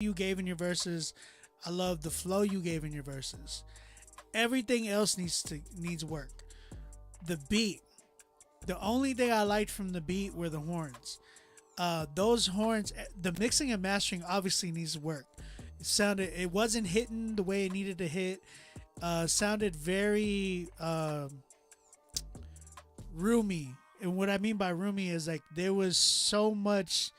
you gave in your verses. I love the flow you gave in your verses. Everything else needs work. The beat. The only thing I liked from the beat were the horns. Those horns, the mixing and mastering obviously needs work. It wasn't hitting the way it needed to hit. Sounded very roomy. And what I mean by roomy is like there was so much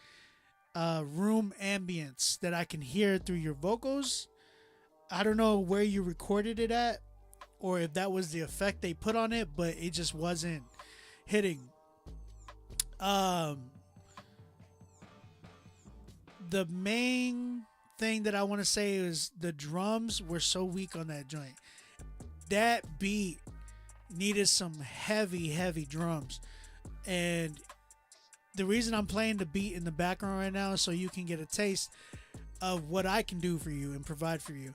room ambience that I can hear through your vocals. I don't know where you recorded it at or if that was the effect they put on it, but it just wasn't hitting. Um, the main thing that I want to say is the drums were so weak on that joint. That beat needed some heavy drums. And the reason I'm playing the beat in the background right now is so you can get a taste of what I can do for you and provide for you.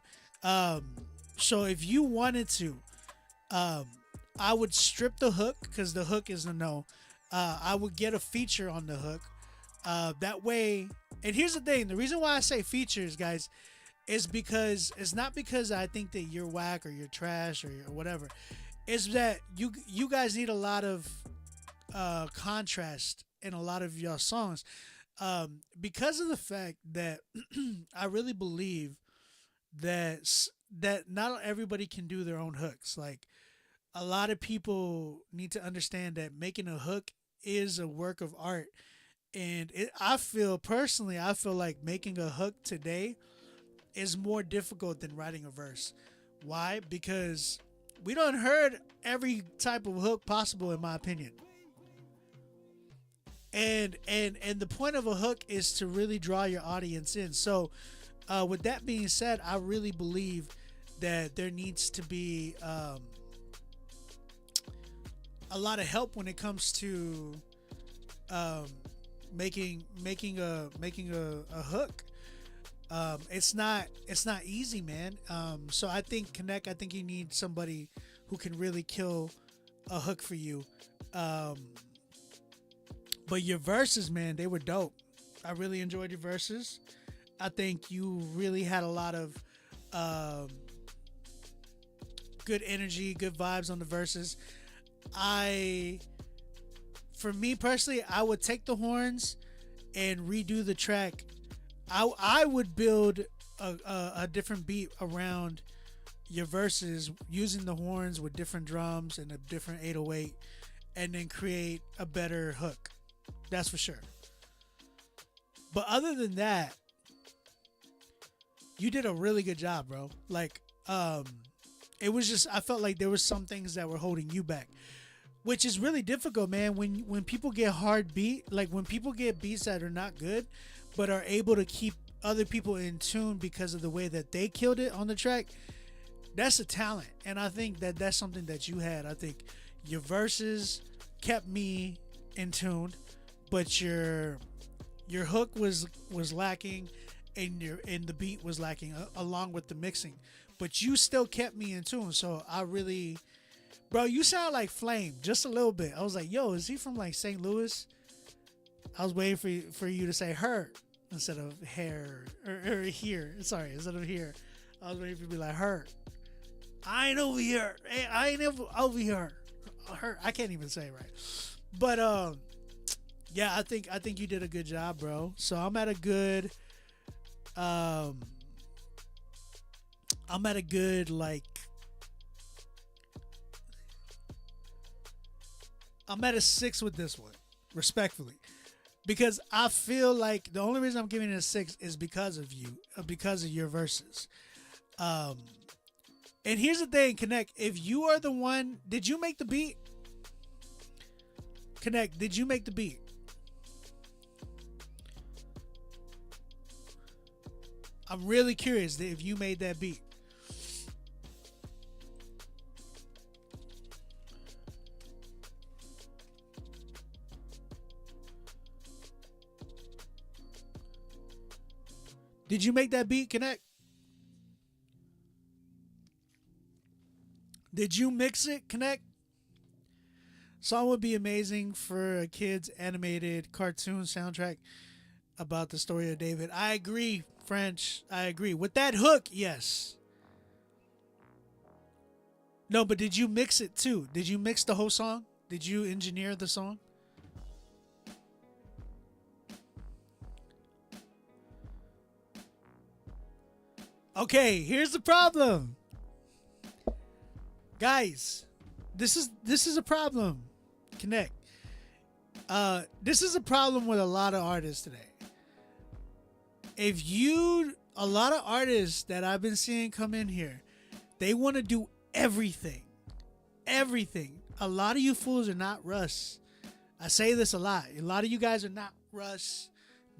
So if you wanted to, um, I would strip the hook because the hook is a no. I would get a feature on the hook. That way, and here's the thing: the reason why I say features, guys, is because it's not because I think that you're whack or you're trash or whatever. It's that you guys need a lot of contrast in a lot of your songs, because of the fact that I really believe that not everybody can do their own hooks. Like a lot of people need to understand that making a hook is a work of art. And I feel personally, I feel like making a hook today is more difficult than writing a verse. Why? Because we don't heard every type of hook possible, in my opinion. And the point of a hook is to really draw your audience in. So, with that being said, I really believe that there needs to be a lot of help when it comes to um, making a hook. It's not easy, man. So I think Connect. I think you need somebody who can really kill a hook for you. Um, but your verses, man, they were dope. I really enjoyed your verses. I think you really had a lot of um, good energy, good vibes on the verses. I, for me personally, I would take the horns and redo the track. I would build a different beat around your verses using the horns with different drums and a different 808 and then create a better hook. That's for sure. But other than that, you did a really good job, bro. Like, it was just I felt like there was some things that were holding you back, which is really difficult, man. When people get hard beat, like when people get beats that are not good, but are able to keep other people in tune because of the way that they killed it on the track, that's a talent. And I think that that's something that you had. I think your verses kept me in tune, but your hook was lacking, and the beat was lacking along with the mixing. But you still kept me in tune. So I really, bro, you sound like Flame just a little bit. I was like, yo, is he from like St. Louis? I was waiting for you to say her instead of hair or here. Sorry, instead of here. I was waiting for you to be like her. I ain't over here. Hey, I ain't over here. Her. I can't even say it right. But yeah, I think you did a good job, bro. So um I'm at a good like I'm at a 6 with this one, respectfully. Because I feel like the only reason I'm giving it a 6 is because of you, because of your verses. Um, and here's the thing, Connect. If you are the one, did you make the beat? Connect, did you make the beat? I'm really curious if you made that beat. Did you make that beat, Connect? Did you mix it, Connect? Song would be amazing for a kid's animated cartoon soundtrack about the story of David. I agree. French, I agree. With that hook, yes. No, but did you mix it too? Did you mix the whole song? Did you engineer the song? Okay, here's the problem. Guys, this is a problem. Connect. This is a problem with a lot of artists today. A lot of artists that I've been seeing come in here, they want to do everything. Everything. A lot of you fools are not Russ. I say this a lot. A lot of you guys are not Russ.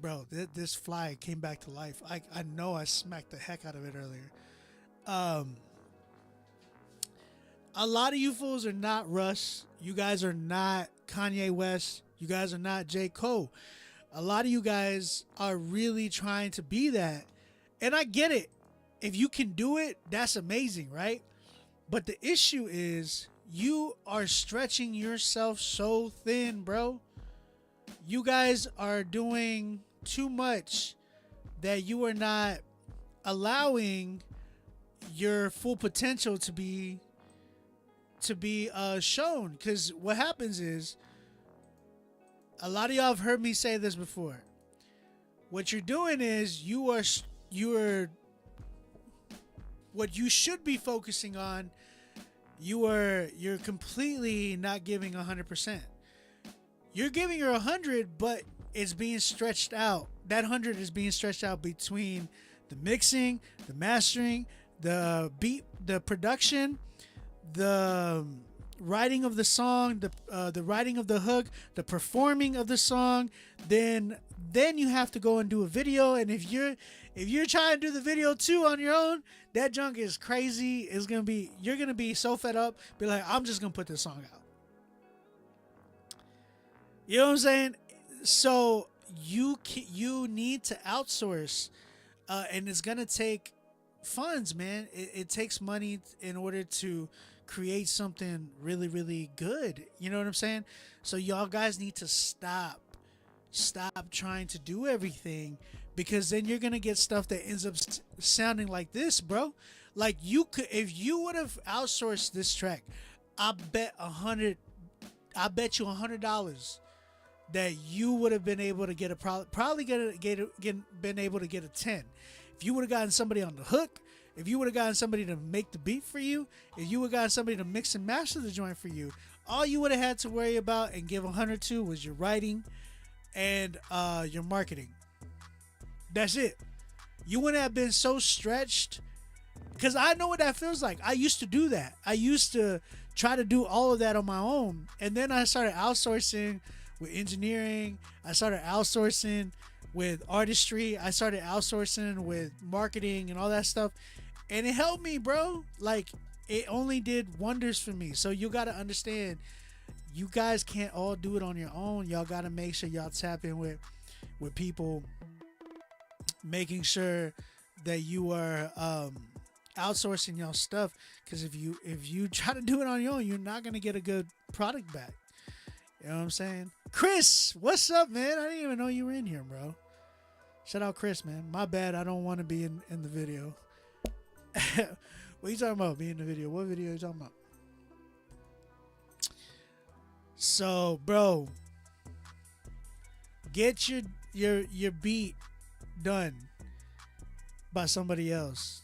Bro, this fly came back to life. I know I smacked the heck out of it earlier. A lot of you fools are not Russ. You guys are not Kanye West. You guys are not J. Cole. A lot of you guys are really trying to be that. And I get it. If you can do it, that's amazing, right? But the issue is you are stretching yourself so thin, bro. You guys are doing too much that you are not allowing your full potential to be shown. Because what happens is, a lot of y'all have heard me say this before. What you're doing is you're what you should be focusing on. You're completely not giving 100%. You're giving your 100, but it's being stretched out. That 100 is being stretched out between the mixing, the mastering, the beat, the production, the writing of the song, the writing of the hook, the performing of the song. Then you have to go and do a video. And if you're trying to do the video too on your own, that junk is crazy. You're gonna be so fed up. Be like, I'm just gonna put this song out. You know what I'm saying? So you need to outsource, and it's gonna take funds, man. It takes money in order to create something really, really good. You know what I'm saying? So y'all guys need to stop trying to do everything, because then you're gonna get stuff that ends up sounding like this, bro. Like, you could, if you would have outsourced this track, I bet you $100 that you would have been able to get been able to get a 10. If you would have gotten somebody on the hook, if you would have gotten somebody to make the beat for you, if you would have gotten somebody to mix and master the joint for you, all you would have had to worry about and give 100 to was your writing and your marketing. That's it. You wouldn't have been so stretched, because I know what that feels like. I used to do that. I used to try to do all of that on my own, and then I started outsourcing with engineering. I started outsourcing with artistry. I started outsourcing with marketing and all that stuff, and it helped me, bro. Like, it only did wonders for me. So you got to understand, you guys can't all do it on your own. Y'all got to make sure y'all tap in with people, making sure that you are outsourcing y'all stuff. Because if you try to do it on your own, you're not gonna get a good product back. You know what I'm saying? Chris, what's up, man? I didn't even know you were in here, bro. Shout out Chris, man. My bad, I don't want to be in the video. What are you talking about, being in the video? What video are you talking about? So, bro, get your beat done by somebody else.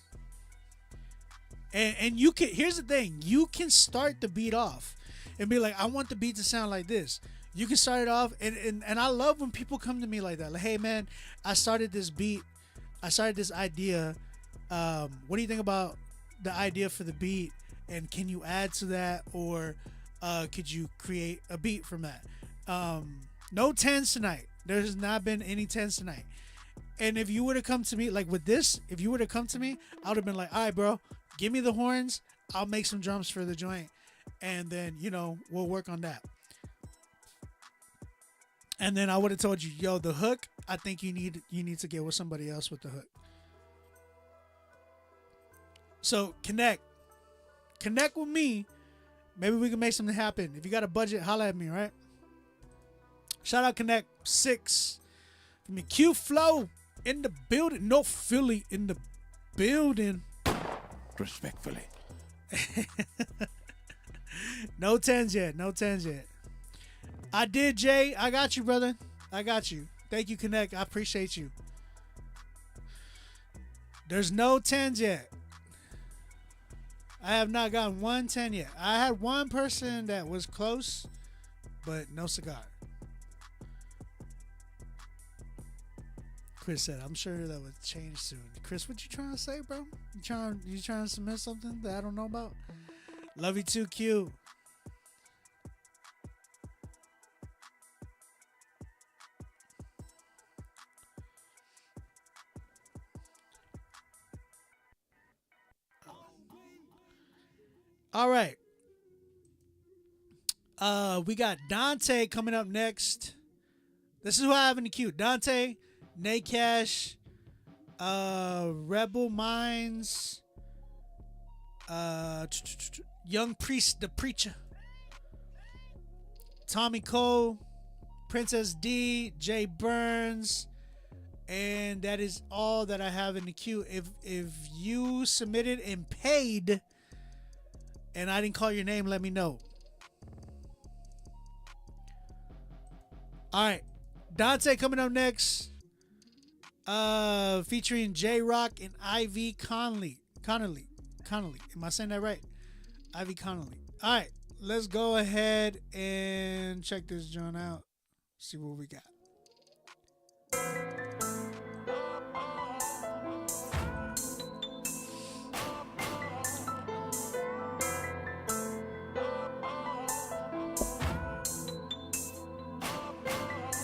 And you can, here's the thing, you can start the beat off and be like, I want the beat to sound like this. You can start it off, and I love when people come to me like that. Like, hey man, I started this idea. What do you think about the idea for the beat? And can you add to that, or could you create a beat from that? No 10s tonight. There's not been any 10s tonight. And if you would have come to me like with this, if you would have come to me, I would have been like, all right, bro, give me the horns. I'll make some drums for the joint, and then we'll work on that. And then I would have told you, yo, the hook, I think you need to get with somebody else with the hook. So connect with me. Maybe we can make something happen. If you got a budget, holla at me, right? Shout out Connect 6 from your Q Flow. in the building. No Philly in the building. Respectfully. No tens yet. No tens yet. I did, Jay. I got you, brother. I got you. Thank you, Connect. I appreciate you. There's no tens yet. I have not gotten 1 10 yet. I had one person that was close, but no cigar. Chris said, I'm sure that would change soon. Chris, what you trying to say, bro? You trying to submit something that I don't know about? Love you too, Q. All right. We got Dante coming up next. This is who I have in the queue. Dante, Naycash, Rebel Minds, Young Priest, the Preacher, Tommy Cole, Princess D, Jay Burns, and that is all that I have in the queue. If you submitted and paid and I didn't call your name, let me know. All right. Dante coming up next. Featuring J Rock and Ivy Connolly. Connolly. Am I saying that right? Ivy Connolly. All right. Let's go ahead and check this joint out. See what we got.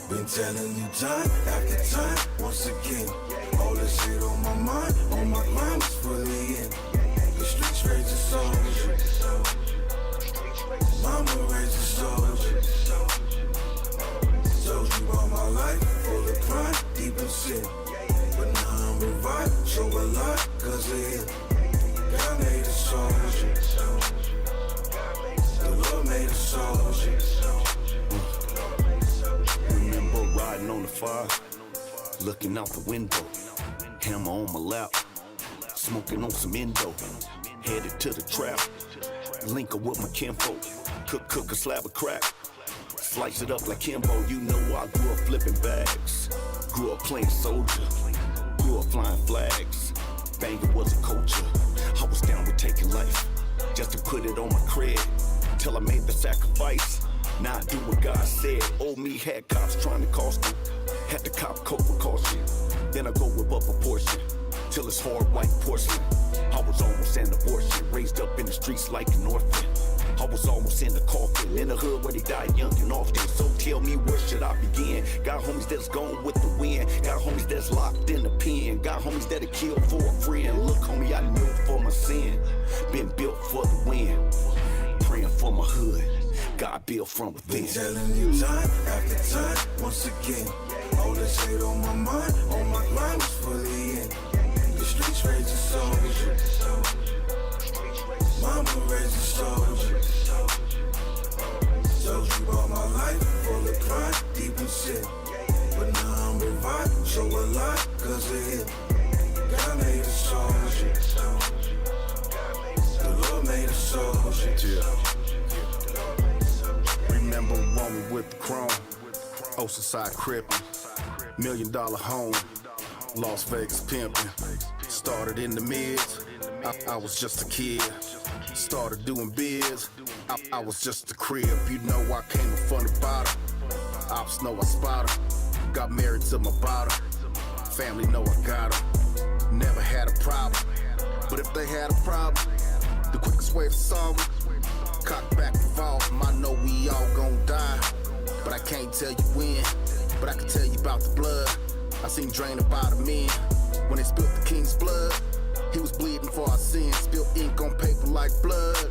Been telling you time after time, once again. All this shit on my mind was fully in. The streets raised a soldier. Mama raised a soldier. Told you all my life, full of crime, deep in sin. But now I'm revived, show a lot, cause of him. God made a soldier. The Lord made a soldier. Riding on the fire, looking out the window, hammer on my lap, smoking on some endo, headed to the trap, link up with my kinfolk, cook a slab of crack, slice it up like Kimbo. You know I grew up flipping bags, grew up playing soldier, grew up flying flags, banging was a culture. I was down with taking life, just to put it on my cred, till I made the sacrifice. Now I do what God said. Old me had cops trying to cost him. Had to cop coke with caution. Then I go whip up a portion till it's hard white porcelain. I was almost an abortion, raised up in the streets like an orphan. I was almost in the coffin, in the hood where they died young and often. So tell me, where should I begin? Got homies that's gone with the wind. Got homies that's locked in the pen. Got homies that'll kill for a friend. Look, homie, I knew for my sin. Been built for the win. Praying for my hood. God built from within. Been telling you time after time, once again. All this hate on my mind was fully in. The streets raised a soldier. Mama raised a soldier. Told you all my life, full of crime, deep in sin. But now I'm revived, show a lot, cause of him. God made a soldier. The Lord made a soldier. Remember when we with the chrome, Oceanside crippin', $1 million home, Las Vegas pimpin'. Started in the mids, I was just a kid. Started doing biz, I was just a crib. You know I came from the bottom, ops know I spot 'em. Got married to my bottom, family know I got 'em. Never had a problem, but if they had a problem, the quickest way to solve it, cock back the vault. I know we all gon' die, but I can't tell you when. But I can tell you about the blood I seen drain up out of men. When they spilled the king's blood, he was bleeding for our sins. Spilled ink on paper like blood,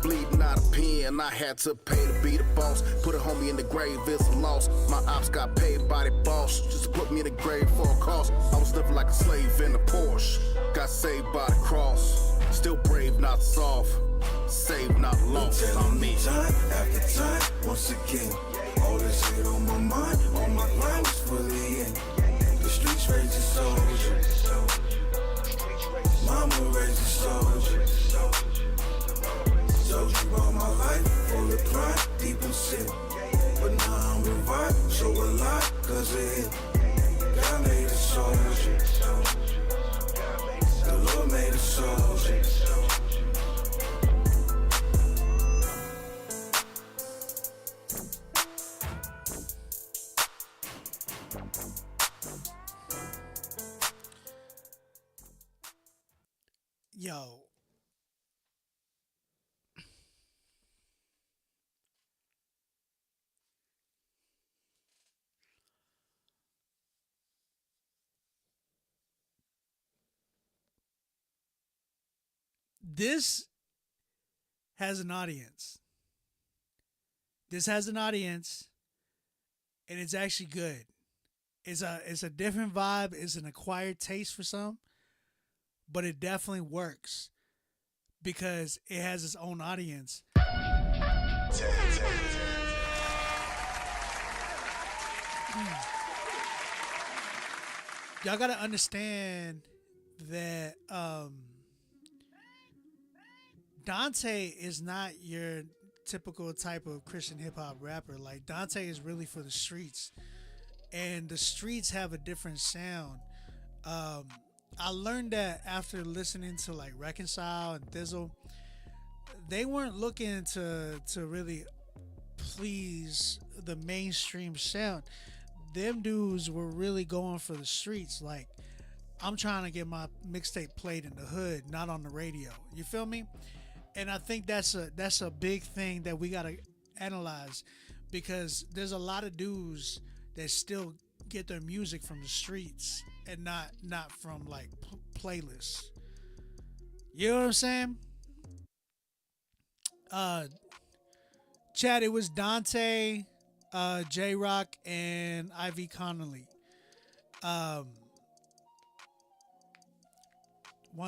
bleeding out a pen. I had to pay to be the boss. Put a homie in the grave, it's a loss. My ops got paid by the boss, just to put me in the grave for a cost. I was living like a slave in a Porsche, got saved by the cross. Still brave, not soft, saved, not lost. I'm me. Time after time, once again. All this hate on my mind was fully in. The streets streets raised a soldier. Mama raised a soldier. Told you all my life, full of pride, deep in sin. But now I'm revived, so a lot, cause of it. God made a soldier. The Lord made a soldier. Yo. This has an audience. This has an audience, and it's actually good. It's a different vibe. It's an acquired taste for some, but it definitely works because it has its own audience. Y'all gotta understand that Dante is not your typical type of Christian hip hop rapper. Like Dante is really for the streets, and the streets have a different sound. I learned that after listening to like Reconcile and Thizzle. They weren't looking to really please the mainstream sound. Them dudes were really going for the streets. Like, I'm trying to get my mixtape played in the hood, not on the radio. You feel me? And I think that's a big thing that we gotta analyze, because there's a lot of dudes that still get their music from the streets and not from like playlists. You know what I'm saying? Chad, it was Dante, J Rock, and Ivy Connolly. 1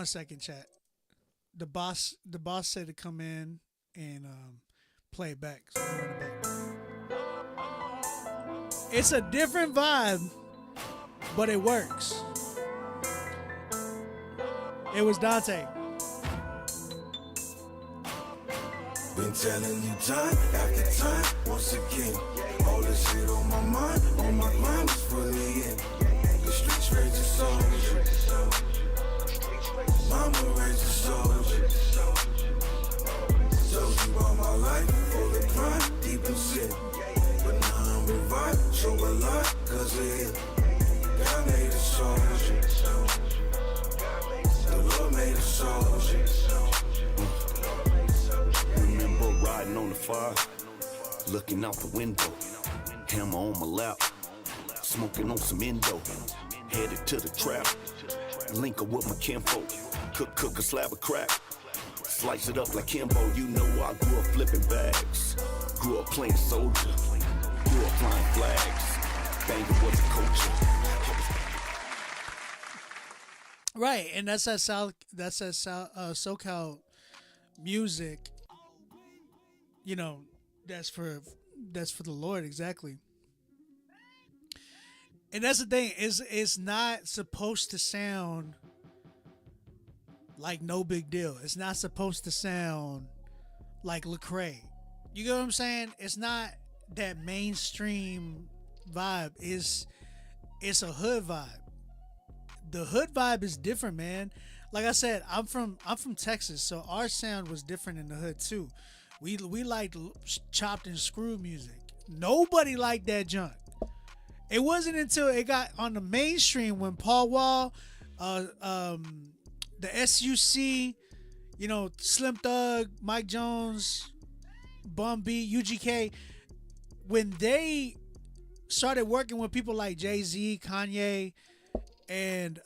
second, chat. The boss said to come in and play it back. So I'm running back. It's a different vibe, but it works. It was Dante. Been telling you time after time, once again. All this shit on my mind is fully in. The streets raised a soldier. Mama raised a soldier. Told you all my life, full of pride, deep in sin. But now I'm revived, so a lot, cause of it. God made a soldier. The Lord made a soldier. Remember riding on the fire, looking out the window, hammer on my lap, smoking on some endo, headed to the trap, link up with my kinfolk, cook a slab of crack, slice it up like Kimbo. You know I grew up flipping bags, grew up playing soldier, grew up flying flags, banging was a culture. Right, and that's that SoCal music. You know, that's for the Lord, exactly. And that's the thing, is it's not supposed to sound like No Big Deal. It's not supposed to sound like Lecrae. You get what I'm saying? It's not that mainstream vibe. It's a hood vibe. The hood vibe is different, man. Like I said, I'm from Texas, so our sound was different in the hood too. We liked chopped and screwed music. Nobody liked that junk. It wasn't until it got on the mainstream when Paul Wall, the SUC, you know, Slim Thug, Mike Jones, Bun B, UGK, when they started working with people like Jay-Z, Kanye, and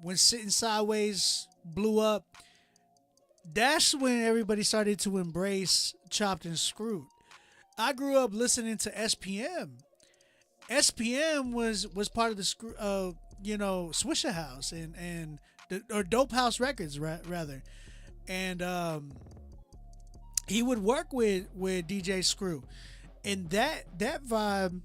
when Sitting Sideways blew up, that's when everybody started to embrace chopped and screwed. I grew up listening to SPM. SPM was part of the Swisher House and or Dope House Records rather, and he would work with DJ Screw, and that vibe,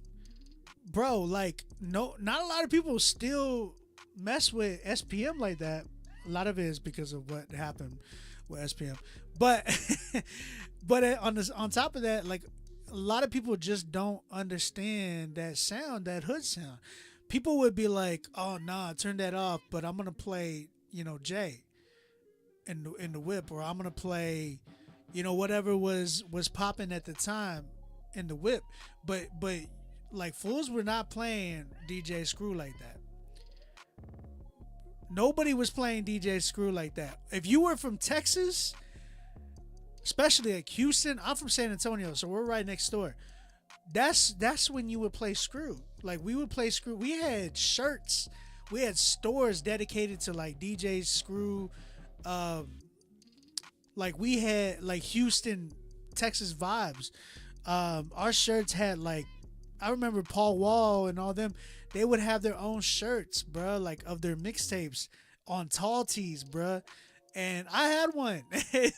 bro. Like no, not a lot of people still mess with SPM like that. A lot of it is because of what happened with SPM, but on top of that, like a lot of people just don't understand that sound, that hood sound. People would be like, "Oh nah, turn that off," but I'm gonna play, Jay in the whip, or I'm gonna play, whatever was popping at the time in the whip. But like fools were not playing DJ Screw like that. Nobody was playing DJ Screw like that. If you were from Texas, especially like Houston, I'm from San Antonio, so we're right next door. That's when you would play Screw. Like we would play Screw. We had shirts. We had stores dedicated to like DJ Screw. Like we had like Houston, Texas vibes. Our shirts had like, I remember Paul Wall and all them. They would have their own shirts, bruh, like of their mixtapes on tall tees, bruh. And I had one. I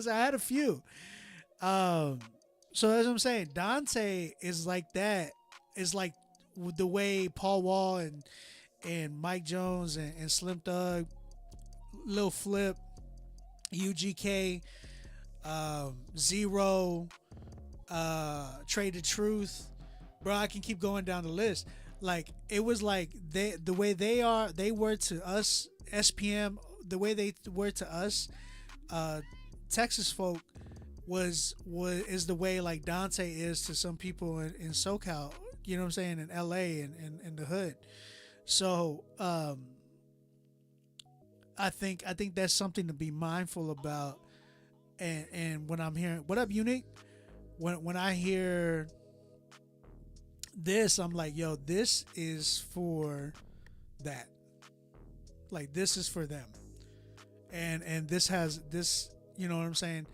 had a few. So that's what I'm saying. Dante is like that. Is like the way Paul Wall and Mike Jones and Slim Thug, Lil Flip, UGK, Zero, Trade the Truth. Bro, I can keep going down the list. Like it was like the way they were to us, SPM, the way they were to us, Texas folk is the way like Dante is to some people in SoCal, you know what I'm saying, in LA and in the hood. So I think that's something to be mindful about. And when I'm hearing, what up, Unique? When I hear this, I'm like, yo, this is for that. Like this is for them. And this has this, you know what I'm saying?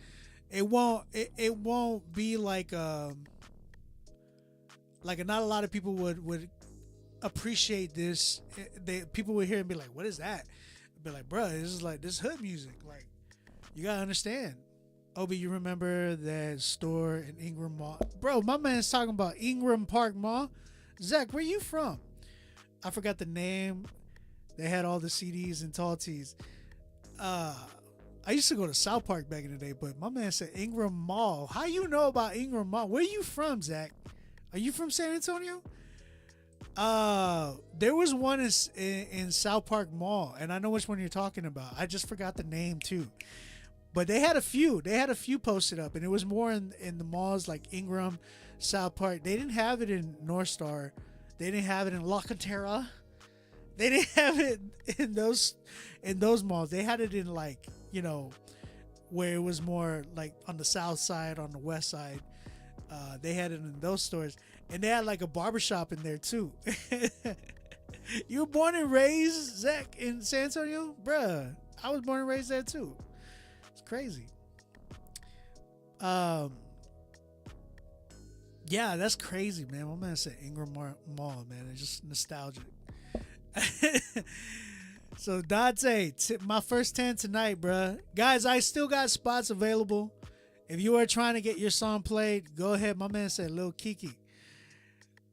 It won't be like not a lot of people would appreciate this. People would hear and be like, what is that? I'd be like, bro, this is like this hood music. Like, you gotta understand. Obi, you remember that store in Ingram Mall? Bro, my man's talking about Ingram Park Mall. Zach, where you from? I forgot the name. They had all the CDs and tall tees. I used to go to South Park back in the day, but my man said Ingram Mall. How you know about Ingram Mall? Where you from, Zach? Are you from San Antonio? There was one in South Park Mall, and I know which one you're talking about. I just forgot the name too. But they had a few. They had a few posted up, and it was more in the malls like Ingram, South Park. They didn't have it in North Star. They didn't have it in La Cantera. They didn't have it in those malls. They had it in like, where it was more like on the south side, on the west side. They had it in those stores, and they had like a barbershop in there too. You were born and raised, Zach, in San Antonio? Bruh, I was born and raised there too. It's crazy. Yeah, that's crazy, man. My man said Ingram Mall, man. It's just nostalgic. So Dante, my first 10 tonight, bruh. Guys, I still got spots available. If you are trying to get your song played, go ahead. My man said Lil Kiki.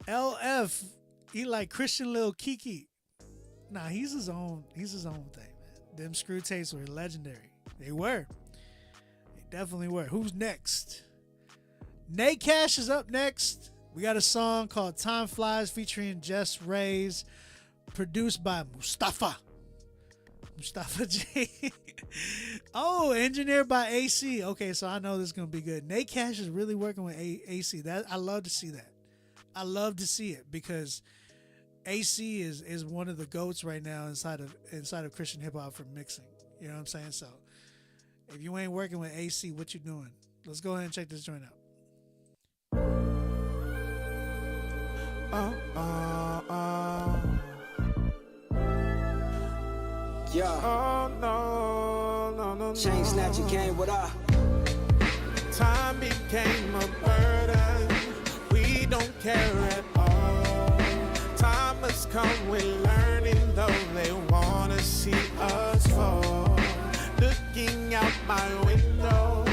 LF, he like Christian Lil Kiki. Nah, he's his own thing, man. Them screw tapes were legendary. They were. They definitely were. Who's next? Nate Cash is up next. We got a song called Time Flies featuring Jess Rays, produced by Mustafa J. Oh, engineered by AC. Okay, so I know this is gonna be good. Nate Cash is really working with AC. That I love to see that. I love to see it because AC is one of the GOATs right now inside of Christian hip hop for mixing. You know what I'm saying? So if you ain't working with AC, what you doing? Let's go ahead and check this joint out. Yeah. Oh no. Chain snatcher came with us. Time became a burden. We don't care at all. Time has come, we're learning though they wanna see us fall. Looking out my window,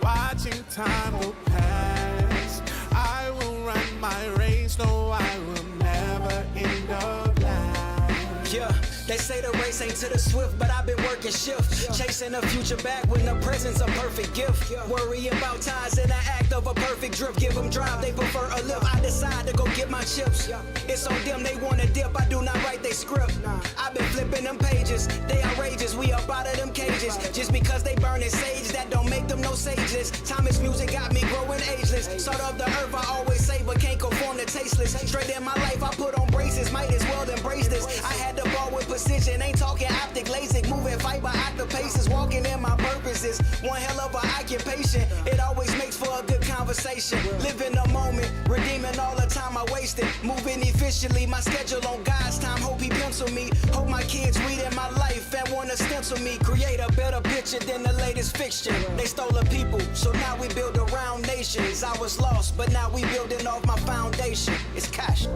watching time go past. I will run my race, no, I will never end. the race ain't to the swift, but I've been working shift. Chasing the future back when the present's a perfect gift. Worry about ties in the act of a perfect drift. Give them drive, they prefer a lift. I decide to go get my chips. It's on them, they wanna dip. I do not write they script. I've been flipping them pages. They outrageous, we up out of them cages. Just because they burning sage, that don't make them no sages. Thomas music got me growing ageless. Salt of the earth, I always say, but can't conform to tasteless. Straight in my life, I put on braces. Might as well embrace this. I had the ball with precision. Ain't talking optic, LASIK. Moving fight by octopaces. Walking in my purposes. One hell of a occupation. It always makes for a good conversation. Living the moment. Redeeming all the time I wasted. Moving efficiently. My schedule on God's time. Hope he pencil me. Hope my kids read in my life and wanna stencil me. Create a better picture than the latest fixture. They stole the people, so now we build around nations. I was lost, but now we building off my foundation. It's cash.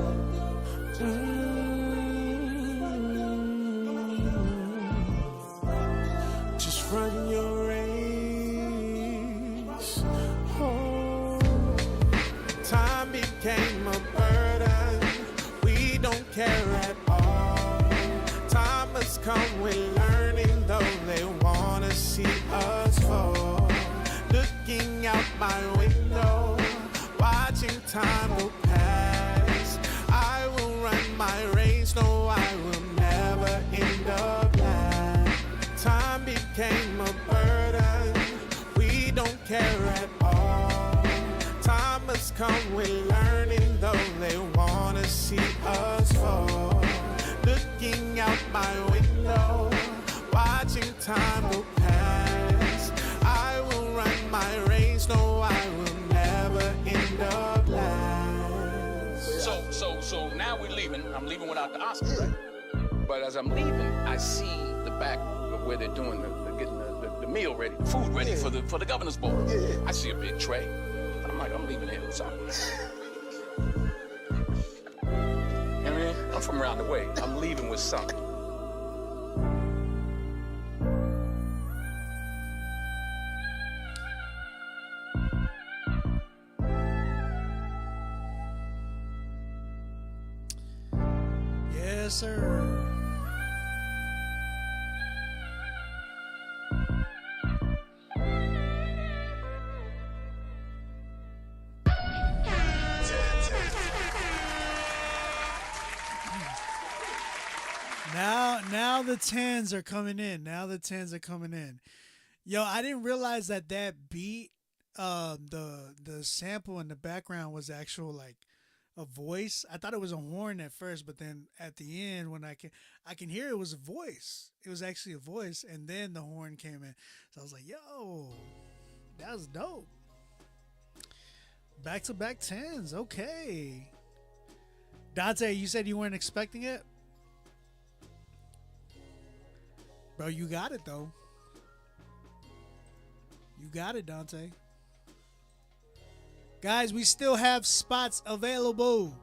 Just run your race. Oh, time became a burden. We don't care at all. Time has come, we're learning, though they wanna see us fall. Looking out my window, watching time go past. I will run my race, no, I will never end up last. Time became a burden, we don't care at all. Time has come, we're learning, though they wanna see us fall. Looking out my window, watching time go past. I will run my race, no, I will never end up last. So now we're leaving. I'm leaving without the Oscar, right? But as I'm leaving, I see the back of where they're doing getting the meal ready, the food ready for the governor's board. I see a big tray. I'm like, I'm leaving here with something. I mean, I'm from around the way. I'm leaving with something. Yes, sir. Now the 10s are coming in. Now the 10s are coming in. Yo, I didn't realize that beat, the sample in the background was actual like a voice. I thought it was a horn at first, but then at the end when I can hear it was a voice. It was actually a voice, and then the horn came in. So I was like, yo, that was dope. Back to back 10s. Okay. Dante, you said you weren't expecting it? Bro, you got it though. You got it, Dante. Guys, we still have spots available.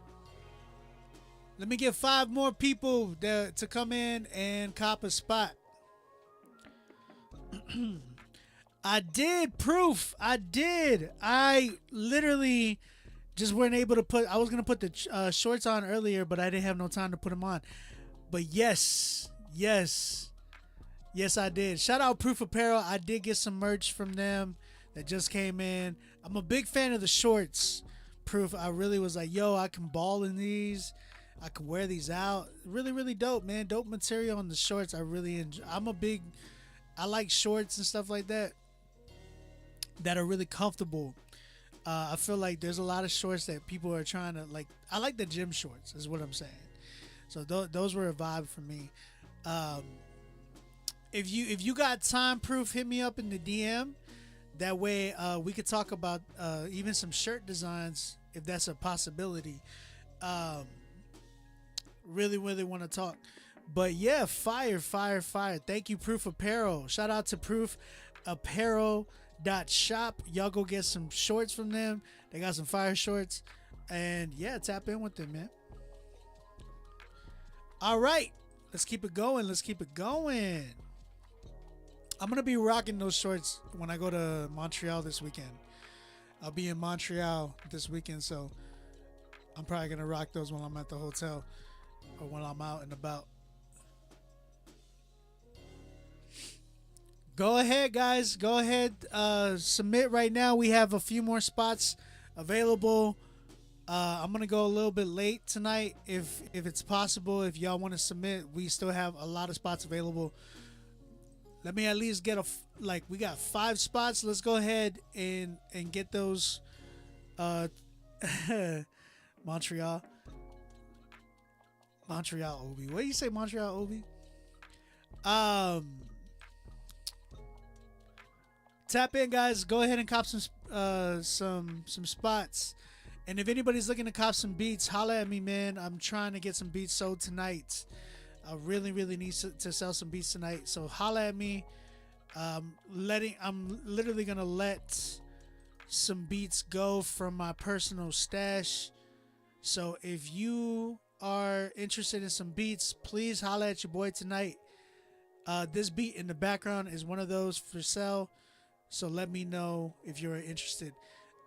Let me get 5 more people to come in and cop a spot. I did, Proof. I did. I literally just weren't able to put... I was going to put the shorts on earlier, but I didn't have no time to put them on. But yes, I did. Shout out Proof Apparel. I did get some merch from them that just came in. I'm a big fan of the shorts, Proof. I really was like, yo, I can ball in these. I can wear these out. Really, really dope, man. Dope material on the shorts. I really enjoy. I like shorts and stuff like that are really comfortable. I feel like there's a lot of shorts that people are trying to like. I like the gym shorts is what I'm saying. So those were a vibe for me. If you got time, Proof, hit me up in the DM. That way we could talk about even some shirt designs if that's a possibility. Really want to talk. But yeah, fire. Thank you, Proof Apparel. Shout out to proofapparel.shop. Y'all go get some shorts from them. They got some fire shorts. And yeah, tap in with them, man. All right. Let's keep it going. I'm going to be rocking those shorts when I go to Montreal this weekend. I'll be in Montreal this weekend, so I'm probably going to rock those when I'm at the hotel or when I'm out and about. Go ahead, guys. Go ahead. Submit right now. We have a few more spots available. I'm gonna go a little bit late tonight, if it's possible. If y'all want to submit, we still have a lot of spots available. Let me at least get we got 5 spots. Let's go ahead and get those. Montreal Obi. What do you say, Montreal Obi? Tap in, guys. Go ahead and cop some spots. And if anybody's looking to cop some beats, holla at me, man. I'm trying to get some beats sold tonight. I really need to sell some beats tonight. So holla at me. I'm literally gonna let some beats go from my personal stash. So if you are interested in some beats, please holla at your boy tonight. This beat in the background is one of those for sale. So let me know if you're interested.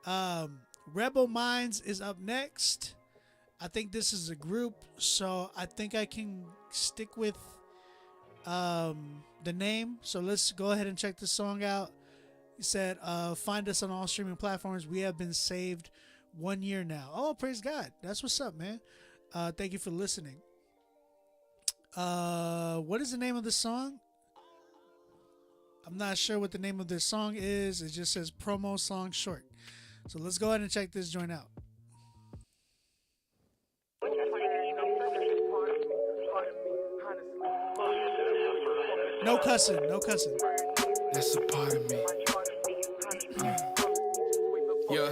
Rebel Minds is up next. I think this is a group, so I think I can stick with the name. So let's go ahead and check this song out. He said, find us on all streaming platforms. We have been saved 1 year now. Oh, praise God. That's what's up, man. Thank you for listening. What is the name of the song? I'm not sure what the name of this song is. It just says promo song short. So let's go ahead and check this joint out. No cussing, no cussing. That's a part of me. Yeah.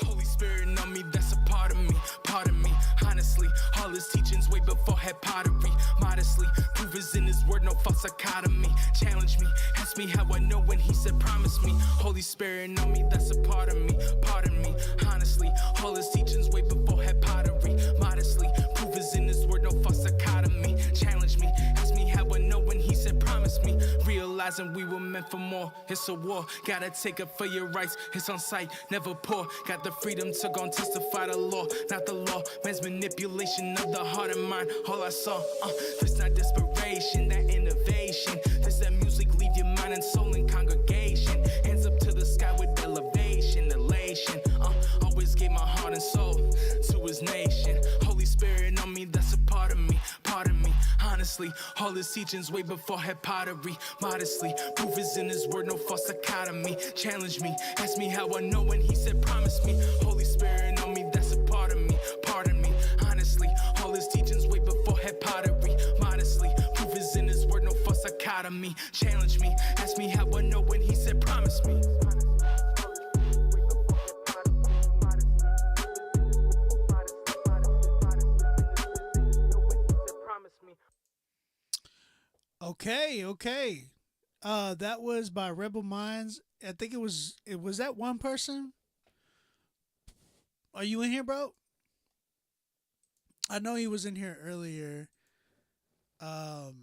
Holy Spirit on me, that's a part of me. Part of me. Honestly, all his teachings way before had pottery. Modestly, proof is in his word, no false dichotomy. Challenge me, ask me how I know when he said promise me. Holy Spirit on me, that's a part of me. Part of me. Honestly, all his teachings way before had pottery. Modestly, proof is in his word, no false dichotomy. Challenge me, ask me how I know when he said promise me. Realizing we were meant for more. It's a war, gotta take up for your rights. It's on sight, never poor. Got the freedom to go and testify the law, not the law. Man's manipulation of the heart and mind. All I saw, this not desperation, that innovation. This that music leave your mind and soul in congregation. Hands up to the sky with elevation, elation. Always gave my heart and soul to his nation. Holy Spirit on me, that's a part of me, part of me. Honestly, all his teachings way before had pottery. Modestly, proof is in his word, no false dichotomy. Challenge me, ask me how I know when he said promise me. Holy Spirit on me, that's a part of me, part of me. Honestly, all his teachings way before had pottery. Modestly, proof is in his word, no false dichotomy. Challenge me, ask me how I know when he said promise me. Okay. That was by Rebel Minds. I think it was that one person. Are you in here, bro? I know he was in here earlier. Not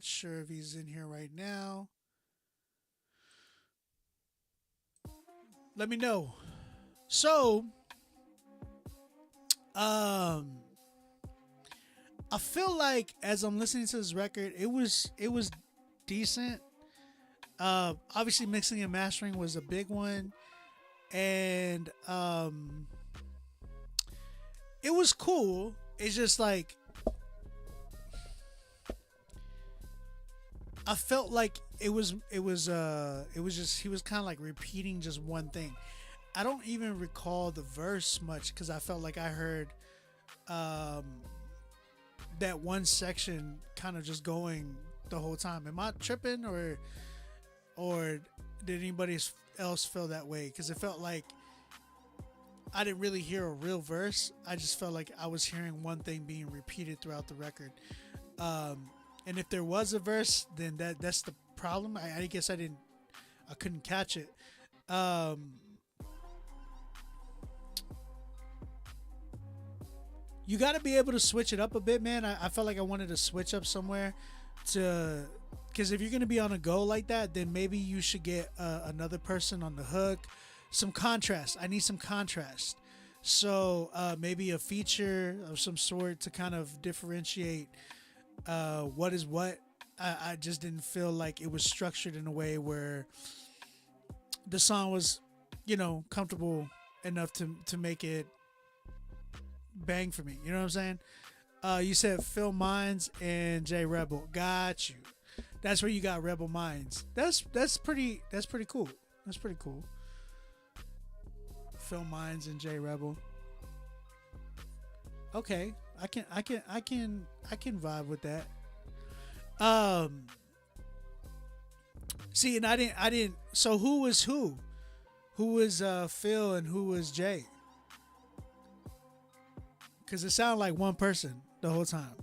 sure if he's in here right now. Let me know. So, I feel like as I'm listening to this record, it was decent. Obviously mixing and mastering was a big one, and it was cool. It's just like I felt like it was just he was kind of like repeating just one thing. I don't even recall the verse much because I felt like I heard that one section kind of just going the whole time. Am I tripping or did anybody else feel that way? Because it felt like I didn't really hear a real verse. I just felt like I was hearing one thing being repeated throughout the record. And if there was a verse, then that's the problem. I guess I couldn't catch it. You got to be able to switch it up a bit, man. I felt like I wanted to switch up somewhere because if you're going to be on a go like that, then maybe you should get another person on the hook. Some contrast. I need some contrast. So maybe a feature of some sort to kind of differentiate what is what I just didn't feel like it was structured in a way where the song was, comfortable enough to make it bang for me. You know what I'm saying? You said Phil Mines and J Rebel. Got you. That's where you got Rebel Minds. That's pretty cool. That's pretty cool. Phil Mines and J Rebel. Okay, I can vibe with that. See, and I didn't. So who was who? Who was Phil and who was Jay? Because it sounded like one person the whole time.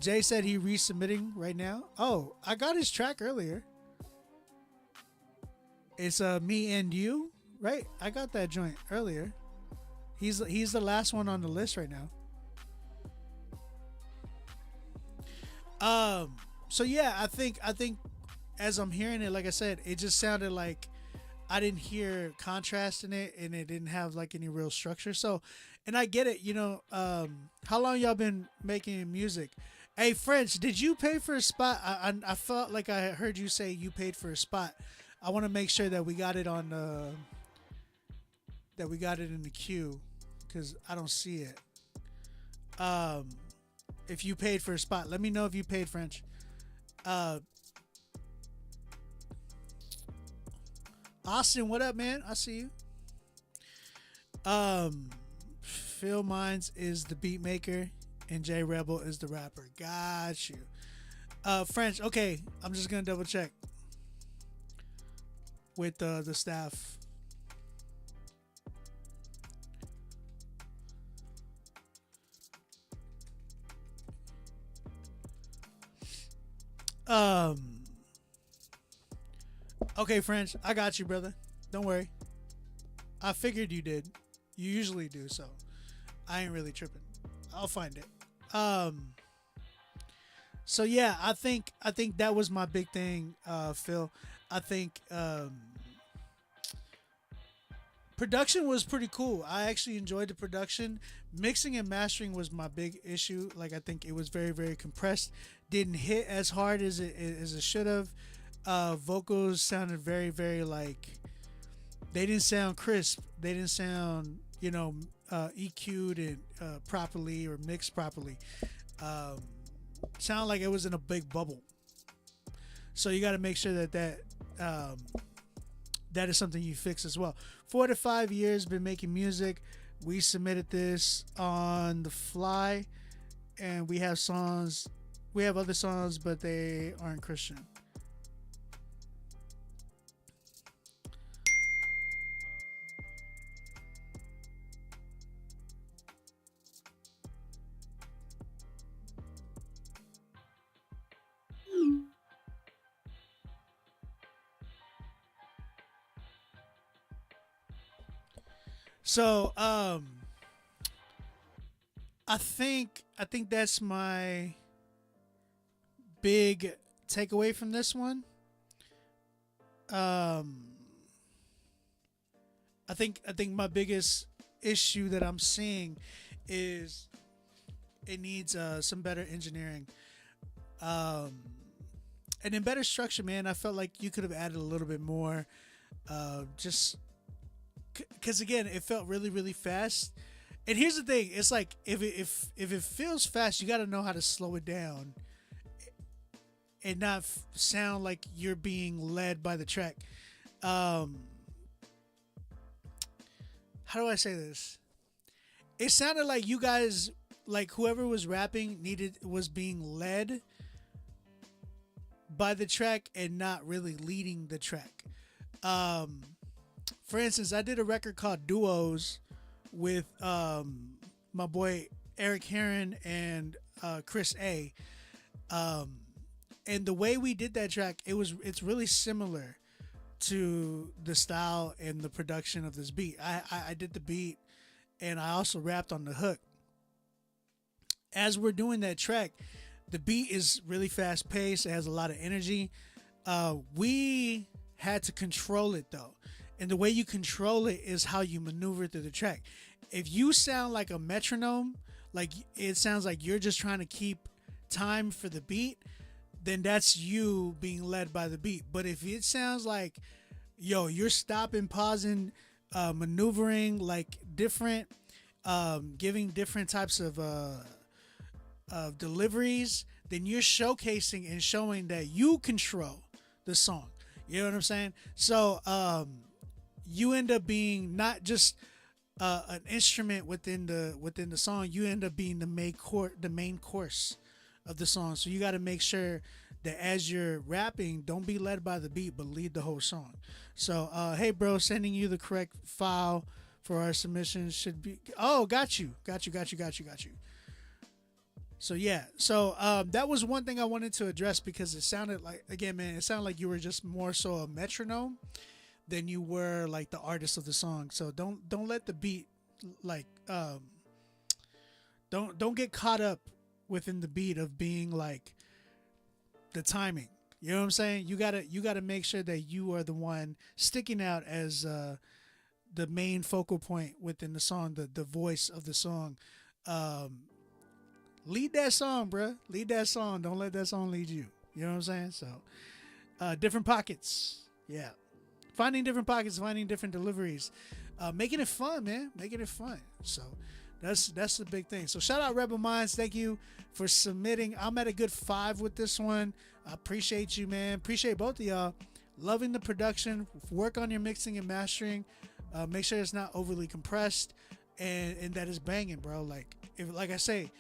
Jay said he resubmitting right now. Oh, I got his track earlier. It's Me and You, right? I got that joint earlier. He's the last one on the list right now. So yeah, I think as I'm hearing it, like I said, it just sounded like I didn't hear contrast in it, and it didn't have like any real structure. So, and I get it, how long y'all been making music? Hey, French, did you pay for a spot? I felt like I heard you say you paid for a spot. I want to make sure that we got it on that we got it in the queue, because I don't see it. If you paid for a spot, let me know if you paid, French. Austin, what up, man? I see you. Phil Mines is the beat maker and J Rebel is the rapper. Got you. French, okay. I'm just gonna double check with the staff. Okay, French, I got you, brother. Don't worry. I figured you did. You usually do, so I ain't really tripping. I'll find it. So yeah, I think that was my big thing, Phil. I think production was pretty cool. I actually enjoyed the production. Mixing and mastering was my big issue. Like, I think it was very, very compressed. Didn't hit as hard as it should have. Vocals sounded very, very like, they didn't sound crisp. They didn't sound, EQ'd and properly or mixed properly. Sound like it was in a big bubble. So you got to make sure that is something you fix as well. 4 to 5 years been making music. We submitted this on the fly, and we have songs. We have other songs, but they aren't Christian. So, I think that's my big takeaway from this one. I think my biggest issue that I'm seeing is it needs some better engineering, and then better structure. Man, I felt like you could have added a little bit more, just because again, it felt really, really fast. And here's the thing: it's like if it feels fast, you got to know how to slow it down and not sound like you're being led by the track. How do I say this? It sounded like you guys, like whoever was rapping, was being led by the track and not really leading the track. For instance, I did a record called Duos with my boy Eric Heron and Chris A. And the way we did that track, it's really similar to the style and the production of this beat. I did the beat, and I also rapped on the hook. As we're doing that track, the beat is really fast paced. It has a lot of energy. We had to control it though. And the way you control it is how you maneuver through the track. If you sound like a metronome, like it sounds like you're just trying to keep time for the beat, then that's you being led by the beat. But if it sounds like, yo, you're stopping, pausing, maneuvering like different, giving different types of deliveries, then you're showcasing and showing that you control the song. You know what I'm saying? So you end up being not just an instrument within the song. You end up being the main course of the song. So you got to make sure that as you're rapping, don't be led by the beat, but lead the whole song. So hey, bro, sending you the correct file for our submission should be. Oh, got you. So yeah, so that was one thing I wanted to address, because it sounded like, again, man, it sounded like you were just more so a metronome than you were like the artist of the song. So don't let the beat like don't get caught up within the beat of being like the timing. You know what I'm saying? You gotta make sure that you are the one sticking out as the main focal point within the song, the voice of the song. Lead that song, bruh. Lead that song. Don't let that song lead you. You know what I'm saying? So, different pockets. Yeah. Finding different pockets, finding different deliveries. Making it fun, man. Making it fun. So, that's the big thing. So, shout out Rebel Minds. Thank you for submitting. I'm at a good 5 with this one. I appreciate you, man. Appreciate both of y'all. Loving the production. Work on your mixing and mastering. Make sure it's not overly compressed and that it's banging, bro. Like I say,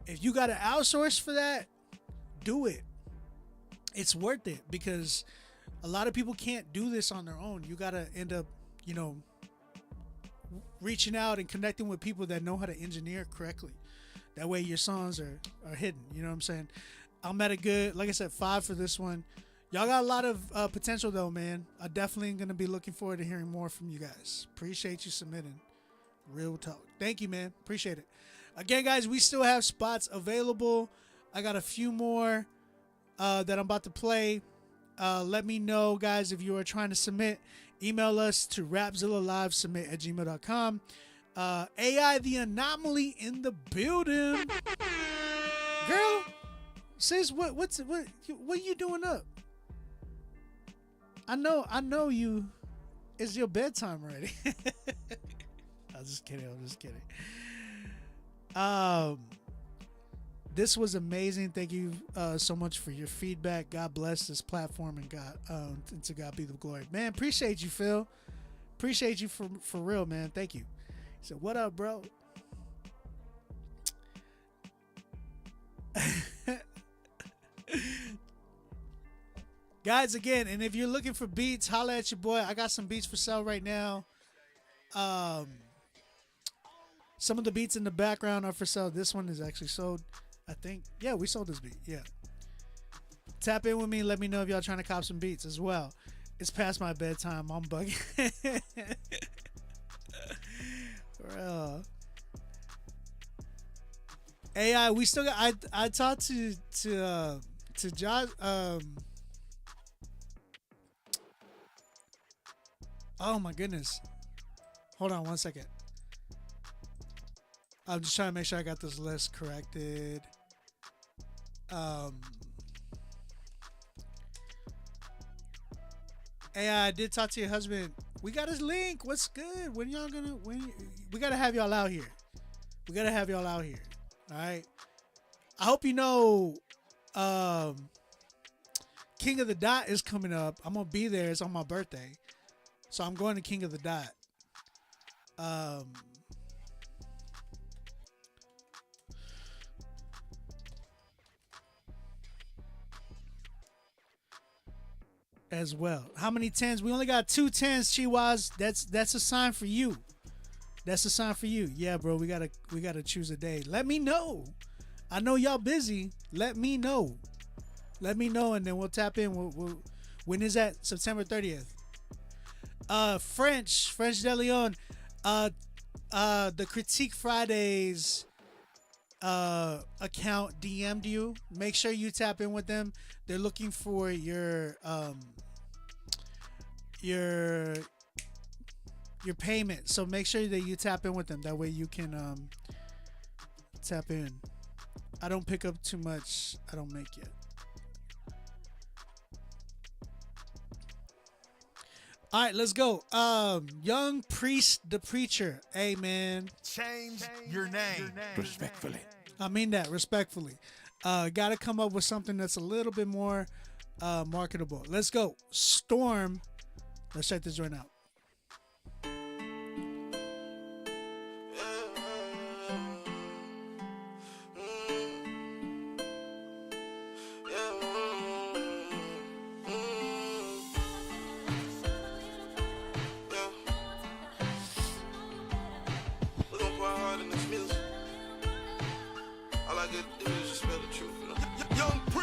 if you got to outsource for that, do it. It's worth it, because a lot of people can't do this on their own. You got to end up, reaching out and connecting with people that know how to engineer correctly. That way your songs are hidden. You know what I'm saying? I'm at a good, like I said, 5 for this one. Y'all got a lot of potential though, man. I definitely going to be looking forward to hearing more from you guys. Appreciate you submitting. Real talk. Thank you, man. Appreciate it. Again, guys, we still have spots available. I got a few more that I'm about to play. Let me know, guys, if you are trying to submit. Email us to rapzillalivesubmit@gmail.com. AI the Anomaly in the building. Girl, sis, what you doing up? I know you. It's your bedtime already. I'm just kidding. This was amazing. Thank you so much for your feedback. God bless this platform, and and to God be the glory. Man, appreciate you, Phil. Appreciate you for real, man. Thank you. He said, "What up, bro?" Guys, again, and if you're looking for beats, holla at your boy. I got some beats for sale right now. Some of the beats in the background are for sale. This one is actually sold, I think. Yeah, we sold this beat. Yeah. Tap in with me. Let me know if y'all trying to cop some beats as well. It's past my bedtime. I'm bugging. AI, we still got. I talked to Josh. Oh my goodness. Hold on one second. I'm just trying to make sure I got this list corrected. Hey, I did talk to your husband. We got his link. What's good? When y'all gonna? We gotta have y'all out here. We gotta have y'all out here. All right. I hope you know. King of the Dot is coming up. I'm gonna be there. It's on my birthday, so I'm going to King of the Dot. As well. How many 10s? We only got 2 10s, Chihuahuas. That's a sign for you. That's a sign for you. Yeah, bro. We gotta choose a day. Let me know. I know y'all busy. Let me know. Let me know, and then we'll tap in. When is that? September 30th. French De Leon. The Critique Fridays account DM'd you. Make sure you tap in with them. They're looking for your payment. So make sure that you tap in with them. That way you can tap in. I don't pick up too much. I don't make yet. All right, let's go. Young Priest the Preacher. Hey, man. Change your name. Respectfully. I mean that respectfully. Got to come up with something that's a little bit more marketable. Let's go. Storm. Let's check this joint out.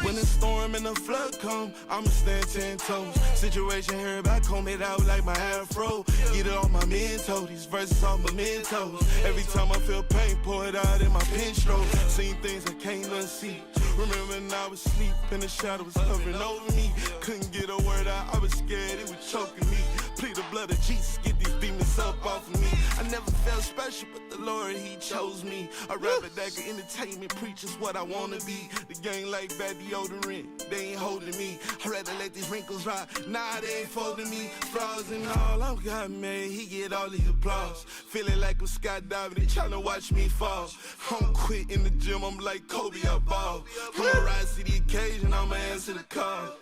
When the storm and the flood come, I'ma stand 10 toes. Situation here, I comb it out like my afro. Get it on my mentos, these verses on my mentos. Every time I feel pain, pour it out in my pen stroke. Seen things I can't unsee. Remember when I was asleep and the shadow was hovering over me. Couldn't get a word out, I was scared, it was choking me. Plead the blood of Jesus, get these demons up off of me. I never felt special, but the Lord, he chose me. A rapper that can entertainment, preach is what I wanna be. The gang like bad deodorant, they ain't holding me. I'd rather let these wrinkles rot, nah, they ain't folding me. Flaws and all, I'm God made, he get all the applause. Feeling like I'm skydiving, they tryna watch me fall. I don't quit in the gym, I'm like Kobe, I ball. I'ma rise to the occasion, I'ma answer the call.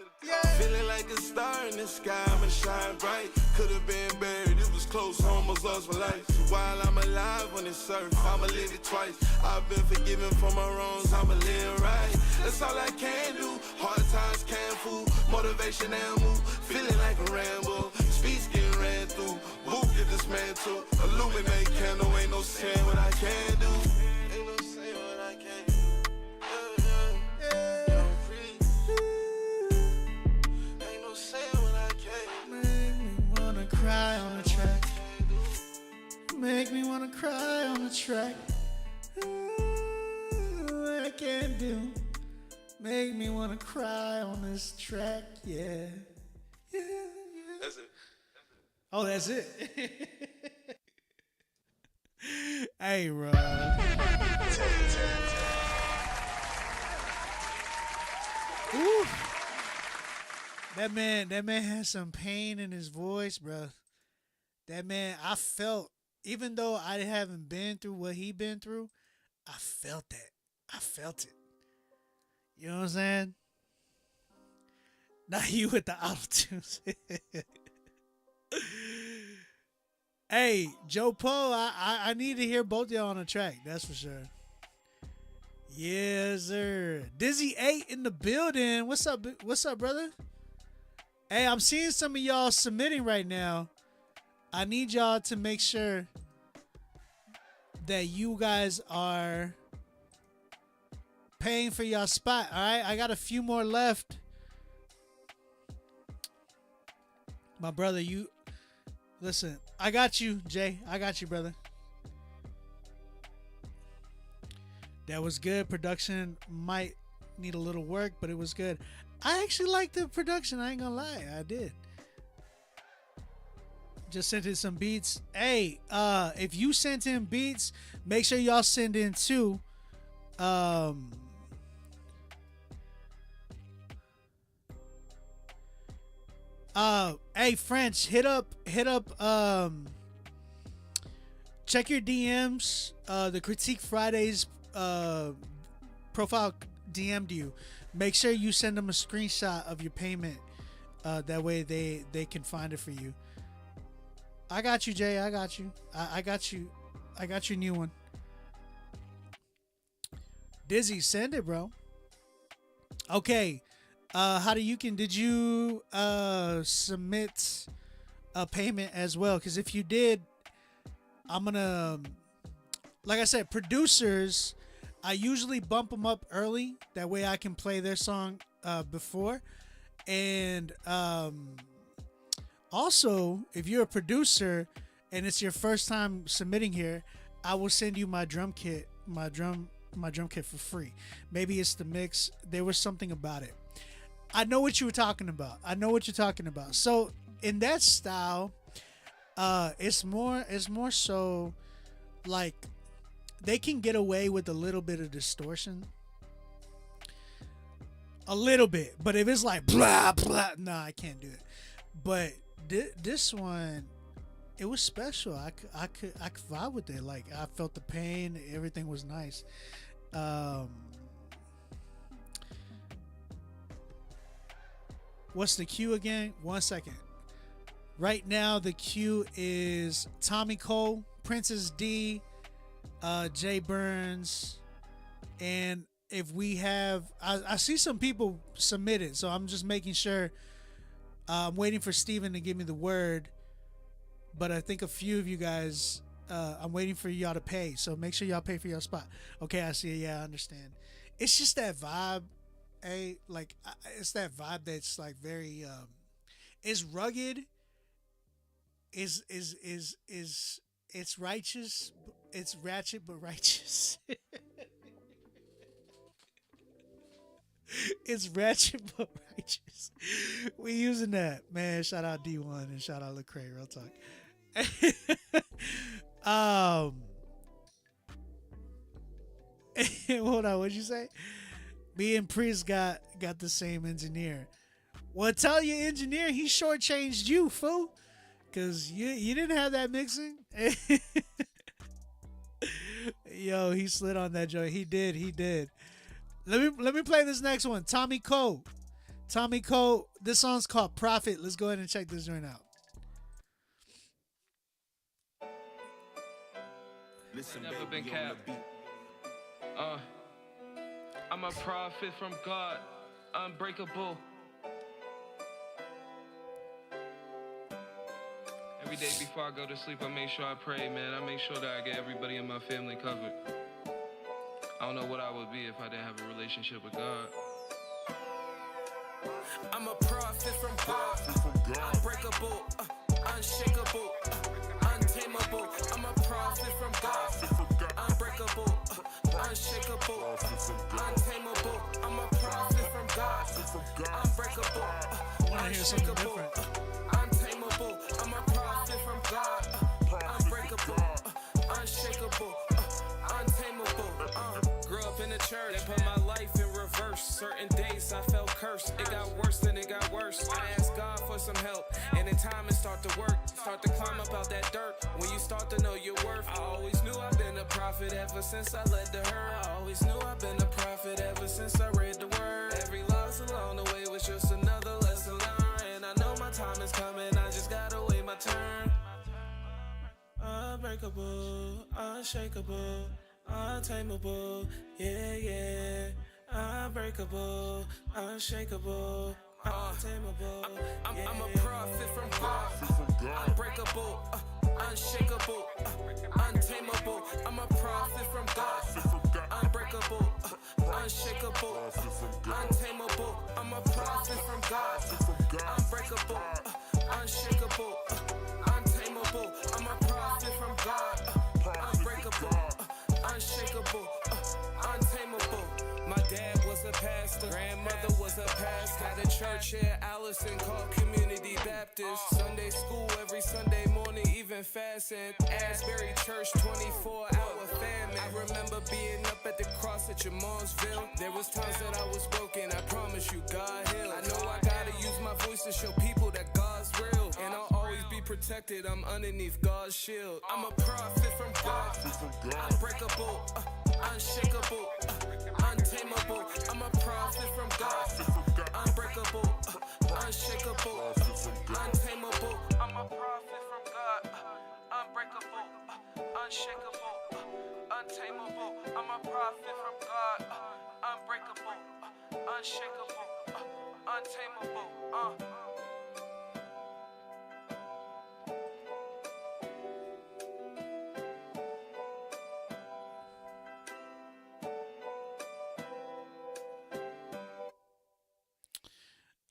Feeling like a star in the sky, I'ma shine bright. Could've been buried, it was close, almost lost my life. So while I'm alive on this earth, I'ma live it twice. I've been forgiven for my wrongs, I'ma live right. That's all I can do, hard times can't fool. Motivation and move, feeling like a Rambo. Speech getting ran through, who get dismantled. Illuminate candle, ain't no saying what I can do. Ain't no saying what I can do. Cry on the track. Make me wanna cry on the track. What I can't do. Make me wanna cry on this track. Yeah. Yeah. That's it. Oh, that's it. Hey, bro. Ooh. That man has some pain in his voice, bro. That man, I felt, even though I haven't been through what he been through, I felt that. I felt it. You know what I'm saying? Not you with the auto-tunes. Hey, Joe Poe, I need to hear both of y'all on the track. That's for sure. Yes, sir. Dizzy 8 in the building. What's up, brother? Hey, I'm seeing some of y'all submitting right now. I need y'all to make sure that you guys are paying for y'all spot. All right, I got a few more left. My brother, you listen. I got you, Jay. I got you, brother. That was good. Production might need a little work, but it was good. I actually like the production. I ain't gonna lie, I did. Just sent in some beats. Hey, if you sent in beats, make sure y'all send in too. Hey, French, hit up. Check your DMs. The Critique Fridays profile DM'd you. Make sure you send them a screenshot of your payment. That way they can find it for you. I got you, Jay. I got you. I got you. I got your new one. Dizzy, send it, bro. Okay. Did you submit a payment as well? Because if you did, I'm gonna, like I said, producers, I usually bump them up early. That way I can play their song before. And also, if you're a producer and it's your first time submitting here, I will send you my drum kit, my drum kit for free. Maybe it's the mix. There was something about it. I know what you were talking about. So in that style, it's more so like they can get away with a little bit of distortion a little bit. But if it's like blah blah, nah, I can't do it. But this one, it was special. I could vibe with it. Like I felt the pain. Everything was nice. What's the queue again? 1 second. Right now the queue is Tommy Cole, Princess D, Jay Burns, and if we have, I see some people submitted, so I'm just making sure. I'm waiting for Steven to give me the word, but I think a few of you guys, I'm waiting for y'all to pay, so make sure y'all pay for your spot. Okay, I see it. Yeah, I understand. It's just that vibe, like it's that vibe that's like very, it's rugged. It's righteous. It's ratchet but righteous. It's ratchet but righteous. We using that, man. Shout out D1 and shout out Lecrae. Real talk. Hold on. What'd you say? Me and Priest got the same engineer. Well, tell your engineer he shortchanged you, fool. Cause you didn't have that mixing. Yo, he slid on that joint. He did. Let me play this next one. Tommy Cole. This song's called Prophet. Let's go ahead and check this joint out. Listen, never been capped. I'm a prophet from God, unbreakable. Every day before I go to sleep, I make sure I pray, man. I make sure that I get everybody in my family covered. I don't know what I would be if I didn't have a relationship with God. I'm a prophet from God, unbreakable, unshakable, untamable. I'm a prophet from God, unbreakable, unshakable, untamable. I'm a prophet from God, unbreakable, unshakable, untamable. I'm a prophet from God, unbreakable, unshakable, untamable. Grew up in the church, they put my life in reverse. Certain days I felt cursed. It got worse, then it got worse. I asked God for some help, and in time it start to work. Start to climb up out that dirt. When you start to know your worth, I always knew I've been a prophet ever since I led the herd. I always knew I've been a prophet ever since I read the word. Every loss along the way was just another lesson learned. And I know my time is coming, I just gotta wait my turn. Unbreakable, unshakable, untamable, yeah. Unbreakable, unshakable, untamable. I'm a prophet from God, unbreakable, unshakable, untamable. I'm a prophet from God, unbreakable, unshakable, untamable. I'm a prophet from God, unbreakable, unshakable, untamable. I'm a prophet from God, unbreakable, unshakable, untamable. My dad was a pastor, grandmother was a pastor. Had a church here, Allison, called Community Baptist. Sunday school every Sunday morning, even fasting. Asbury Church, 24-hour famine. I remember being up at the cross at Jamalsville. There was times that I was broken, I promise you God healed. I know I gotta use my voice to show people that God's real. And I'll always be protected, I'm underneath God's shield. I'm a prophet from God, unbreakable, unshakable, untamable. I'm a prophet from God, unbreakable, unshakable, untamable. I'm a prophet from God, unbreakable, unshakable, untamable. I'm a prophet from God, unbreakable, unshakable, untamable.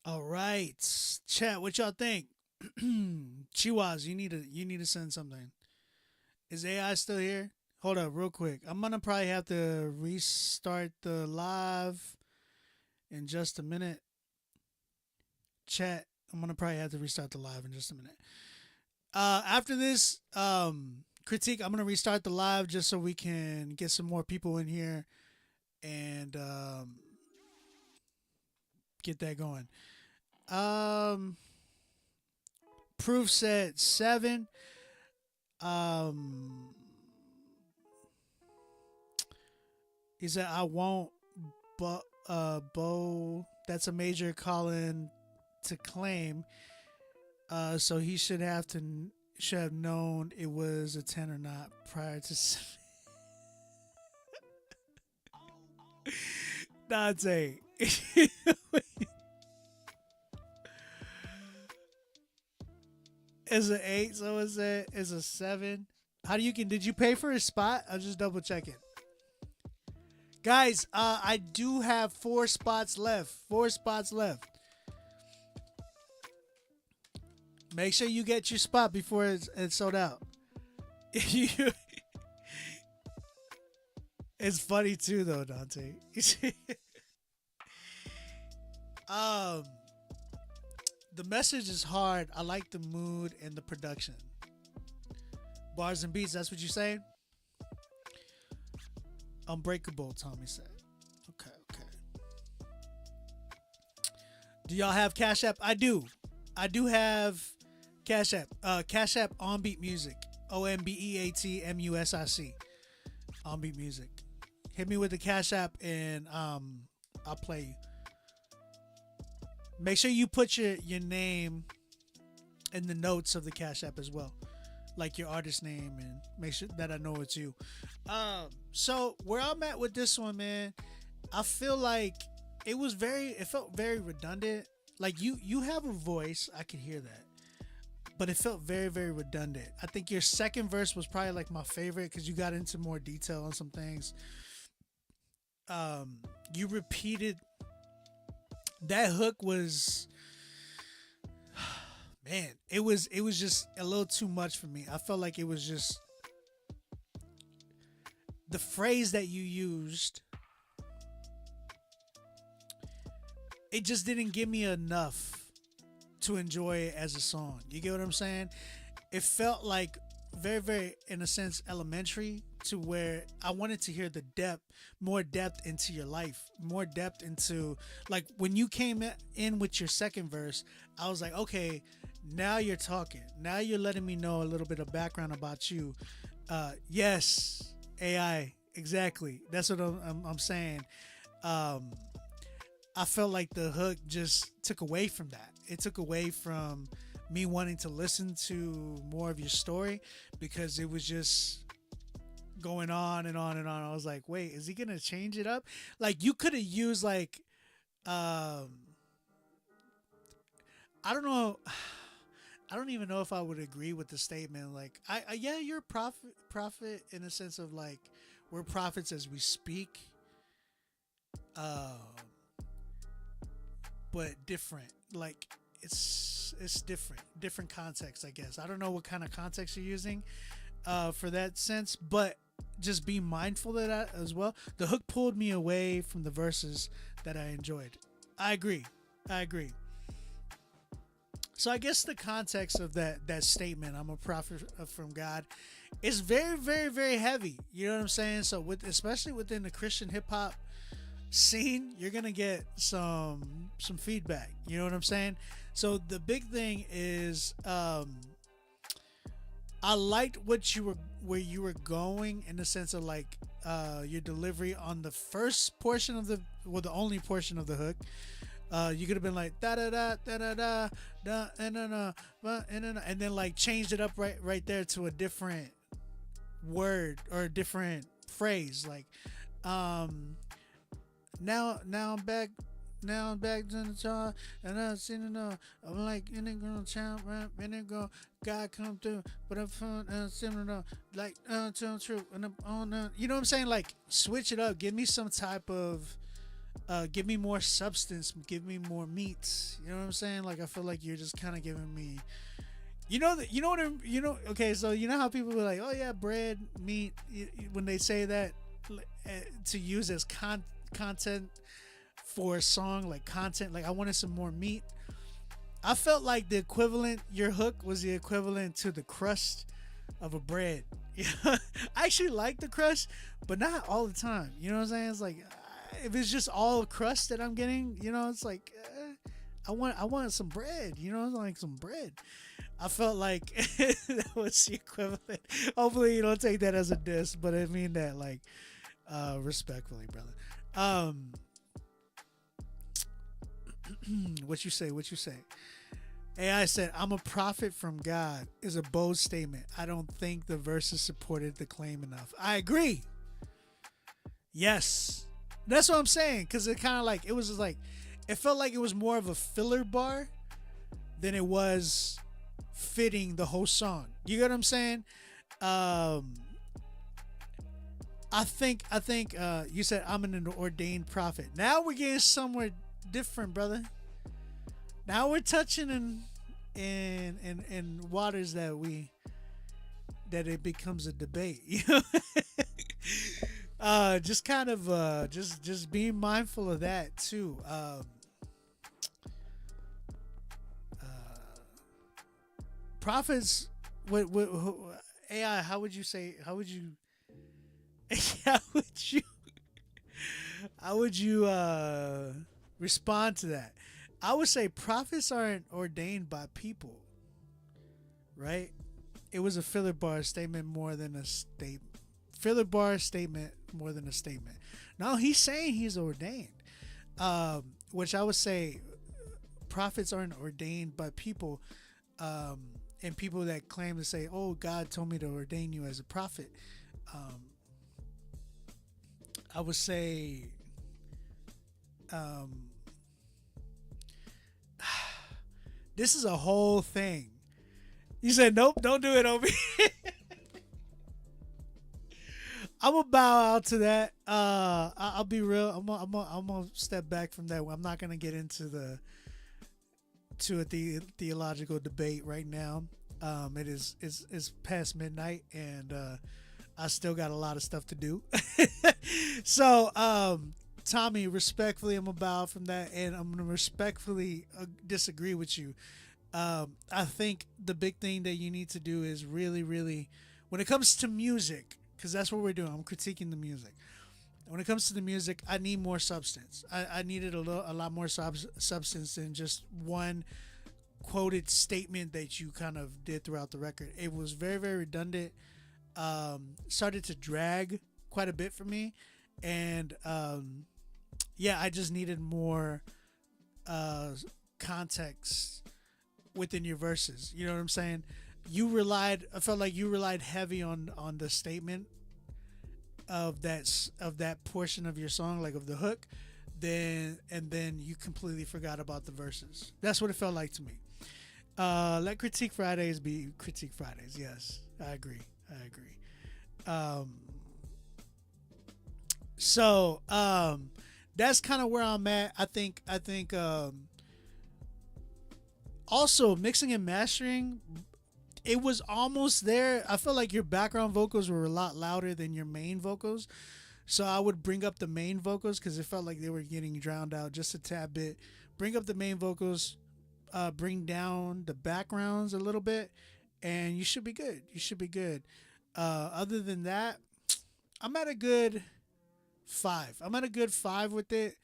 All right, chat. What y'all think? Chihuahs, you need to send something. Is AI still here? Hold up, real quick. I'm gonna probably have to restart the live in just a minute. Chat. I'm gonna probably have to restart the live in just a minute. After this critique, I'm gonna restart the live just so we can get some more people in here and get that going. Proof said 7. He said I won't, but Bo. That's a major call-in to claim. So he should have known it was a 10 or not prior to. Dante. It's an 8, so it's a 7. Did you pay for a spot? I'll just double check it. Guys, I do have 4 spots left. 4 spots left. Make sure you get your spot before it's sold out. It's funny too, though, Dante. The message is hard. I like the mood and the production. Bars and beats, that's what you say? Unbreakable, Tommy said. Okay. Do y'all have Cash App? I do have Cash App. Cash App On Beat Music. ONBEATMUSIC. On Beat Music. Hit me with the Cash App and I'll play you. Make sure you put your name in the notes of the Cash App as well. Like your artist name, and make sure that I know it's you. So where I'm at with this one, man, I feel like it felt very redundant. Like you have a voice, I could hear that. But it felt very, very redundant. I think your second verse was probably like my favorite because you got into more detail on some things. You repeated that hook was, man, it was just a little too much for me. I felt like it was just the phrase that you used. It just didn't give me enough to enjoy it as a song. You get what I'm saying? It felt like very, very, in a sense, elementary, to where I wanted to hear the more depth into your life, more depth into, like, when you came in with your second verse, I was like, okay, now you're talking. Now you're letting me know a little bit of background about you. Yes, AI, exactly. That's what I'm saying. I felt like the hook just took away from that. It took away from me wanting to listen to more of your story because it was just going on and on and on. I was like, wait, is he going to change it up? Like, you could have used, like, I don't know. I don't even know if I would agree with the statement. Like, yeah, you're a prophet in a sense of, like, we're prophets as we speak. But different. Like, it's different context, I guess. I don't know what kind of context you're using for that sense, but just be mindful of that as well. The hook pulled me away from the verses that I enjoyed. I agree. So I guess the context of that statement, I'm a prophet from God, is very, very, very heavy. You know what I'm saying? So especially within the Christian hip hop scene, you're gonna get some feedback. You know what I'm saying? So the big thing is, I liked where you were going in the sense of, like, your delivery on the first portion of the only portion of the hook. You could have been like da da da da da da da and then like changed it up right there to a different word or a different phrase, like now I'm back to the top and I'm sitting up. I'm like, and it gonna chant rap and it go God come through, but I'm fun similar like to the truth and I'm on you know what I'm saying? Like, switch it up, give me some type of give me more substance, give me more meat. You know what I'm saying? Like, I feel like you're just kind of giving me, okay, so you know how people be like, oh yeah, bread, meat, when they say that to use as content for a song, like content, like I wanted some more meat. I felt like the equivalent, your hook was the equivalent to the crust of a bread. I actually like the crust, but not all the time. You know what I'm saying? It's like, if it's just all crust that I'm getting, it's like I want some bread, like some bread. I felt like that was the equivalent. Hopefully you don't take that as a diss, but I mean that like respectfully, brother. What you say? AI said, "I'm a prophet from God" is a bold statement. I don't think the verses supported the claim enough. I agree. Yes. That's what I'm saying. Because it kind of like, it was just like, it felt like it was more of a filler bar than it was fitting the whole song. You get what I'm saying? I think you said I'm an ordained prophet. Now we're getting somewhere different, brother. Now we're touching in waters that it becomes a debate. Just kind of just being mindful of that too. Prophets, what AI? How would you respond to that? I would say prophets aren't ordained by people, right? It was a filler bar statement more than a statement. Filler bar statement more than a statement. No, he's saying he's ordained, which I would say prophets aren't ordained by people, and people that claim to say, "Oh, God told me to ordain you as a prophet." I would say, this is a whole thing. You said, "Nope, don't do it, Obi." I'm gonna bow out to that. I'll be real. I'm gonna step back from that. I'm not gonna get into a theological debate right now. It's past midnight, and I still got a lot of stuff to do. So, Tommy, respectfully, I'm gonna bow from that, and I'm gonna respectfully disagree with you. I think the big thing that you need to do is really, really, when it comes to music, because that's what we're doing. I'm critiquing the music. When it comes to the music, I need more substance. I needed a lot more substance than just one quoted statement that you kind of did throughout the record. It was very, very redundant. Started to drag quite a bit for me, and I just needed more context within your verses. You know what I'm saying? I felt like you relied heavy on the statement of that portion of your song, like of the hook, then you completely forgot about the verses. That's what it felt like to me. Let Critique Fridays be Critique Fridays. Yes, I agree. So that's kind of where I'm at. I think also mixing and mastering, it was almost there. I felt like your background vocals were a lot louder than your main vocals. So I would bring up the main vocals because it felt like they were getting drowned out just a tad bit. Bring up the main vocals, bring down the backgrounds a little bit, and you should be good. Other than that, I'm at a good 5. I'm at a good 5 with it.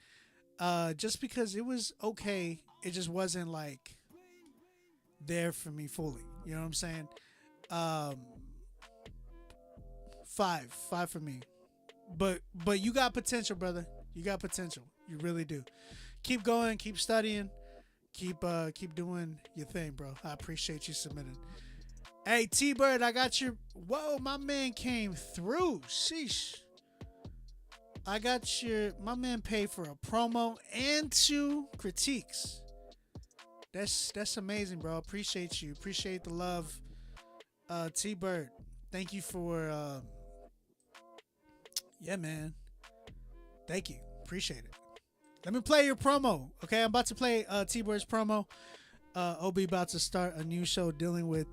Just because it was okay. It just wasn't like there for me fully. You know what I'm saying? 5 for me. But you got potential, brother. You got potential. You really do. Keep going. Keep studying. Keep doing your thing, bro. I appreciate you submitting. Hey, T-Bird, I got your... Whoa, my man came through. Sheesh. I got my man paid for a promo and 2 critiques. That's amazing, bro. Appreciate you. Appreciate the love. T-Bird, thank you for yeah, man. Thank you. Appreciate it. Let me play your promo. Okay, I'm about to play T-Bird's promo. OB about to start a new show dealing with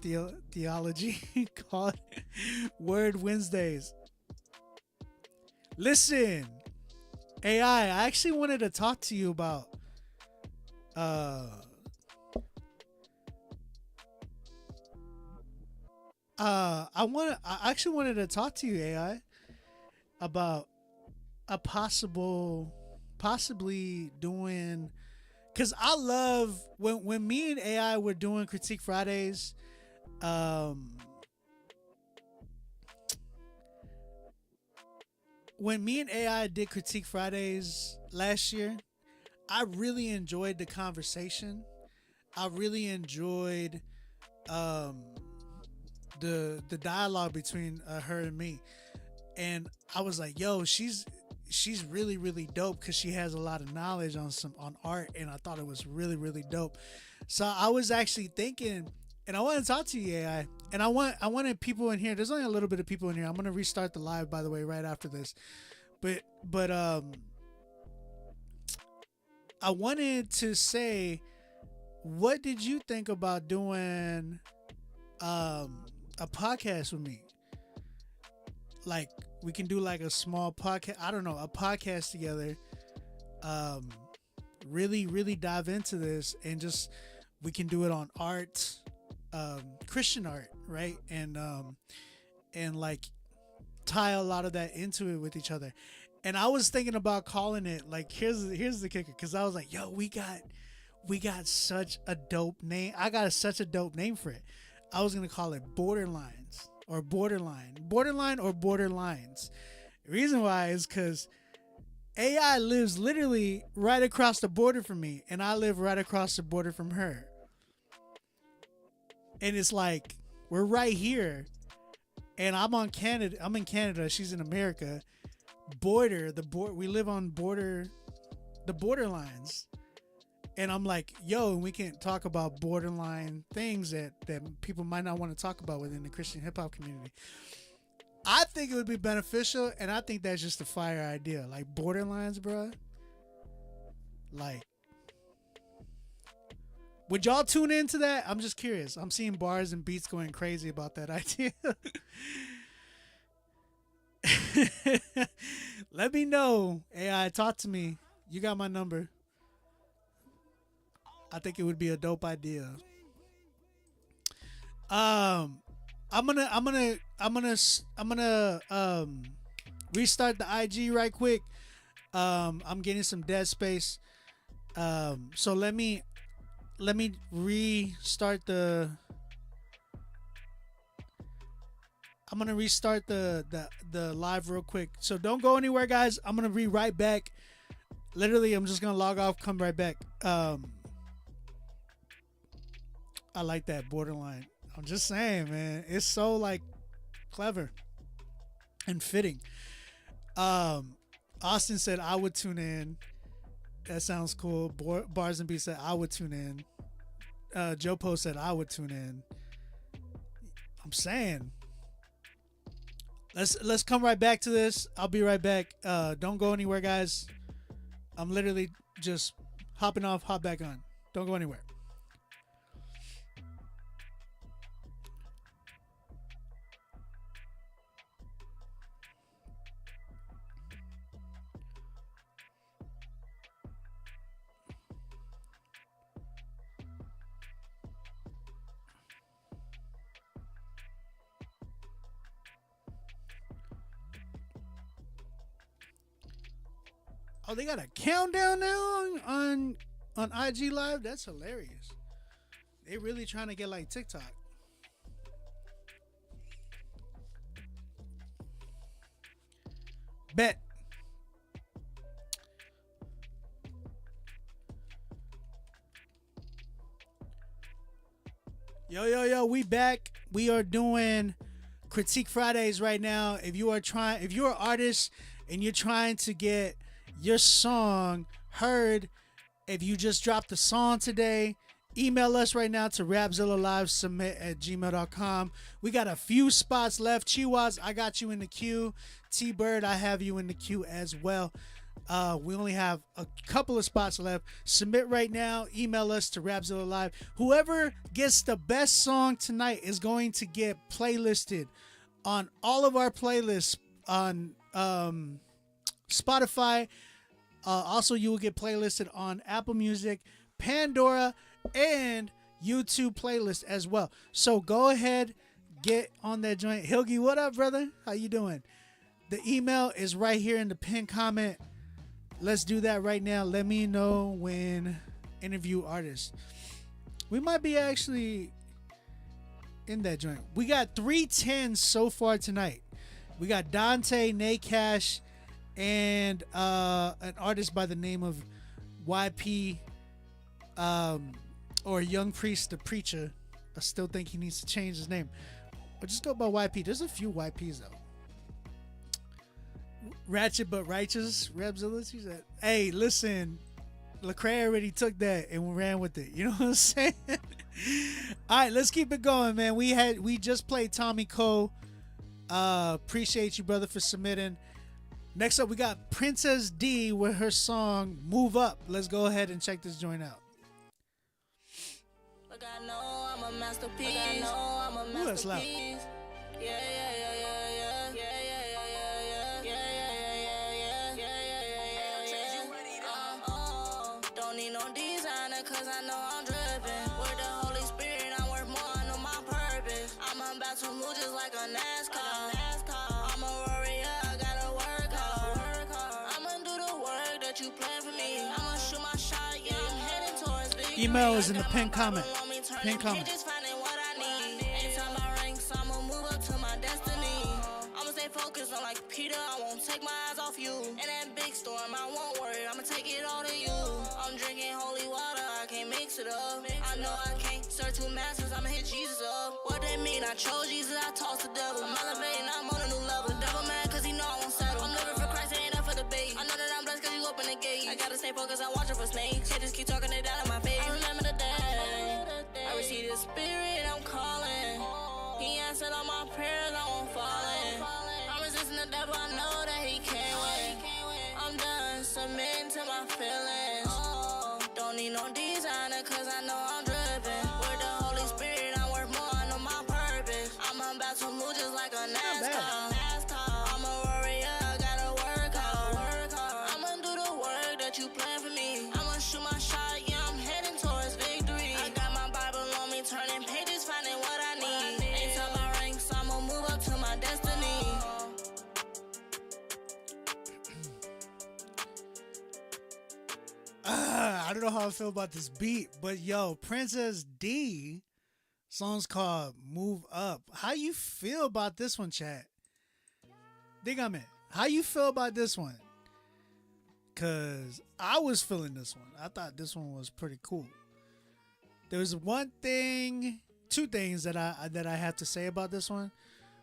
theology called Word Wednesdays. Listen, AI, I actually wanted to talk to you about I actually wanted to talk to you, AI, about a possible possibly doing, because I love when me and AI were doing Critique Fridays. When me and AI did Critique Fridays last year, I really enjoyed the conversation. I really enjoyed the dialogue between her and me, and I was like, "Yo, she's really really dope because she has a lot of knowledge on art," and I thought it was really really dope. So I was actually thinking, and I want to talk to you, AI, and I wanted people in here. There's only a little bit of people in here. I'm gonna restart the live, by the way, right after this, but I wanted to say, what did you think about doing a podcast with me? Like, we can do like a small podcast. I don't know, a podcast together. Really, really dive into this, and just we can do it on art, Christian art, right? And like tie a lot of that into it with each other. And I was thinking about calling it, like, here's the kicker, because I was like, yo, we got such a dope name. I got such a dope name for it. I was gonna call it Borderlines or Borderline or Borderlines. The reason why is because AI lives literally right across the border from me, and I live right across the border from her. And it's like, we're right here, and I'm in Canada, she's in America. We live on the borderlines. And I'm like, yo, we can talk about borderline things that people might not want to talk about within the Christian hip hop community. I think it would be beneficial, and I think that's just a fire idea. Like, borderlines, bruh. Like, would y'all tune into that? I'm just curious. I'm seeing bars and beats going crazy about that idea. Let me know. AI, talk to me. You got my number. I think it would be a dope idea. I'm gonna restart the IG right quick. I'm getting some dead space. So let me restart the. I'm gonna restart the live real quick. So don't go anywhere, guys. I'm gonna be right back. Literally, I'm just gonna log off, come right back. I like that borderline. I'm just saying, man. It's so like clever and fitting. Austin said I would tune in. That sounds cool. Bars and Beats said I would tune in. Joe Post said I would tune in. I'm saying. Let's come right back to this. I'll be right back. Don't go anywhere, guys. I'm literally just hopping off, hop back on. Don't go anywhere. Oh, they got a countdown now on IG Live? That's hilarious. They really trying to get like TikTok. Bet. Yo, we back. We are doing Critique Fridays right now. If you're an artist and you're trying to get your song heard, if you just dropped a song today, email us right now to rapzilla.com. We got a few spots left. Chiwas, I got you in the queue. T-Bird, I have you in the queue as well. We only have a couple of spots left. Submit right now. Email us to Rapzilla Live. Whoever gets the best song tonight is going to get playlisted on all of our playlists on Spotify. Also, you will get playlisted on Apple Music, Pandora, and YouTube playlist as well. So go ahead, get on that joint. Hilgi, what up, brother? How you doing? The email is right here in the pinned comment. let's do that right now. Let me know when interview artists. We might be actually in that joint. We got 310 so far tonight. We got Dante, Nate Cash, and an artist by the name of YP, or Young Priest the Preacher. I still think he needs to change his name. But just go by YP. There's a few YPs though. Ratchet but Righteous, Rapzilla. She said, hey, listen, Lecrae already took that and ran with it. You know what I'm saying? All right, let's keep it going, man. We just played Tommy Cole. Appreciate you, brother, for submitting. Next up, we got Princess D with her song Move Up. Let's go ahead and check this joint out. Look, I know I'm a masterpiece. Look, I know I'm a masterpiece. Ooh, that's loud. Don't need no designer, cause I know I'm dripping. With the Holy Spirit, I'm worth more, I know my purpose. I'm about to move just like a NASCAR. I'm a warrior, I gotta work hard. I'ma do the work that you plan for me. I'ma shoot my shot, yeah, I'm heading towards victory. Email is in the pinned comment. Pinned comment. Just finding what I need. Anytime I ranks, I'ma move up to my destiny. I'ma stay focused on like Peter, I won't take my eyes off you. In that big storm, I won't worry, I'ma take it all to you. I'm drinking holy water, I can't mix it up. I know I can't serve two masters, I'ma hit Jesus up. What they mean, I chose Jesus, I tossed the devil. I'm elevating, I'm on a new level. Devil mad cause he know I won't settle. I'm living for Christ, it ain't up for debate. I know that I'm blessed cause you open the gate. I gotta stay focused, I'm watching for snakes. They just keep talking it down in my face. I remember the day I received the spirit, I'm calling. He answered all my prayers, I won't falling. I'm resisting the devil, I know that he can't win. I'm done submitting to my feelings. Don't need no designer, cause I know I'm dripping. With the Holy Spirit, I'm worth more, I know my purpose. I'm about to move just like a NASCAR. I'm a warrior, I gotta work hard. I'ma do the work that you plan for me. I'ma shoot my shot, yeah, I'm heading towards victory. I got my Bible on me, turning pages, finding what I need. Anytime I ranks, I'ma move up to my destiny. I don't know how I feel about this beat, but yo, Princess D, song's called Move Up. How you feel about this one, chat? Dígame, how you feel about this one? Cause I was feeling this one. I thought this one was pretty cool. There was two things that I have to say about this one.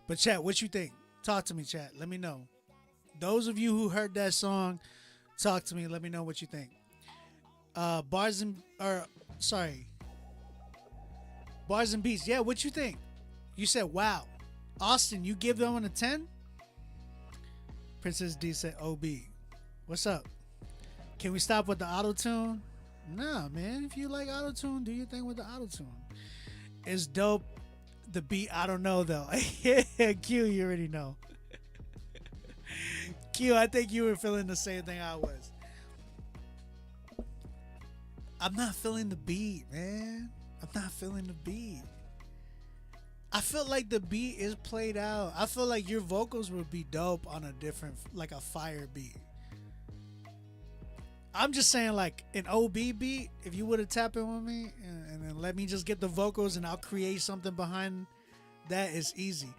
But chat, what you think? Talk to me, chat. Let me know. Those of you who heard that song, talk to me. Let me know what you think. Bars and Beats. Yeah, what you think? You said wow. Austin, you give that one a 10? Princess D said OB. What's up? Can we stop with the auto-tune? Nah, man. If you like auto-tune, do your thing with the auto-tune. It's dope. The beat, I don't know though. Q, you already know. Q, I think you were feeling the same thing I was. I'm not feeling the beat, man. I'm not feeling the beat. I feel like the beat is played out. I feel like your vocals would be dope on a different, like a fire beat. I'm just saying, like an OB beat, if you would have tapped in with me and then let me just get the vocals and I'll create something behind that, is easy.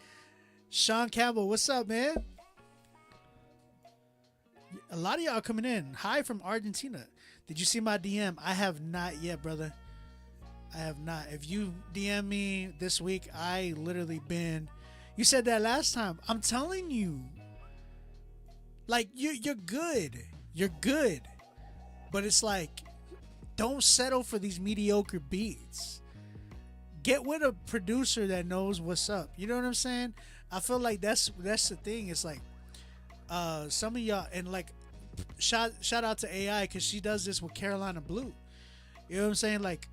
Sean Campbell, what's up, man? A lot of y'all coming in. Hi from Argentina. Did you see my DM? I have not yet, brother. I have not. If you DM me this week, I literally been... You said that last time. I'm telling you. Like, you're good. You're good. But it's like, don't settle for these mediocre beats. Get with a producer that knows what's up. You know what I'm saying? I feel like that's the thing. It's like, some of y'all, and like, shout out to AI because she does this with Carolina Blue. You know what I'm saying? Like,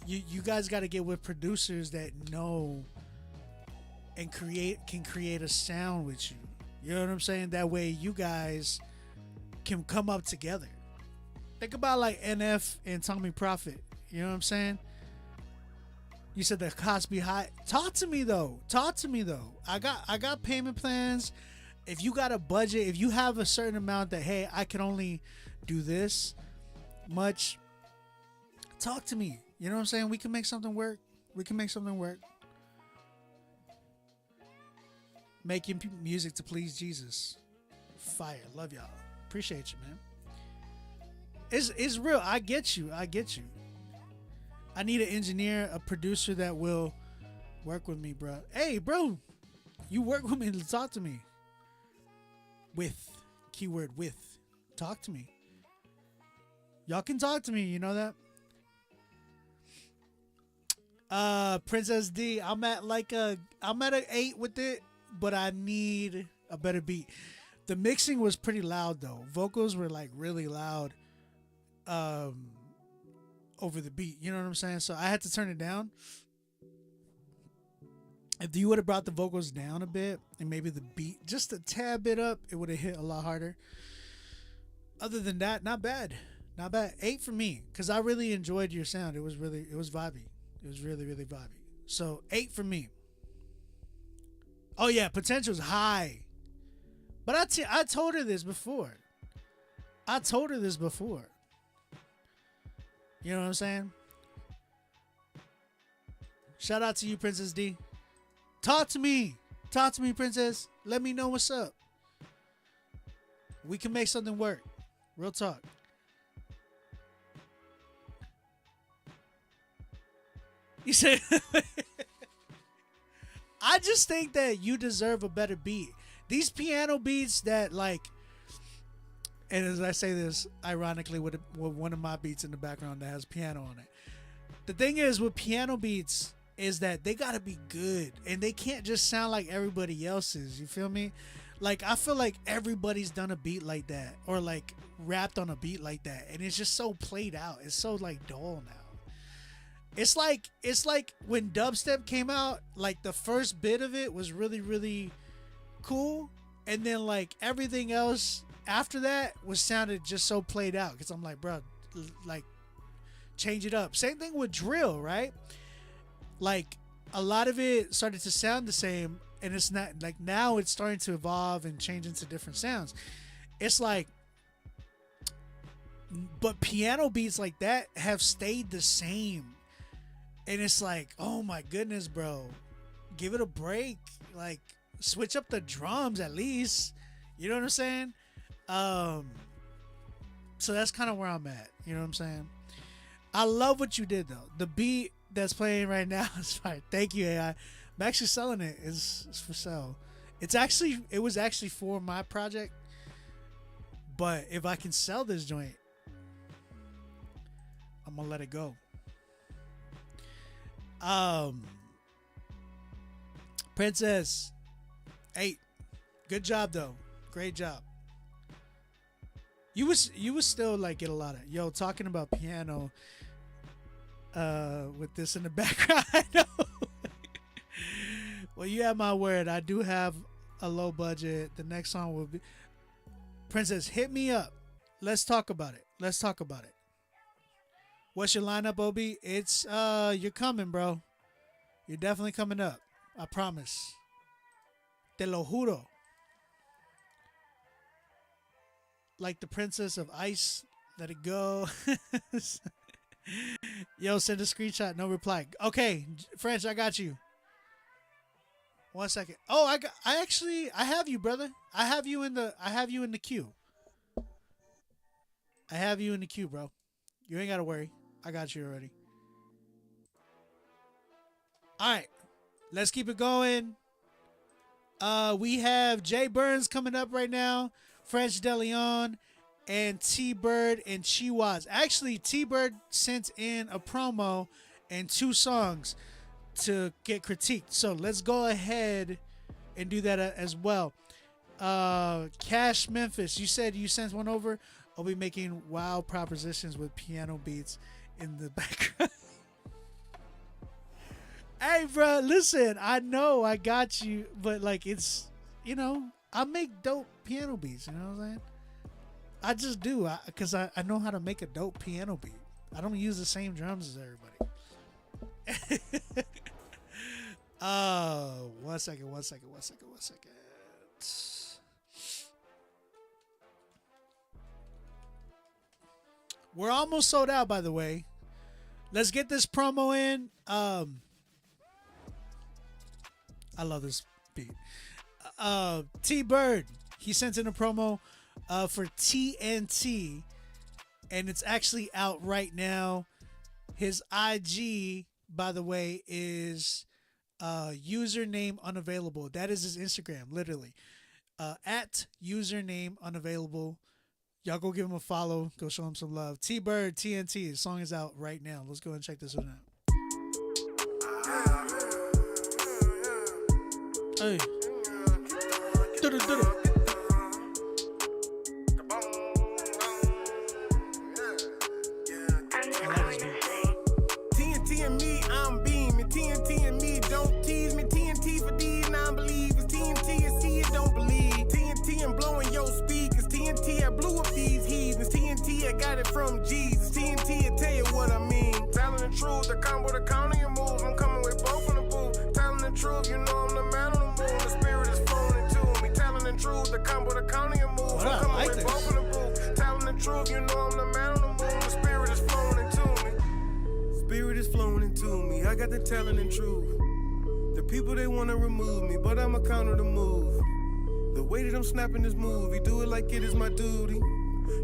you guys got to get with producers that know and can create a sound with you. You know what I'm saying? That way you guys can come up together. Think about like NF and Tommy Prophet. You know what I'm saying? You said the cost be high. Talk to me though. I got payment plans. If you got a budget, if you have a certain amount that, hey, I can only do this much, talk to me. You know what I'm saying? We can make something work. We can make something work. Making music to please Jesus. Fire. Love y'all. Appreciate you, man. It's real. I get you. I get you. I need an engineer, a producer that will work with me, bro. Hey, bro. You work with me to talk to me. With. Keyword with. Talk to me. Y'all can talk to me. You know that? Princess D. I'm at an 8 with it, but I need a better beat. The mixing was pretty loud though. Vocals were like really loud over the beat. You know what I'm saying? So I had to turn it down. If you would have brought the vocals down a bit and maybe the beat just a tad bit up, it would have hit a lot harder. Other than that, not bad. Not bad. 8 for me, because I really enjoyed your sound. It was vibey. It was really, really vibey. So 8 for me. Oh yeah, potential's high. But I told her this before. You know what I'm saying? Shout out to you, Princess D. Talk to me, Princess. Let me know what's up. We can make something work. Real talk. You said, I just think that you deserve a better beat. These piano beats that like, and as I say this, ironically, with one of my beats in the background that has piano on it. The thing is with piano beats is that they gotta be good and they can't just sound like everybody else's. You feel me? Like I feel like everybody's done a beat like that or like rapped on a beat like that, and it's just so played out. It's so like dull now. It's like when dubstep came out, like the first bit of it was really, really cool, and then like everything else after that was sounded just so played out. Because I'm like, bro, like change it up. Same thing with drill, right? Like a lot of it started to sound the same, and it's not like now it's starting to evolve and change into different sounds. It's like, but piano beats like that have stayed the same. And it's like, oh my goodness, bro, give it a break. Like, switch up the drums at least. You know what I'm saying? So that's kind of where I'm at. You know what I'm saying? I love what you did though. The beat that's playing right now is fine. Thank you, AI. I'm actually selling it. It's for sale. It was actually for my project. But if I can sell this joint, I'm gonna let it go. Princess 8. Good job though. Great job. You was still like get a lot of talking about piano with this in the background. I know. Well, you have my word. I do have a low budget. The next song will be Princess, hit me up. Let's talk about it. What's your lineup, Obi? It's you're coming, bro. You're definitely coming up. I promise. Te lo juro. Like the Princess of Ice. Let it go. Yo, send a screenshot. No reply. Okay, French, I got you. 1 second. Oh, I have you, brother. I have you in the queue. I have you in the queue, bro. You ain't gotta worry. I got you already. All right, let's keep it going. We have Jay Burns coming up right now, French DeLeon, and T-Bird and Chiwaz. Actually, T-Bird sent in a promo and 2 songs to get critiqued. So let's go ahead and do that as well. Cash Memphis, you said you sent one over. I'll be making wild propositions with piano beats in the background. Hey, bro, listen, I know I got you, but like it's, I make dope piano beats, you know what I'm saying? I just do, because I know how to make a dope piano beat. I don't use the same drums as everybody. One second. We're almost sold out, by the way. Let's get this promo in. I love this beat. T Bird, he sent in a promo for TNT, and it's actually out right now. His IG, by the way, is username unavailable. That is his Instagram, literally. At username unavailable. Y'all go give him a follow. Go show him some love. T Bird, TNT. The song is out right now. Let's go and check this one out. Hey. Do-do-do-do. TNT and me, I'm beaming. TNT and me, don't tease me. TNT for these non-believers. TNT and see it, don't believe. TNT and blowing your speakers. TNT, I blew up these heathens. TNT, I got it from Jesus. TNT, I tell you what I mean. Telling the truth, the combo, the counter your moves. I'm coming with both on the booth. Telling the truth, you know I'm the man on the moon. The spirit is flowing into me. Telling the truth, the combo, the counter your moves. I'm coming with both on the booth. Telling the truth, you know I'm the man on the moon. The spirit is flowing into me. Spirit is flowing into me. I got the telling and truth. The people they wanna remove me, but I'ma counter the move. The way that I'm snapping this movie, do it like it is my duty.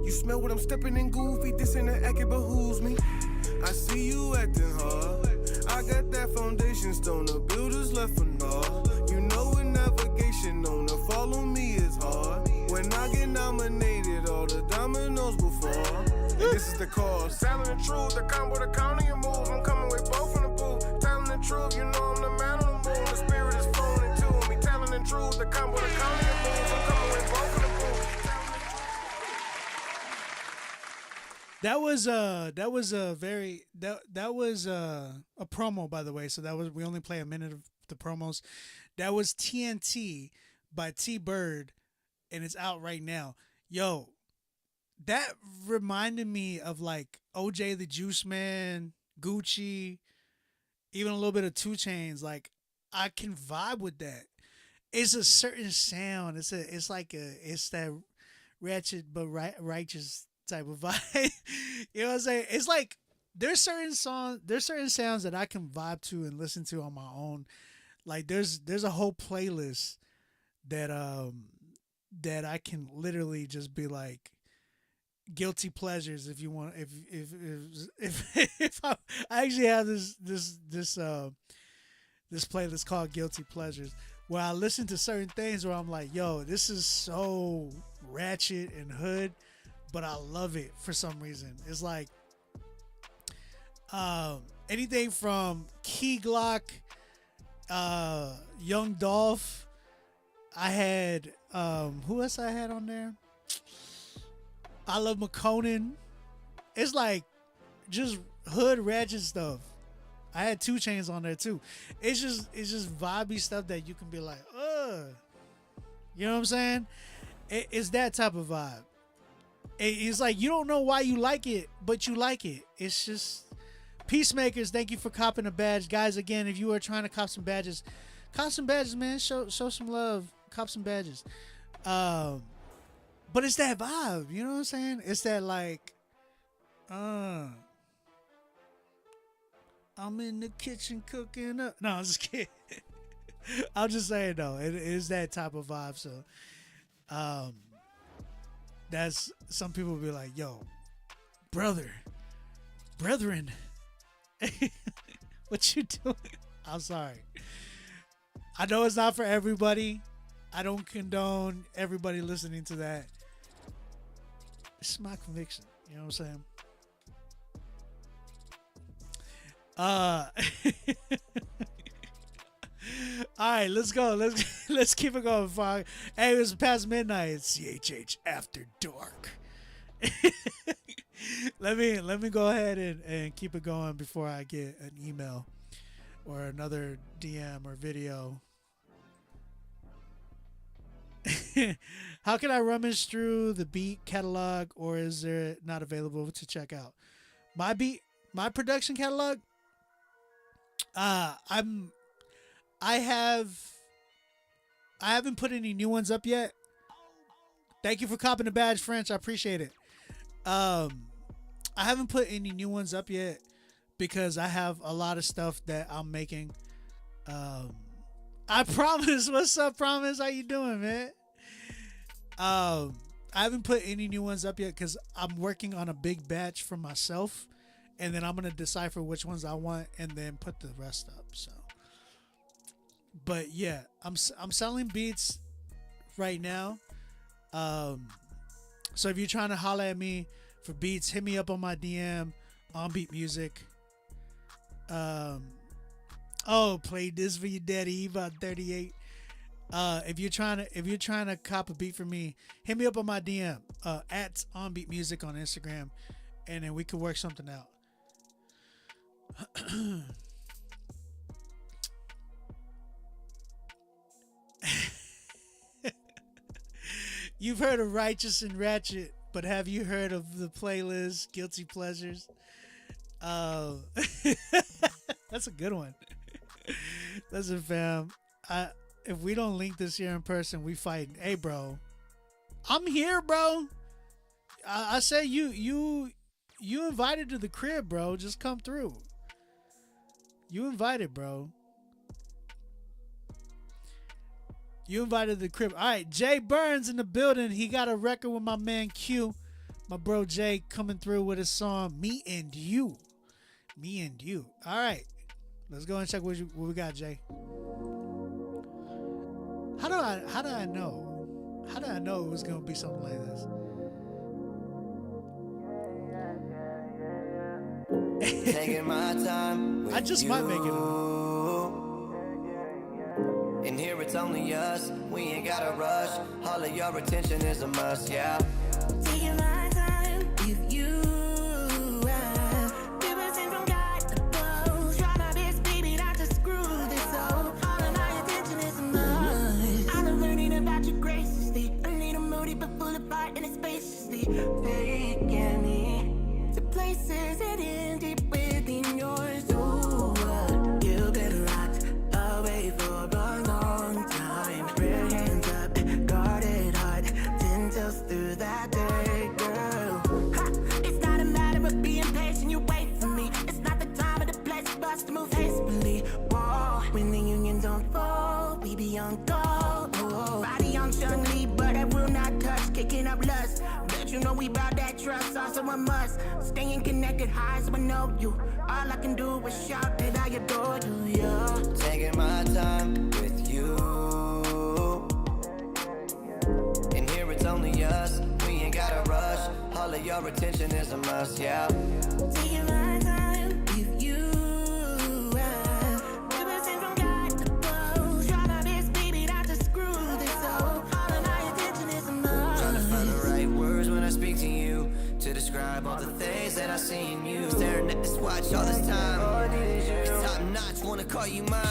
You smell what I'm stepping in goofy, this ain't an act, it behooves me. I see you acting hard. I got that foundation stone, the builders left for naught. You know with navigation on the follow me is hard. When I get nominated, all the dominoes will fall. And this is the cause. Telling the truth, the combo, the counter your moves. I'm coming with both on the booth. Telling the truth, you know I'm the man on the moon. The spirit is flowing into me. Telling the truth, the combo, the counter your moves. I'm coming with both on the booth. That was a promo, by the way. So we only play a minute of the promos. That was TNT by T Bird, and it's out right now. Yo, that reminded me of like OJ the Juice Man, Gucci, even a little bit of 2 Chainz. Like, I can vibe with that. It's a certain sound. It's that ratchet but righteous type of vibe. You know what I'm saying? It's like there's certain sounds that I can vibe to and listen to on my own. Like there's a whole playlist that I can literally just be like guilty pleasures if you want. If I actually have this playlist called Guilty Pleasures, where I listen to certain things where I'm like, yo, this is so ratchet and hood, but I love it for some reason. It's like anything from Key Glock, Young Dolph. I had who else I had on there? I Love McConan. It's like just hood ratchet stuff. I had 2 Chainz on there too. It's just vibey stuff that you can be like, you know what I'm saying? It's that type of vibe. It's like you don't know why you like it, but you like it. It's just Peacemakers. Thank you for copping a badge, guys. Again, if you are trying to cop some badges, man. Show some love. Cop some badges. But it's that vibe. You know what I'm saying? It's that like, I'm in the kitchen cooking up. No, I'm just kidding. I'm just saying though, it is that type of vibe. So, that's some people will be like, yo, brethren, what you doing? I'm sorry. I know it's not for everybody. I don't condone everybody listening to that. It's my conviction. You know what I'm saying? All right, let's go. Let's keep it going, Fog. Hey, it was past midnight. It's CHH After Dark. let me go ahead and keep it going before I get an email or another DM or video. How can I rummage through the beat catalog, or is there not available to check out? My production catalog. I haven't put any new ones up yet. Thank you for copping the badge, French. I appreciate it. I haven't put any new ones up yet because I have a lot of stuff that I'm making. I promise. What's up, Promise? How you doing, man? I haven't put any new ones up yet because I'm working on a big batch for myself, and then I'm gonna decipher which ones I want and then put the rest up. So, but yeah, I'm selling beats right now. So if you're trying to holler at me for beats, hit me up on my DM on Beat Music. Play this for your daddy. He about 38. If you're trying to cop a beat for me, hit me up on my DM at On Beat Music on Instagram, and then we could work something out. You've heard of Righteous and Ratchet, but have you heard of the playlist Guilty Pleasures? That's a good one. Listen, fam. If we don't link this year in person, we fighting. Hey, bro. I'm here, bro. I say you invited to the crib, bro. Just come through. You invited, bro. You invited to the crib. All right, Jay Burns in the building. He got a record with my man Q. My bro Jay coming through with his song Me and You. Me and You. All right. Let's go and check what we got, Jay. How do I know? How did I know it was gonna be something like this? Taking my time. I just might make it. And here it's only us. We ain't gotta rush. All of your attention is a must, yeah. Taking my time with you. Liberation from God above. Try my best, baby, not to screw this up. All of my attention is a must. I'm learning about you graciously. I need a moody but full of heart and it's spaciously. Taking me to places hidden deep within yours. Ooh, you've been locked away for a long time. Red hands up, guarded heart. 10 toes through that day, girl. Ha! It's not a matter of being patient, you wait for me. It's not the time or the place for us to move hastily. Whoa, when the unions don't fall, we be on call. Oh, body on Chun-Li, but I will not touch. Kicking up lust, bet you know we bout that trust. Also a must, staying connected high so I know you. All I can do is shout that I adore you, yeah. Taking my time with you. And here it's only us. We ain't gotta rush. All of your attention is a must, yeah. Taking my time with you. Liberation from God above. Try my best, baby, not to screw this up. All of my attention is a must. Trying to find the right words when I speak to you, to describe all the things that I see in you. Staring at this watch all this time. Top notch, wanna call you mine.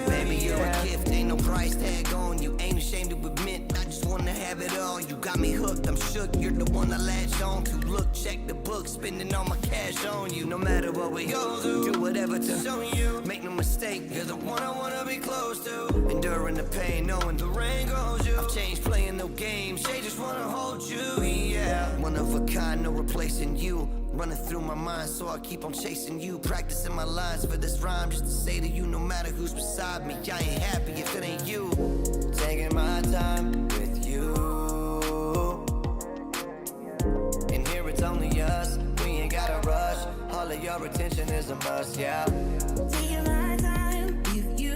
Baby, you're a gift, ain't no price tag on you. Ain't ashamed to admit, I just wanna have it all. You got me hooked, I'm shook, you're the one I latch on to. Look, check the book, spending all my cash on you. No matter what we go through, do whatever to show you. Make no mistake, you're the one I wanna be close to. Enduring the pain, knowing the rain goes you. I've changed, playing no games, they just wanna hold you, yeah. One of a kind, no replacing you. Running through my mind, so I keep on chasing you. Practicing my lines for this rhyme, just to say to you, no matter who's beside me, I ain't happy if it ain't you. Taking my time with you. And here it's only us. We ain't gotta rush. All of your attention is a must, yeah. Taking my time with you.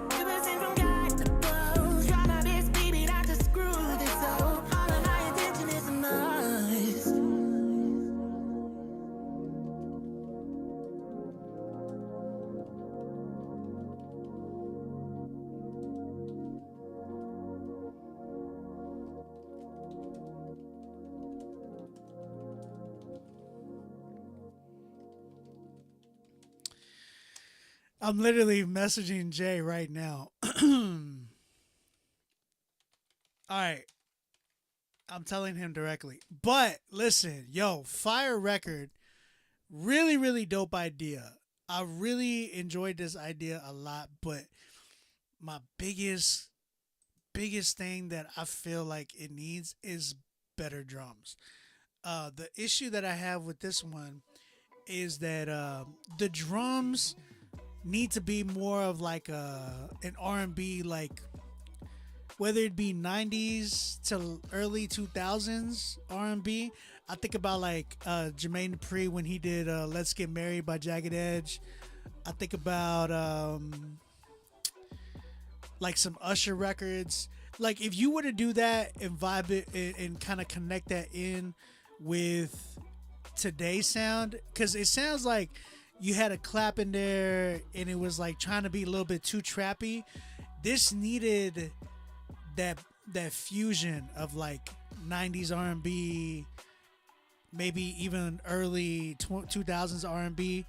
Liberation from God above. Try my best, baby, not to screw this up. All of my attention is a must. I'm literally messaging Jay right now. All right. I'm telling him directly. But listen, yo, fire record. Really, really dope idea. I really enjoyed this idea a lot, but my biggest thing that I feel like it needs is better drums. The issue that I have with this one is that the drums need to be more of like an R&B, like whether it be 90s to early 2000s R&B. I think about like Jermaine Dupri when he did Let's Get Married by Jagged Edge. I think about like some Usher records. Like if you were to do that and vibe it and kind of connect that in with today's sound, because it sounds like you had a clap in there and it was like trying to be a little bit too trappy. This needed that fusion of like 90s R&B, maybe even early 2000s R&B,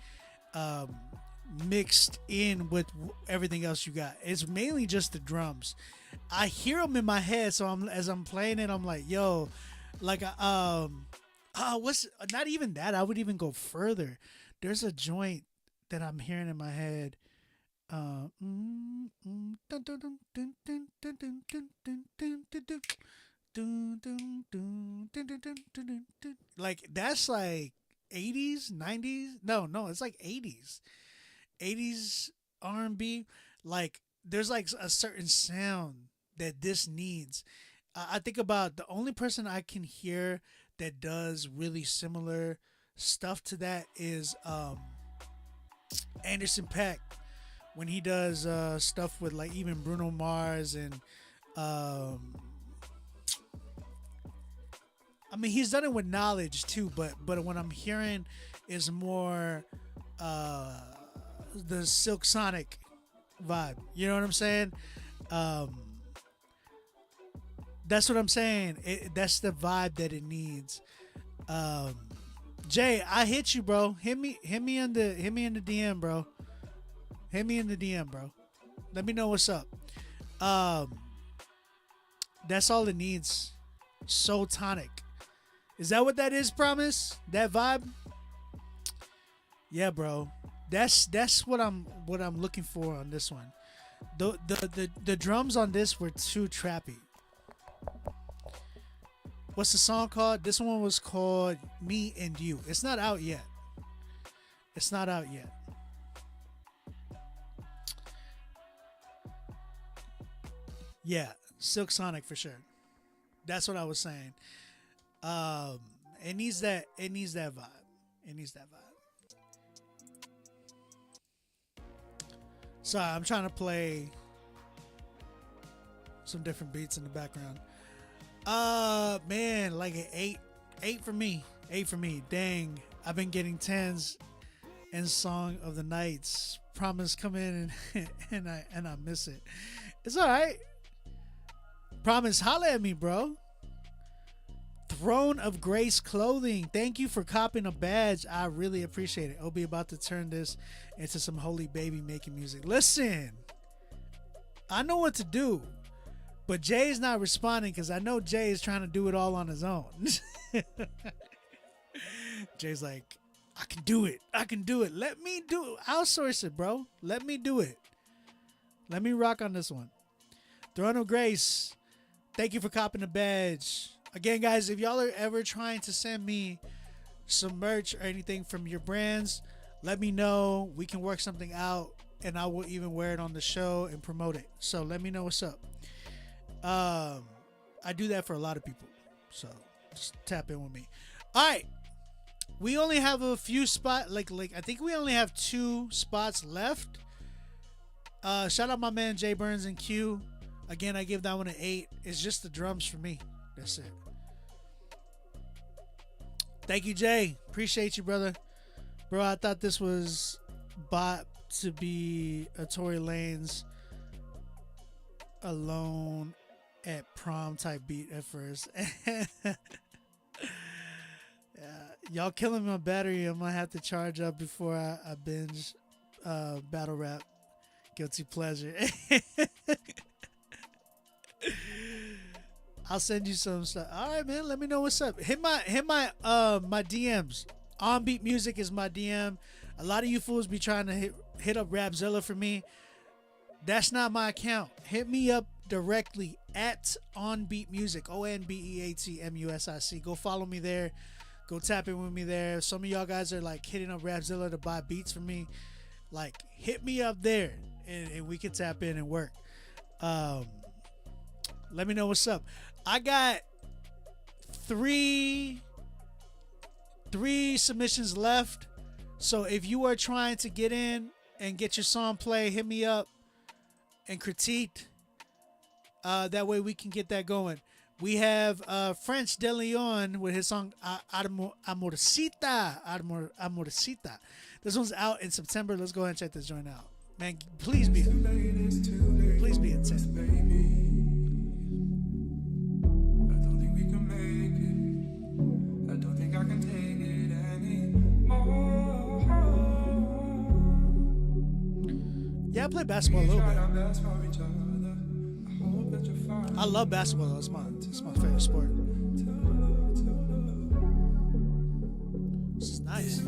mixed in with everything else you got. It's mainly just the drums. I hear them in my head, so as I'm playing it, I'm like, yo, like what's not even that. I would even go further. There's a joint that I'm hearing in my head. Like that's like 80s, 90s. No, it's like 80s R&B. Like there's like a certain sound that this needs. I think about the only person I can hear that does really similar stuff to that is Anderson .Paak when he does stuff with like even Bruno Mars and I mean he's done it with Knowledge too, but what I'm hearing is more the Silk Sonic vibe. You know what I'm saying? That's what I'm saying. That's the vibe that it needs. Jay, I hit you, bro. Hit me in the DM, bro. Hit me in the DM, bro. Let me know what's up. That's all it needs. Soul Tonic. Is that what that is, Promise? That vibe? Yeah, bro. That's what I'm looking for on this one. The drums on this were too trappy. What's the song called? This one was called Me and You. It's not out yet. Yeah, Silk Sonic for sure. That's what I was saying. It needs that vibe. Sorry, I'm trying to play some different beats in the background. Man, like an 8 for me. 8 for me. Dang, I've been getting 10s in Song of the Nights. Promise come in and I miss it. It's all right. Promise, holla at me, bro. Throne of Grace Clothing. Thank you for copping a badge. I really appreciate it. I'll be about to turn this into some holy baby making music. Listen, I know what to do. But Jay's not responding because I know Jay is trying to do it all on his own. Jay's like, I can do it. Let me do it. Outsource it, bro. Let me do it. Let me rock on this one. Throne of Grace, thank you for copping the badge. Again, guys, if y'all are ever trying to send me some merch or anything from your brands, let me know. We can work something out, and I will even wear it on the show and promote it. So let me know what's up. I do that for a lot of people, so just tap in with me. All right, we only have a few spots. Like I think we only have 2 spots left. Shout out my man Jay Burns and Q. Again, I give that one an 8. It's just the drums for me. That's it. Thank you, Jay. Appreciate you, brother. Bro, I thought this was bought to be a Tory Lanez Alone at Prom type beat at first. Y'all killing my battery. I'm gonna have to charge up before I binge battle rap. Guilty pleasure. I'll send you some stuff. All right, man. Let me know what's up. Hit my my DMs. On Beat Music is my DM. A lot of you fools be trying to hit up Rapzilla for me. That's not my account. Hit me up directly at On Beat Music. ONBEATMUSIC. Go follow me there. Go tap in with me there. Some of y'all guys are like hitting up Rapzilla to buy beats from me. Like, hit me up there, and we can tap in and work. Let me know what's up. I got three submissions left. So if you are trying to get in and get your song played, hit me up and critique. That way we can get that going. We have French De Leon with his song Amorcita. This one's out in September. Let's go ahead and check this joint out. Man, please be intense. Yeah, I play basketball a little bit. I love basketball though. It's my favorite sport. This is nice.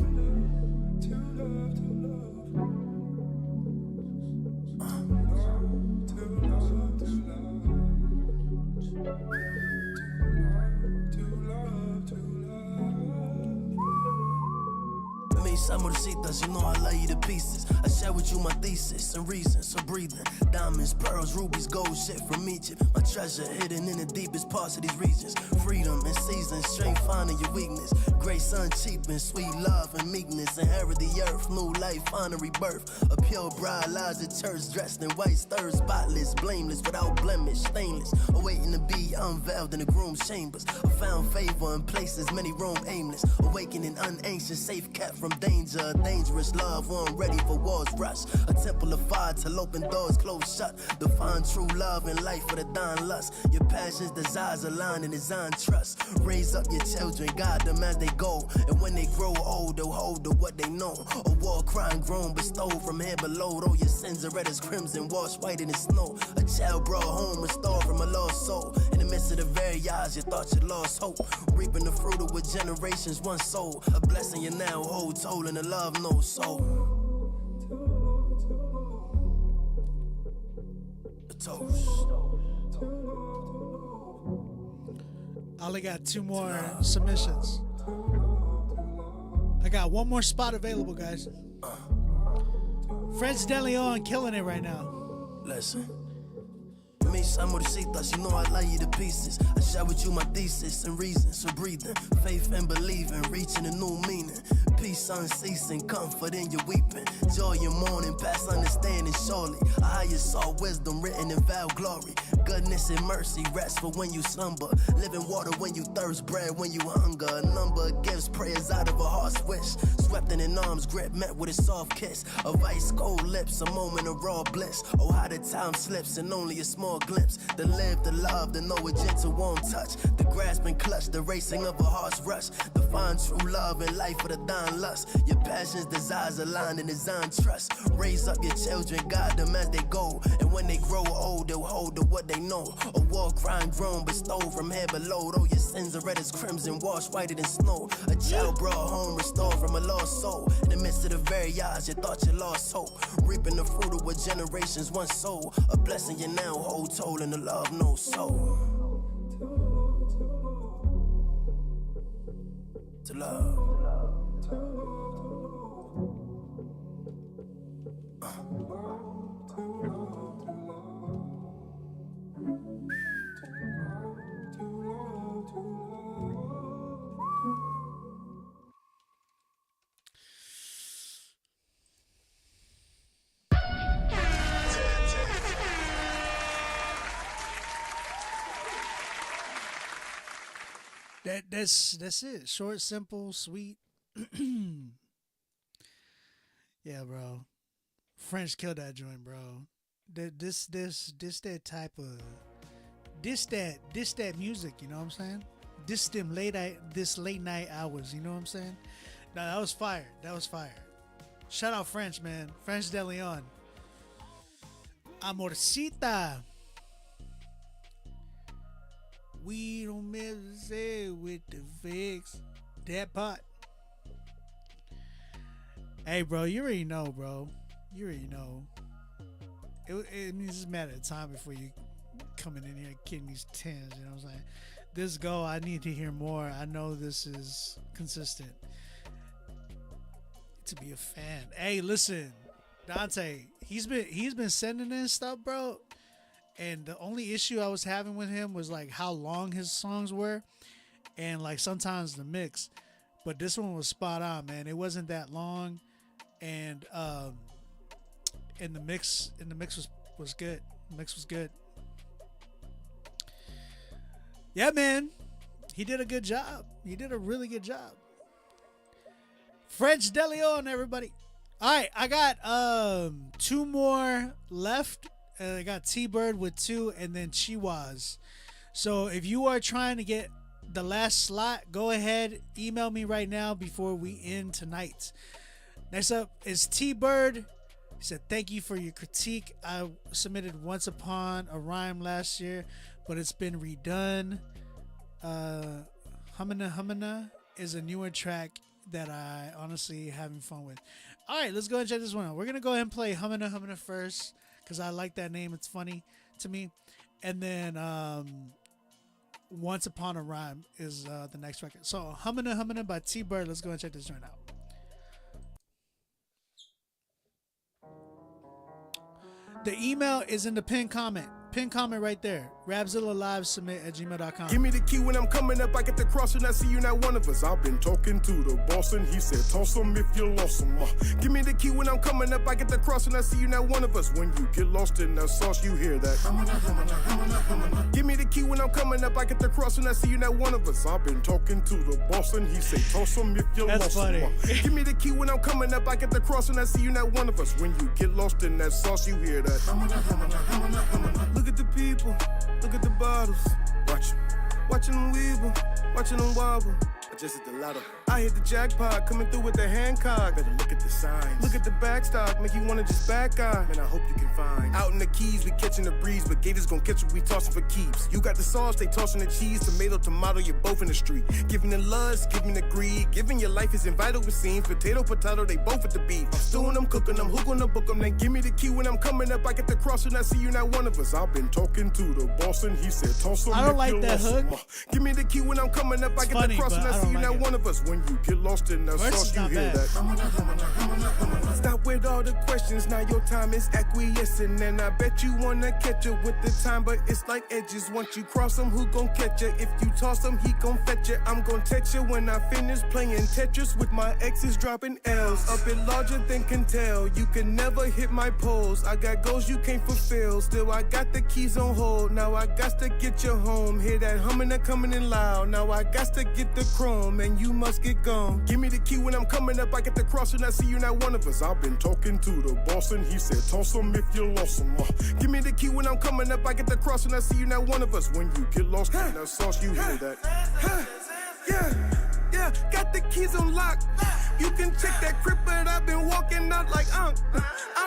Amorcitas, you know I love you to pieces. I share with you my thesis and reasons for breathing. Diamonds, pearls, rubies, gold, shit from Egypt. My treasure hidden in the deepest parts of these regions. Freedom and season, strength finding your weakness. Great sun cheap and sweet love and meekness. Inherit the earth, new life, find a rebirth. A pure bride lies at church, dressed in white stirs, spotless, blameless, without blemish, stainless. Awaiting to be unveiled in the groom's chambers. I found favor in places many roam aimless. Awakening unanxious, safe kept from danger. Dangerous love, one ready for war's rush. A temple of fire till open doors close shut. Define true love and life for the dying lust. Your passions, desires align and design trust. Raise up your children, guide them as they go. And when they grow old, they'll hold to what they know. A war crime grown, bestowed from here below. Though your sins are red as crimson, washed white in the snow. A child brought home, restored from a lost soul. In the midst of the very eyes, you thought you lost hope. Reaping the fruit of what generations once sold. A blessing you now hold, told in the love no soul. A toast. I only got 2 more submissions. I got 1 more spot available, guys. French De Leon killing it right now. Listen. Mis amorcitas, you know I love you to pieces. I share with you my thesis and reasons for breathing. Faith and believing, reaching a new meaning. Peace unceasing, comfort in your weeping. Joy in mourning, past understanding surely. A higher saw wisdom written in vowed glory. Goodness and mercy, rest for when you slumber. Living water when you thirst, bread when you hunger. A number of gifts, prayers out of a heart's wish. Swept in an arm's grip, met with a soft kiss. Of ice cold lips, a moment of raw bliss. Oh, how the time slips and only a small glimpse. To live, to love, to know a gentle won't touch. The grasp and clutch, the racing of a heart's rush. To find true love and life for the dying lust. Your passions, desires aligned and design trust. Raise up your children, guide them as they go. And when they grow old, they'll hold to what they know. A war crime grown, bestowed from here below. Though your sins are red as crimson, washed whiter than snow. A child brought home, restored from a lost soul. In the midst of the very eyes, you thought you lost hope. Reaping the fruit of what generations once sold. A blessing you now hold, told in the love no soul. To love. That's it. Short, simple, sweet. Yeah, bro. French killed that joint, bro. This that type of this that music, you know what I'm saying? This late night hours, you know what I'm saying? No, that was fire. That was fire. Shout out French, man. French De Leon. Amorcita. We don't mess with the fix. That pot. Hey, bro, you already know, bro. You already know. It means it's a matter of time before you coming in here getting these tens, you know what I'm saying? This go, I need to hear more. I know this is consistent. To be a fan. Hey, listen, Dante, he's been sending in stuff, bro. And the only issue I was having with him was like how long his songs were, and like sometimes the mix. But this one was spot on, man. It wasn't that long, and the mix was good. The mix was good. Yeah, man. He did a good job. He did a really good job. French De Leon, everybody. All right, I got 2 more left. I got T-Bird with 2, and then Chihuahs. So if you are trying to get the last slot, go ahead, email me right now before we end tonight. Next up is T-Bird. He said, thank you for your critique. I submitted Once Upon a Rhyme last year, but it's been redone. Humana Humana is a newer track that I honestly having fun with. All right, let's go and check this one out. We're going to go ahead and play Humana Humana first because I like that name. It's funny to me. And then Once Upon a Rhyme is the next record. So Humana Humana by T-Bird. Let's go and check this joint out. The email is in the pinned comment. Pin comment right there. Rapzilla Live Submit at gmail.com. Give me the key when I'm coming up. I get the cross and I see you, not one of us. I've been talking to the boss and he said, toss him if you lost him. Give me the key when I'm coming up. I get the cross and I see you, not one of us. When you get lost in that sauce, you hear that. Give me the key when I'm coming up. I get the cross and I see you, not one of us. I've been talking to the boss and he said, toss him if you That's lost funny. him. Give me the key when I'm coming up. I get the cross and I see you, not one of us. When you get lost in that sauce, you hear that. Look at the people, look at the bottles. Watching them weeble, watching them wobble. I just hit the lotto. I hit the jackpot, coming through with the Hancock. Better look at the signs. Look at the backstock, make you wanna just back eye. Man, I hope you can find. Out in the keys, we catching the breeze, but Gators gon' catch what we tossing for keeps. You got the sauce, they tossing the cheese. Tomato, you're both in the street. Giving the lust, giving the greed. Giving your life isn't vital, it seems. Potato, they both at the beat. I'm stewing them, cooking them, who gonna book them? Then give me the key when I'm coming up. I get the cross and I see you, not one of us. I've been talking to the boss and he said, toss them. I don't like that hook. Give me the key when I'm coming up. I get the cross and I see you, not one of us. When you get lost in that sauce, you hear that. Stop with all the questions, now your time is acquiescing. And I bet you wanna catch up with the time, but it's like edges. Once you cross them, who gon' catch ya? If you toss them, he gon' fetch ya. I'm gon' text ya when I finish playing Tetris with my exes dropping L's. A bit larger than can tell, you can never hit my poles. I got goals you can't fulfill, still I got the keys on hold. Now I got to get you home, hear that humming that coming in loud. Now I got to get the chrome, and you must get gone. Give me the key when I'm coming up, I get the cross and I see you, not one of us. I've been talking to the boss and he said, toss him if you lost him. Give me the key when I'm coming up, I get the cross and I see you, not one of us. When you get lost in that sauce, you hear that. Yeah, got the keys on lock. You can check that crib, but I've been walking out like I'm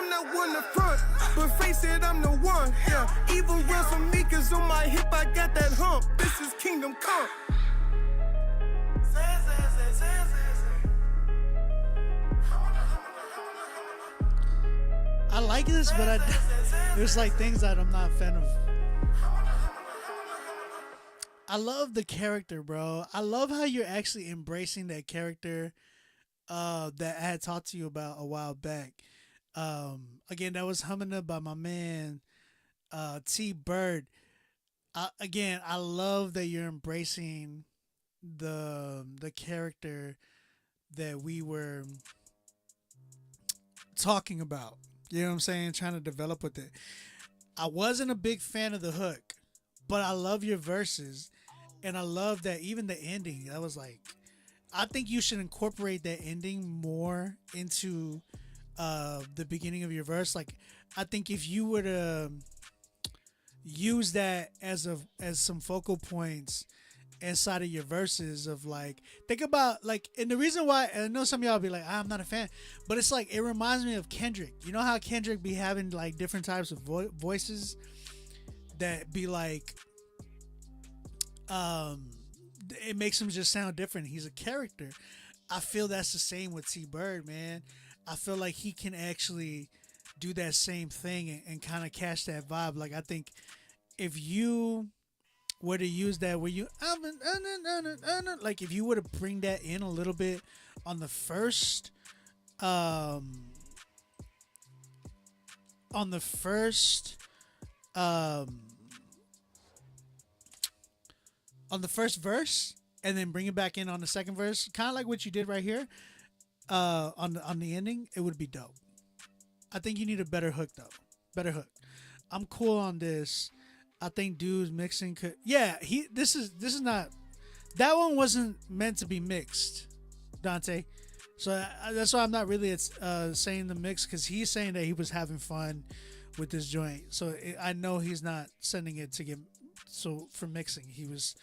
not one to front, but face it, I'm the one. Yeah, evil runs from me, cause on my hip I got that hump. This is Kingdom Come. I like this, but there's like things that I'm not a fan of. I love the character, bro. I love how you're actually embracing that character that I had talked to you about a while back. Again, that was Humana by my man T-Bird. Again, I love that you're embracing the character that we were talking about. You know what I'm saying? Trying to develop with it. I wasn't a big fan of the hook, but I love your verses. And I love that even the ending, I was like, I think you should incorporate that ending more into the beginning of your verse. Like, I think if you were to use that as some focal points inside of your verses of like, think about like, and the reason why, and I know some of y'all be like, I'm not a fan, but it's like, it reminds me of Kendrick. You know how Kendrick be having like different types of voices that be like, it makes him just sound different. He's a character. I feel that's the same with T-Bird, man. I feel like he can actually do that same thing and kind of catch that vibe. Like, I think if you were to use that, where you like if you were to bring that in a little bit on the first on the first verse, and then bring it back in on the second verse, kind of like what you did right here on the ending, it would be dope. I think you need a better hook though. Better hook. I'm cool on this. I think dude's mixing could. Yeah, this is not. That one wasn't meant to be mixed, Dante. So that's why I'm not really saying the mix, because he's saying that he was having fun with this joint. So I know he's not sending it to get for mixing. He was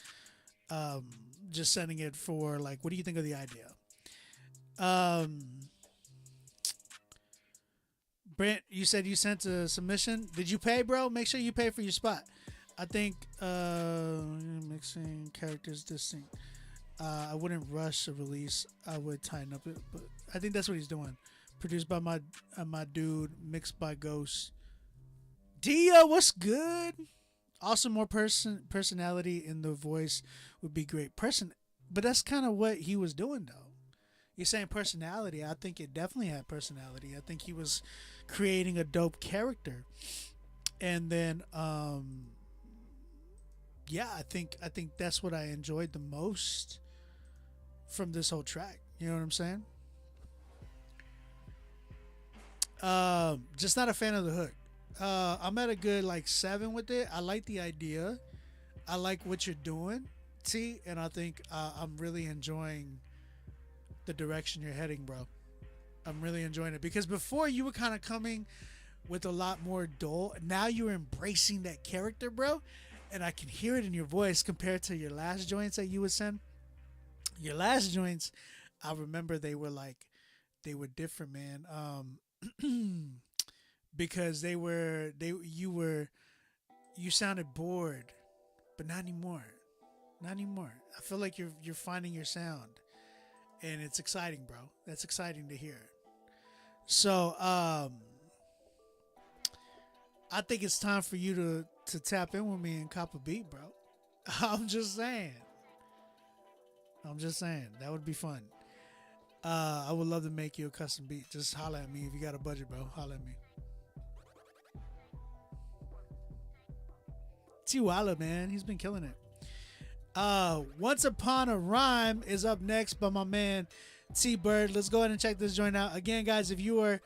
just sending it for like, what do you think of the idea? Brent, you said you sent a submission. Did you pay, bro? Make sure you pay for your spot. I think mixing characters distinct. I wouldn't rush a release. I would tighten up it, but I think that's what he's doing. Produced by my dude, mixed by Ghost. Dia, what's good? Also, more personality in the voice would be great. But that's kind of what he was doing, though. You're saying personality. I think it definitely had personality. I think he was creating a dope character, and then yeah, I think that's what I enjoyed the most from this whole track. You know what I'm saying? Just not a fan of the hook. I'm at a good like 7 with it. I like the idea. I like what you're doing, T, and I think I'm really enjoying the direction you're heading, bro. I'm really enjoying it, because before you were kind of coming with a lot more dull. Now you're embracing that character, bro, and I can hear it in your voice compared to your last joints that you would send. Your last joints, I remember they were different, man. Because you sounded bored, but not anymore. Not anymore. I feel like you're finding your sound, and it's exciting, bro. That's exciting to hear. So, I think it's time for you to tap in with me and cop a beat, bro. I'm just saying. That would be fun. I would love to make you a custom beat. Just holla at me if you got a budget, bro. Holla at me. Tiwala, man. He's been killing it. Once Upon a Rhyme is up next by my man T-Bird. Let's go ahead and check this joint out. Again, guys, if you are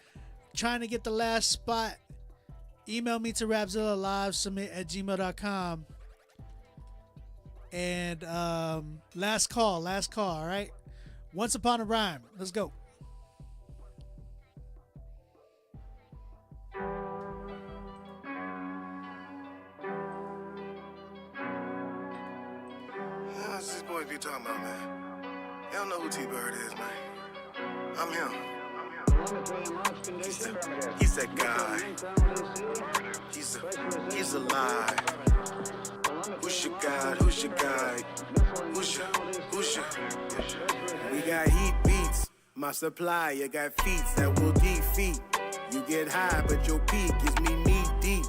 trying to get the last spot, email me to rapzilla.com. And last call, all right? Once Upon a Rhyme. Let's go. What's this boy be talking about, man? They don't know who T-Bird is, man. I'm him. He's that guy. He's alive. Who's your God? Who's your guide? Who's your? We got heat beats. My supplier got feats that will defeat. You get high, but your peak is me knee deep.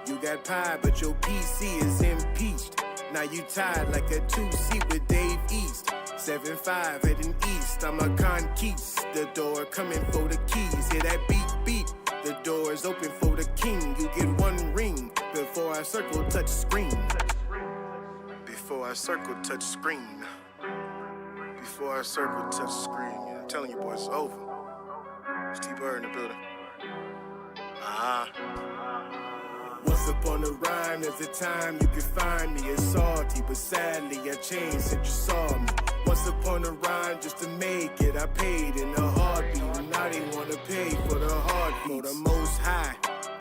You got pie, but your PC is impeached. Now you tied like a 2-seat with Dave East. 7-5 heading east, I'm a conquistador coming for the keys. Hear that beat, the door is open for the king. You get one ring before I circle touch screen. Before I circle touch screen. I'm telling you boys, it's over. It's T-Bird in the building. Once upon a rhyme, there's a time you can find me. It's salty, but sadly I changed since you saw me. Once upon a rhyme, just to make it, I paid in a heartbeat. And now they wanna pay for the heartbeat. For the most high,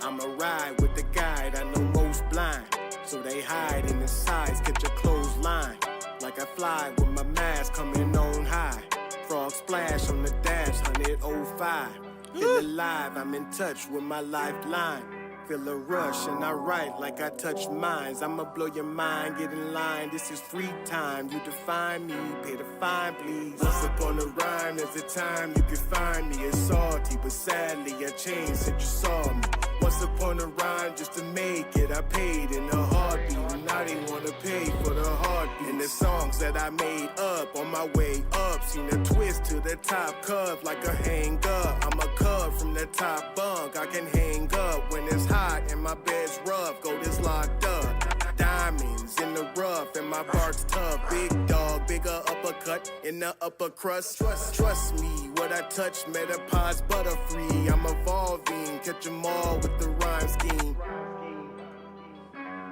I'ma ride with the guide. I know most blind, so they hide in the sides. Catch a clothesline, like I fly with my mask coming on high. Frog splash on the dash, 105. Feel alive, I'm in touch with my lifeline. Feel a rush and I write like I touch minds. I'ma blow your mind, get in line. This is free time. You define me, pay the fine, please. Once upon a rhyme, there's a time you can find me. It's salty, but sadly I changed since you saw me. Once Once upon a rhyme just to make it, I paid in a heartbeat, and I didn't wanna pay for the heartbeat. And the songs that I made up on my way up, seen a twist to the top curve like a hang up. I'm a cub from the top bunk, I can hang up when it's hot and my bed's rough, gold is locked up. Diamonds in the rough and my bark's tough. Big dog, bigger uppercut in the upper crust. Trust me, what I touch, metapod's butterfree. I'm evolving, catch 'em all with the rhyme scheme.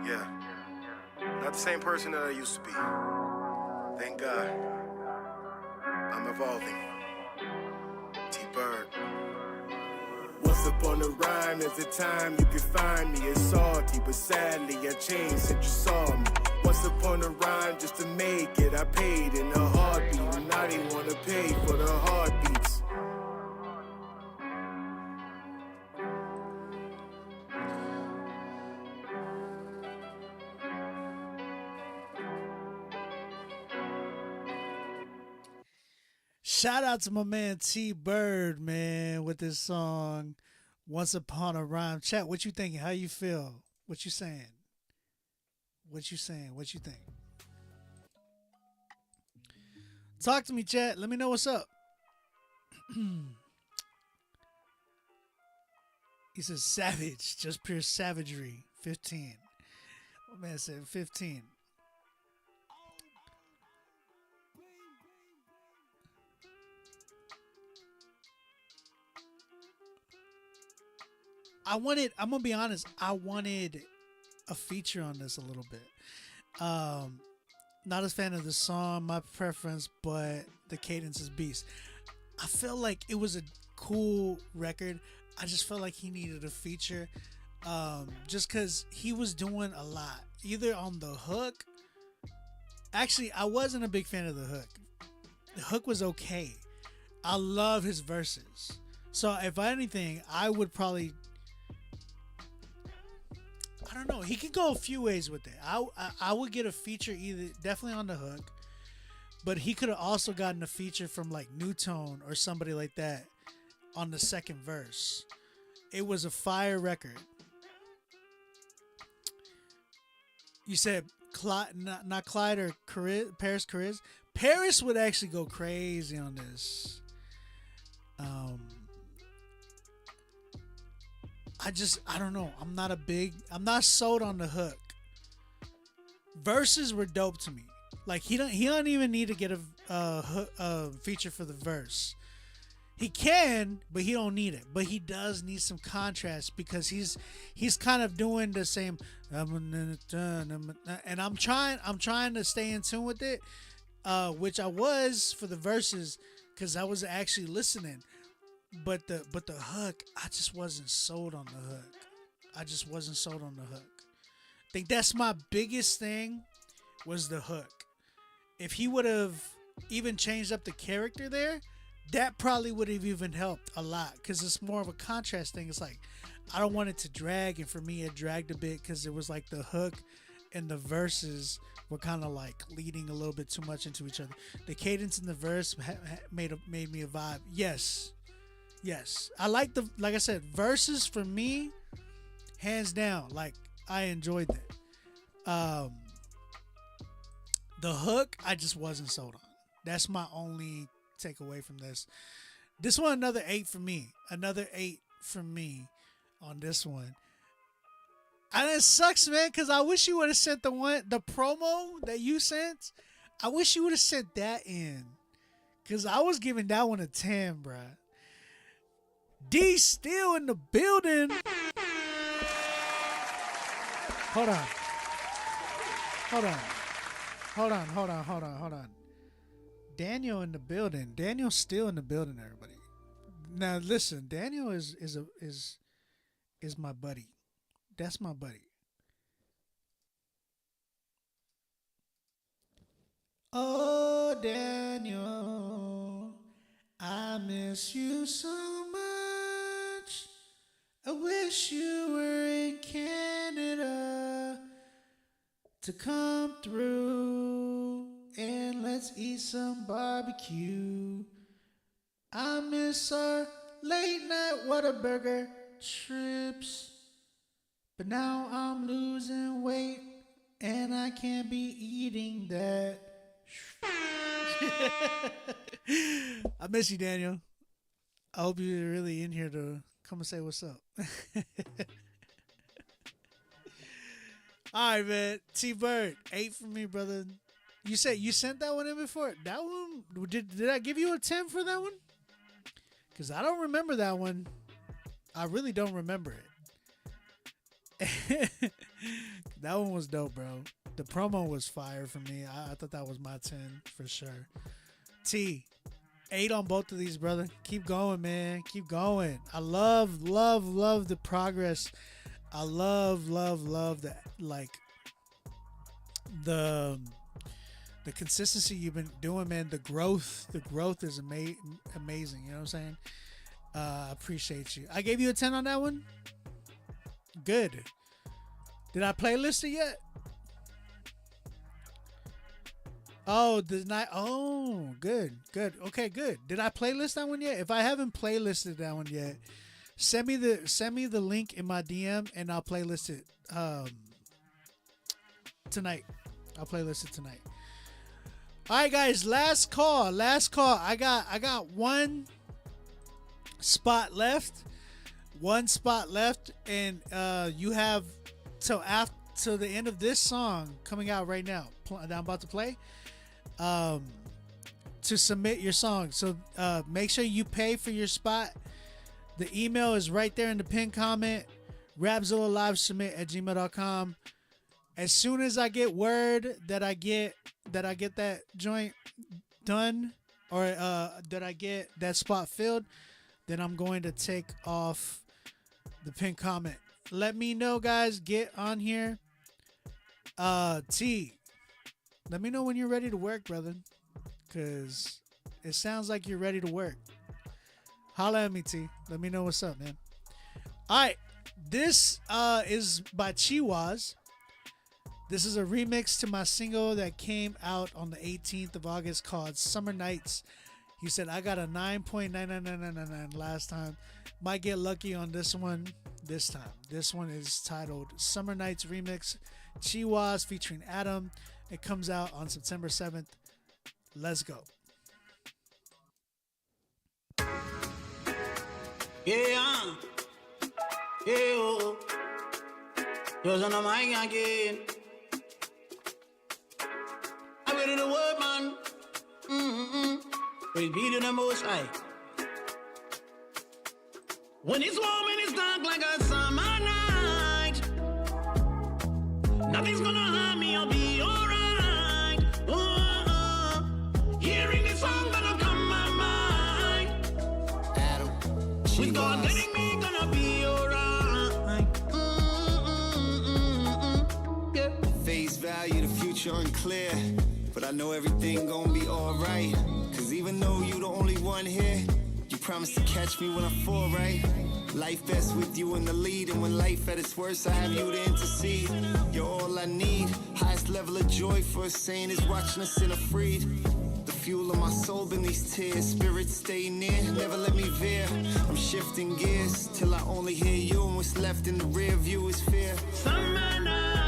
Yeah, not the same person that I used to be. Thank God, I'm evolving. T-Bird. Once upon a rhyme, there's a time you can find me. It's salty, but sadly I changed since you saw me. Once upon a rhyme, just to make it, I paid in a heartbeat, and I didn't wanna pay for the heartbeats. Shout out to my man T-Bird, man, with this song, Once Upon a Rhyme. Chat, what you thinking? How you feel? What you saying? What you saying? What you think? Talk to me, chat. Let me know what's up. He says savage, just pure savagery. 15. My man said 15. I'm gonna be honest, I wanted a feature on this a little bit. Not a fan of the song, my preference, but the cadence is beast. I felt like it was a cool record. I just felt like he needed a feature. Just cause he was doing a lot. Either on the hook. Actually, I wasn't a big fan of the hook. The hook was okay. I love his verses. So if anything, I would probably, I don't know. He could go a few ways with it. I would get a feature either definitely on the hook, but he could have also gotten a feature from like New Tone or somebody like that on the second verse. It was a fire record. You said not Clyde or Paris Chariz. Paris would actually go crazy on this. I don't know. I'm not sold on the hook. Verses were dope to me. Like he don't even need to get a feature for the verse. He can, but he don't need it. But he does need some contrast because he's kind of doing the same. And I'm trying to stay in tune with it, which I was for the verses because I was actually listening. But the hook, I just wasn't sold on the hook. I think that's my biggest thing was the hook. If he would have even changed up the character there, that probably would have even helped a lot because it's more of a contrast thing. It's like I don't want it to drag, and for me it dragged a bit because it was like the hook and the verses were kind of like leading a little bit too much into each other. The cadence in the verse made me a vibe. Yes, I like I said, verses for me, hands down. Like I enjoyed that. The hook, I just wasn't sold on. That's my only takeaway from this. This one, another 8 for me. Another 8 from me on this one. And it sucks, man, because I wish you would have sent the promo that you sent. I wish you would have sent that in. Because I was giving that one a 10, bruh. D still in the building. Hold on. Daniel in the building. Daniel's still in the building, everybody. Now listen, Daniel is my buddy. That's my buddy. Oh, Daniel, I miss you so much. I wish you were in Canada to come through and let's eat some barbecue. I miss our late night Whataburger trips. But now I'm losing weight and I can't be eating that. I miss you, Daniel. I hope you're really in here to come and say what's up. All right, man. T-Bird, 8 for me, brother. You said you sent that one in before? That one, did I give you a 10 for that one? Because I don't remember that one. I really don't remember it. That one was dope, bro. The promo was fire for me. I thought that was my 10 for sure. T, 8 on both of these, brother. Keep going, man. Keep going. I love the progress. I love that, like, the consistency you've been doing, man. The growth is amazing. You know what I'm saying? I appreciate you. I gave you a 10 on that one. Good. Did I playlist it yet? Oh, good. Okay, good. Did I playlist that one yet? If I haven't playlisted that one yet, send me the link in my DM and I'll playlist it tonight. I'll playlist it tonight. All right, guys, last call. I got one spot left. And you have till the end of this song coming out right now that I'm about to play to submit your song. So make sure you pay for your spot. The email is right there in the pinned comment. Rapzilla.com. As soon as I get word that I get that joint done, or that I get that spot filled, then I'm going to take off the pinned comment. Let me know, guys. Get on here. T, let me know when you're ready to work, brother, because it sounds like you're ready to work. Holla at me, T. Let me know what's up, man. All right. This is by Chiwaz. This is a remix to my single that came out on the 18th of August called Summer Nights. He said, I got a 9.99999 last time. Might get lucky on this one this time. This one is titled Summer Nights Remix. Chiwaz featuring Adam. It comes out on September 7th. Let's go. Yeah, oh, yours on the mic again. I'm ready to work, man. We beat in the most high. When it's warm and it's dark like a summer night, nothing's gonna harm me, I'll be alright. Hearing this song gonna come my mind. Adam, with God letting me, gonna be alright. Yeah. Face value, the future unclear, but I know everything gonna be alright. Cause even though you the only one here, you promised to catch me when I fall, right? Life best with you in the lead, and when life at its worst, I have you to intercede. You're all I need. Highest level of joy for a saint is watching us in a freed. The fuel of my soul been these tears. Spirit stay near, never let me veer. I'm shifting gears till I only hear you, and what's left in the rear view is fear. Summer night.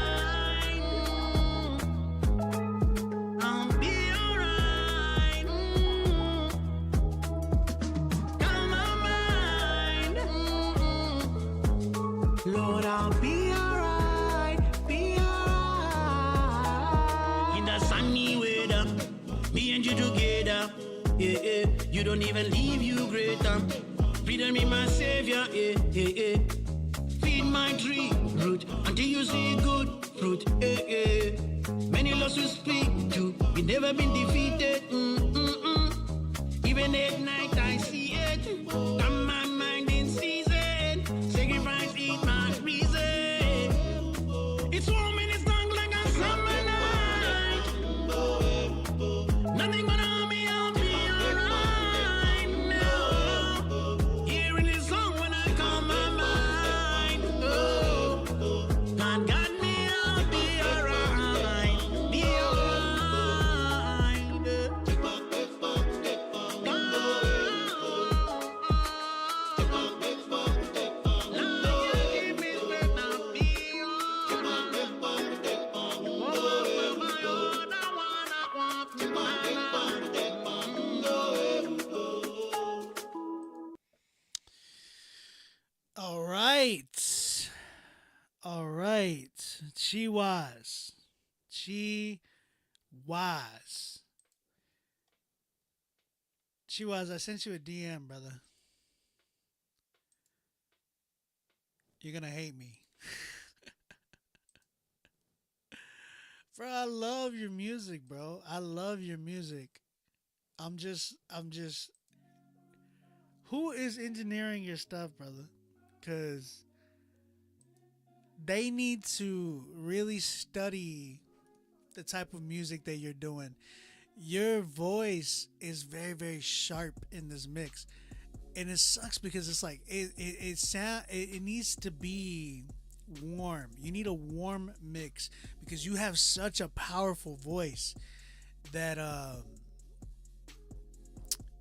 Lord, I'll be alright, be alright. In the sunny weather, me and you together, yeah. You don't even leave, you greater. Freedom be my savior, yeah. Feed my tree root until you see good fruit, yeah. Many lost we speak to, we never been defeated. Even at night I see it. Come my mind in season, sacrifice eat my reason. It's warm and it's dark like a summer night. Nothing gonna harm me, I'll be alright. No, hearing this song when I call my mind. Oh, God got me, I'll be alright. Be alright. right. All right. She was. She was. She was. I sent you a DM, brother. You're going to hate me. Bro, I love your music, bro. I love your music. I'm just. Who is engineering your stuff, brother? Because they need to really study the type of music that you're doing. Your voice is very, very sharp in this mix. And it sucks because it's like it needs to be warm. You need a warm mix because you have such a powerful voice that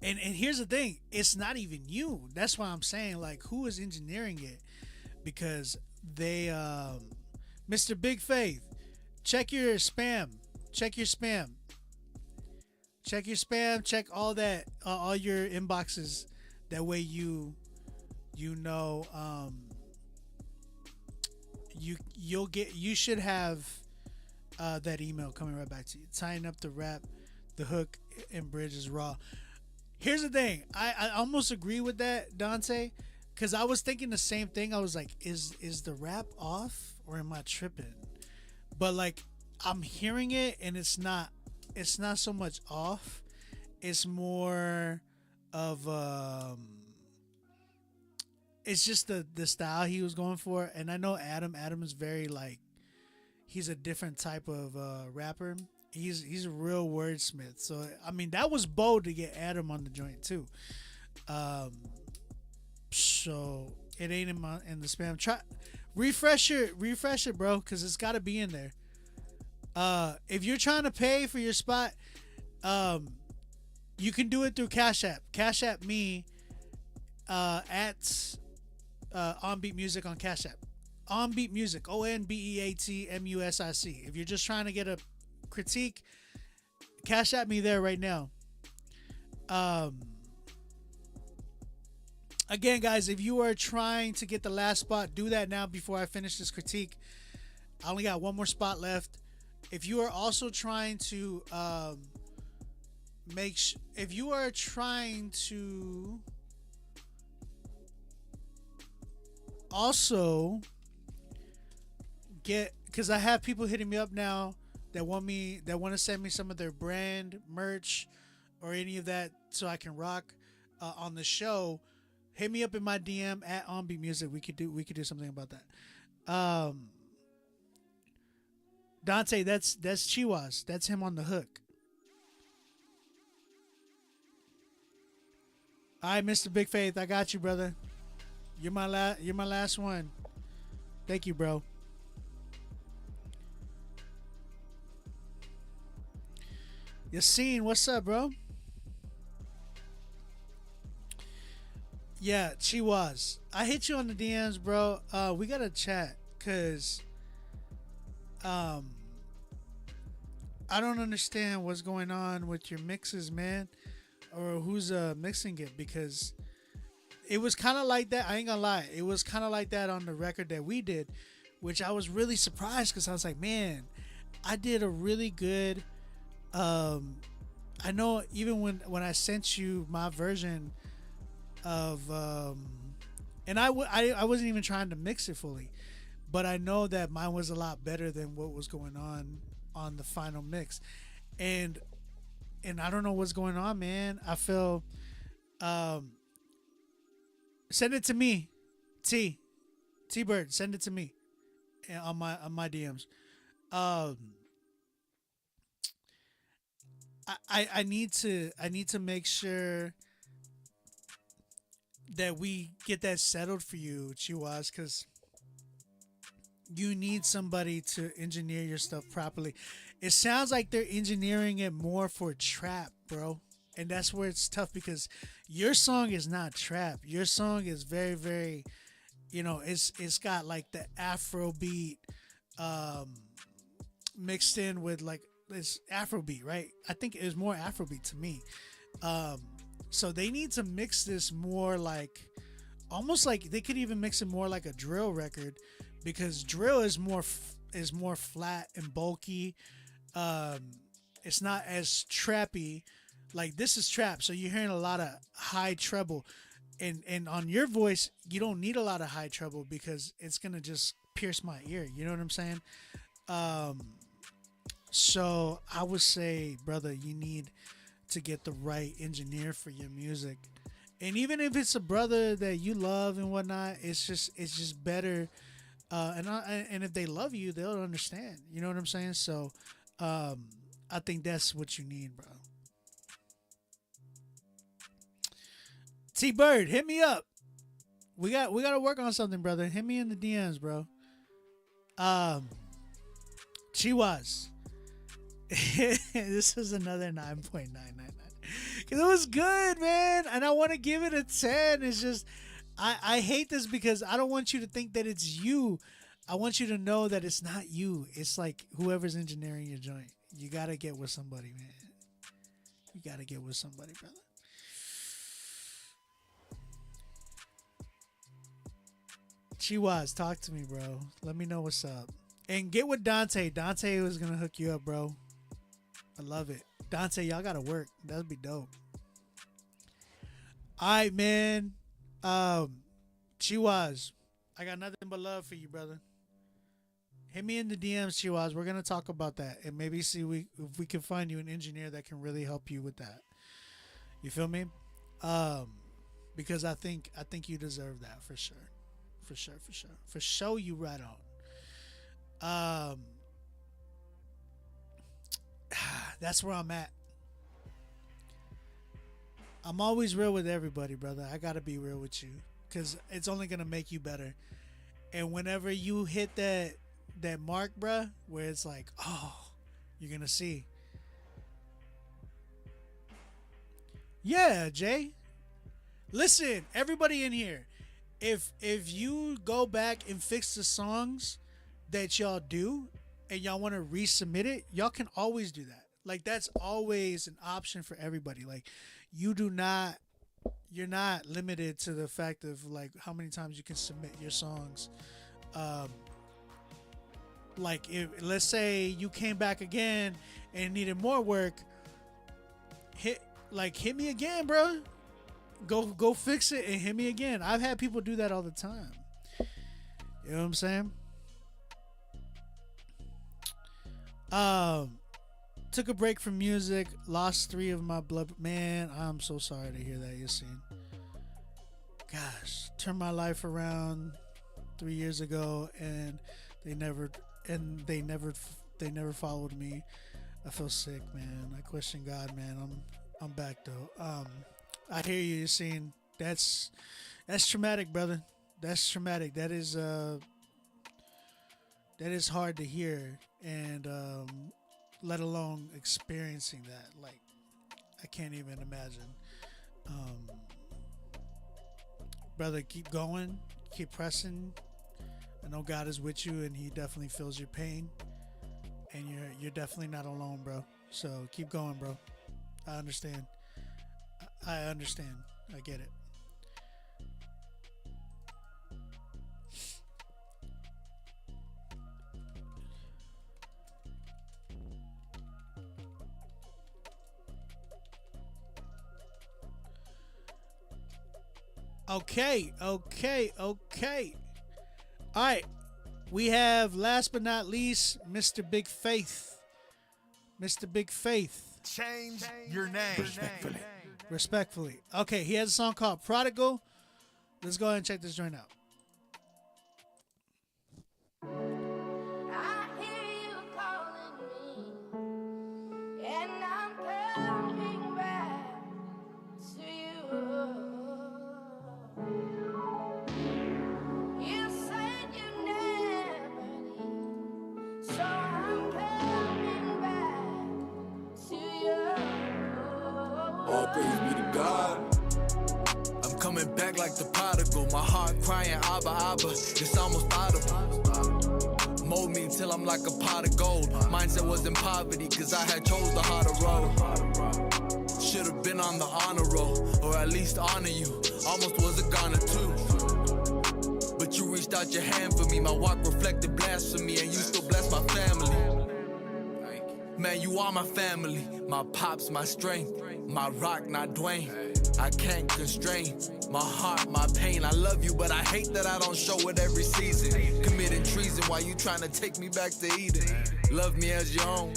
and here's the thing, it's not even you. That's why I'm saying, like, who is engineering it? Because they Mr. Big Faith, check your spam. Check your spam. Check your spam, check all that all your inboxes. That way you know you should have that email coming right back to you. Tying up the rap, the hook and bridge is raw. Here's the thing. I almost agree with that, Dante, because I was thinking the same thing. I was like, is the rap off or am I tripping? But like, I'm hearing it and it's not so much off. It's more of it's just the style he was going for. And I know Adam is very, like, he's a different type of rapper. He's a real wordsmith. So I mean, that was bold to get Adam on the joint too. So it ain't in the spam. Try refresh it, bro, because it's got to be in there. If you're trying to pay for your spot, you can do it through Cash App. Cash App me at Onbeat Music on Cash App. Onbeat Music, ONBEATMUSIC. If you're just trying to get a critique, Cash App me there right now. Again, guys, if you are trying to get the last spot, do that now before I finish this critique. I only got one more spot left. If you are also trying to if you are trying to also get, because I have people hitting me up now that want to send me some of their brand merch or any of that so I can rock on the show. Hit me up in my DM at Onbeat Music. We could do something about that. Dante, that's Chiwas. That's him on the hook. All right, Mr. Big Faith, I got you, brother. You're my last one. Thank you, bro. Yassine, what's up, bro? Yeah, Chiwas. I hit you on the DMs, bro. We gotta chat, cause I don't understand what's going on with your mixes, man, or who's mixing it, because it was kind of like that. I ain't gonna lie, it was kind of like that on the record that we did, which I was really surprised, because I was like, man, I did a really good. I know even when I sent you my version of and I wasn't even trying to mix it fully, but I know that mine was a lot better than what was going on the final mix, and I don't know what's going on, man. I feel send it to me, T Bird, send it to me on my DMs. I need to make sure that we get that settled for you, Chiwas, because you need somebody to engineer your stuff properly. It sounds like they're engineering it more for trap, bro, and that's where it's tough, because your song is not trap. Your song is very, very, it's got like the Afro beat mixed in with like this Afrobeat, right? I think it was more Afrobeat to me. So they need to mix this more like almost like they could even mix it more like a drill record, because drill is more flat and bulky. It's not as trappy. Like this is trap, so you're hearing a lot of high treble, and on your voice you don't need a lot of high treble because it's gonna just pierce my ear. You know what I'm saying? So I would say, brother, you need to get the right engineer for your music. And even if it's a brother that you love and whatnot, it's just better. And if they love you, they'll understand. You know what I'm saying? So, I think that's what you need, bro. T Bird, hit me up. We got to work on something, brother. Hit me in the DMs, bro. Chiwas. This is another 9.999. Because it was good, man. And I want to give it a 10. It's just, I hate this because I don't want you to think that it's you. I want you to know that it's not you. It's like whoever's engineering your joint. You got to get with somebody, man. You got to get with somebody, brother. Chiwas, talk to me, bro. Let me know what's up. And get with Dante. Dante was going to hook you up, bro. I love it. Dante, y'all got to work. That'd be dope. All right, man. Chiwas, I got nothing but love for you, brother. Hit me in the DMs, Chiwas. We're going to talk about that and maybe see if we can find you an engineer that can really help you with that. You feel me? Because I think you deserve that for sure. For sure. For sure, you right on. That's where I'm at. I'm always real with everybody, brother. I gotta be real with you because it's only gonna make you better. And whenever you hit that mark, bruh, where it's like, oh, you're gonna see. Yeah, Jay. Listen, everybody in here, if you go back and fix the songs that y'all do and y'all want to resubmit it, y'all can always do that. Like that's always an option for everybody. Like you're not limited to the fact of like how many times you can submit your songs. Like if let's say you came back again and needed more work, hit me again, bro. Go fix it and hit me again. I've had people do that all the time. You know what I'm saying? Took a break from music, lost 3 of my blood. Man, I'm so sorry to hear that, Yassine. Gosh, turned my life around 3 years ago, and they never followed me. I feel sick, man. I question God, man. I'm back though. I hear you, Yassine. That's traumatic, brother. That's traumatic. That is hard to hear, and let alone experiencing that. Like, I can't even imagine. Brother, keep going, keep pressing. I know God is with you, and He definitely feels your pain, and you're definitely not alone, bro. So keep going, bro. I understand. I understand. I get it. Okay. All right. We have, last but not least, Mr. Big Faith. Mr. Big Faith. Change your name. Respectfully. Okay, he has a song called Prodigal. Let's go ahead and check this joint out. I hear you calling me, and I'm coming back to you. You said you never leave, so I'm coming back to you. All praise be to God. I'm coming back like the prodigal. My heart crying, Abba, Abba. It's almost audible. Mold me till I'm like a pot of gold. Mindset was in poverty, cause I had chose the harder road. Should've been on the honor roll, or at least honor you. Almost was a goner too. reached out your hand for me. My walk reflected blasphemy, and you still bless my family. Man, you are my family. My pops, my strength. My rock, not Dwayne. I can't constrain my heart, my pain. I love you, but I hate that I don't show it every season. Committing treason while you trying to take me back to Eden. Love me as your own,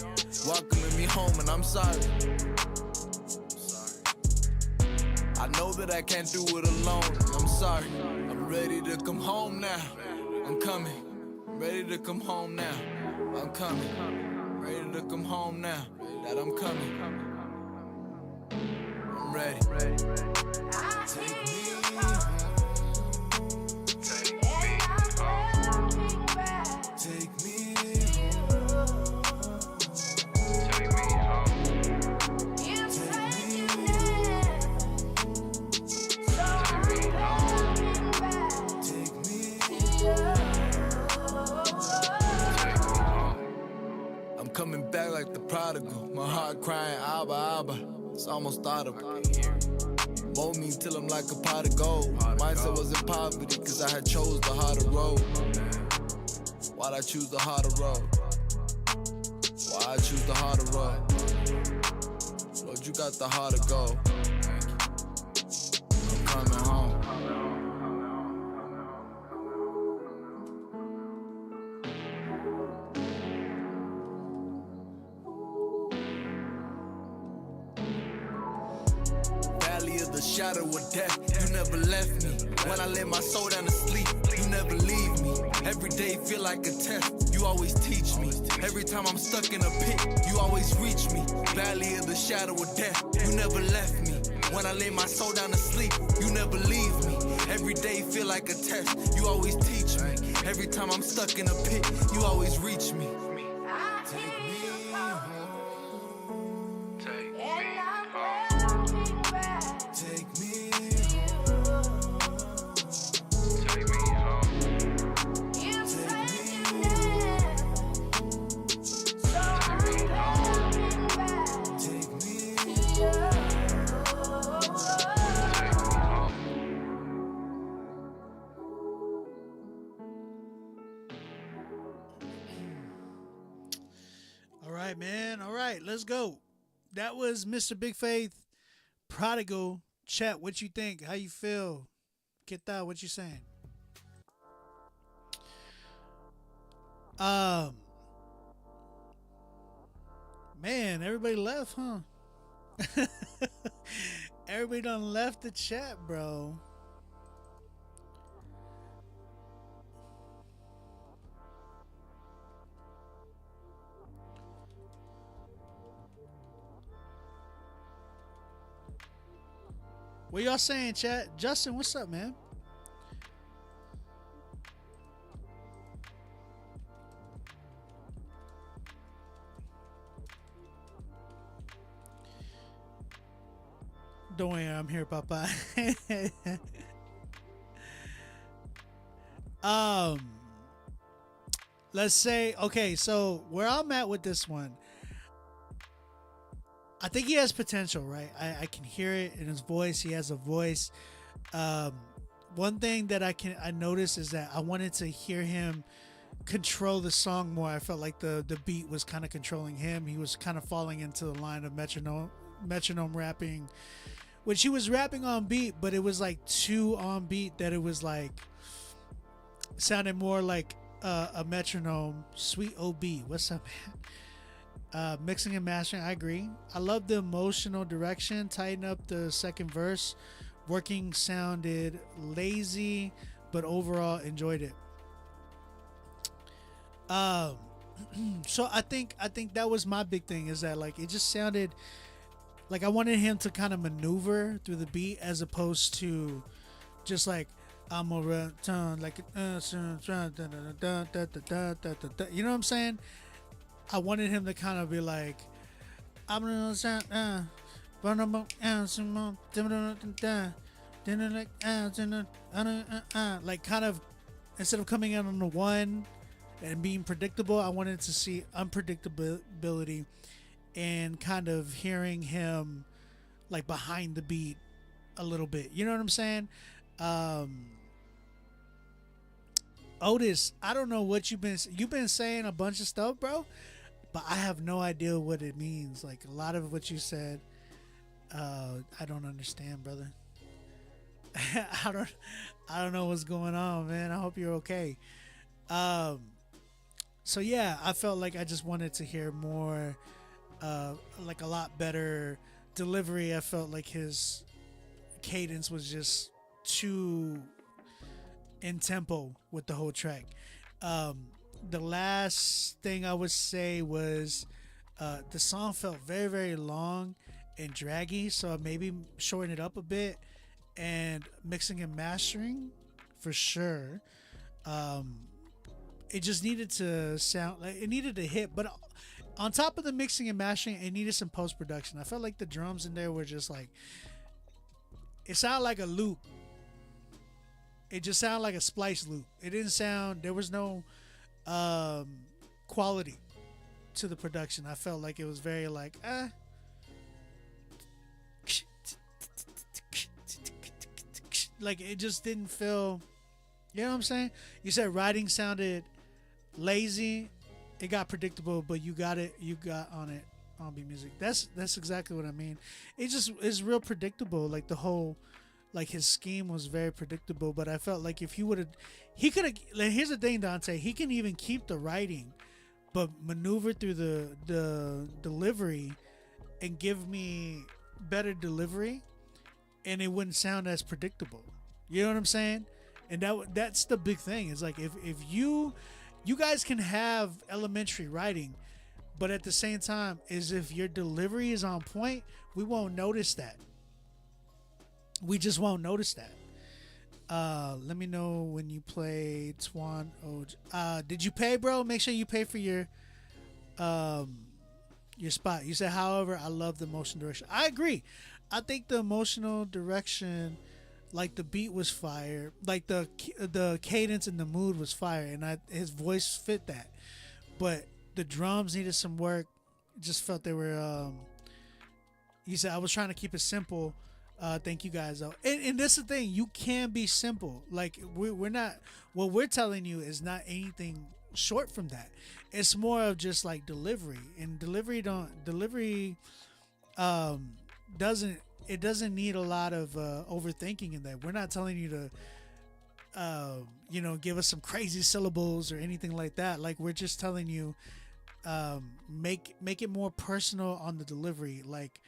welcoming me home, and I'm sorry. I know that I can't do it alone. I'm sorry. I'm ready to come home now. I'm coming. Ready to come home now. I'm coming. Ready to come home now. That I'm coming. I'm ready. Take me home. Take me home. Take me home. Take me home. You said you never. So take me home. Take me home. I'm coming back like the prodigal. My heart crying, Abba, Abba. It's almost audible. Mold me till I'm like a pot of gold. Mindset was in poverty, cause I had chose the harder road. Why'd I choose the harder road? Why I choose the harder road? Lord, you got the harder goal. I'm coming home. Shadow of death, you never left me. When I lay my soul down to sleep, you never leave me. Every day feel like a test, you always teach me. Every time I'm stuck in a pit, you always reach me. Valley of the shadow of death, you never left me. When I lay my soul down to sleep, you never leave me. Every day feel like a test, you always teach me. Every time I'm stuck in a pit, you always reach me. Man, all right, let's go. That was Mr. Big Faith, Prodigal. Chat, what you think? How you feel? Get that, what you saying? Man, everybody left, huh? Everybody done left the chat, bro. What y'all saying, chat? Justin, what's up, man? Don't worry, I'm here, Papa. Let's say, okay, so where I'm at with this one, I think he has potential, right? I can hear it in his voice. He has a voice. One thing that I noticed is that I wanted to hear him control the song more. I felt like the beat was kind of controlling him. He was kind of falling into the line of metronome rapping, which he was rapping on beat, but it was like too on beat that it was like sounded more like a metronome. Sweet OB, what's up, man? Mixing and mastering, I agree. I love the emotional direction. Tighten up the second verse. Working sounded lazy, but overall enjoyed it. So I think that was my big thing, is that like it just sounded like I wanted him to kind of maneuver through the beat as opposed to just like I'm a return like you know what I'm saying? I wanted him to kind of be like, I'm gonna like kind of, instead of coming out on the one and being predictable, I wanted to see unpredictability and kind of hearing him like behind the beat a little bit. You know what I'm saying? Otis, I don't know what you've been saying a bunch of stuff, bro, but I have no idea what it means. Like a lot of what you said, I don't understand, brother. I don't I don't know what's going on, man. I hope you're okay. Um, so yeah, I felt like I just wanted to hear more, like a lot better delivery. I felt like his cadence was just too in tempo with the whole track. Um, the last thing I would say was the song felt very, very long and draggy, so maybe shorten it up a bit and mixing and mastering for sure. Um, it just needed to sound like it needed to hit, but on top of the mixing and mastering, it needed some post production. I felt like the drums in there were just like it sounded like a loop. It just sounded like a splice loop. It didn't sound. There was no quality to the production. I felt like it was very like like it just didn't feel. You know what I'm saying? You said writing sounded lazy. It got predictable, but you got it. You got on it on B music. That's exactly what I mean. It just is real predictable. Like the whole, like his scheme was very predictable. But I felt like if he would have, he could have. Like, here's the thing, Dante. He can even keep the writing, but maneuver through the delivery, and give me better delivery, and it wouldn't sound as predictable. You know what I'm saying? And that's the big thing. Is like if you guys can have elementary writing, but at the same time, is if your delivery is on point, we won't notice that. We just won't notice that. Let me know when you play Twan. Did you pay, bro? Make sure you pay for your spot. You said, however, I love the emotional direction. I agree. I think the emotional direction, like the beat was fire, like the cadence and the mood was fire, and his voice fit that. But the drums needed some work. Just felt they were. He said I was trying to keep it simple. Thank you guys though, and that's the thing. You can be simple. Like we're not. What we're telling you is not anything short from that. It's more of just like delivery, and delivery doesn't. It doesn't need a lot of overthinking in that. We're not telling you to, give us some crazy syllables or anything like that. Like we're just telling you, make it more personal on the delivery. Like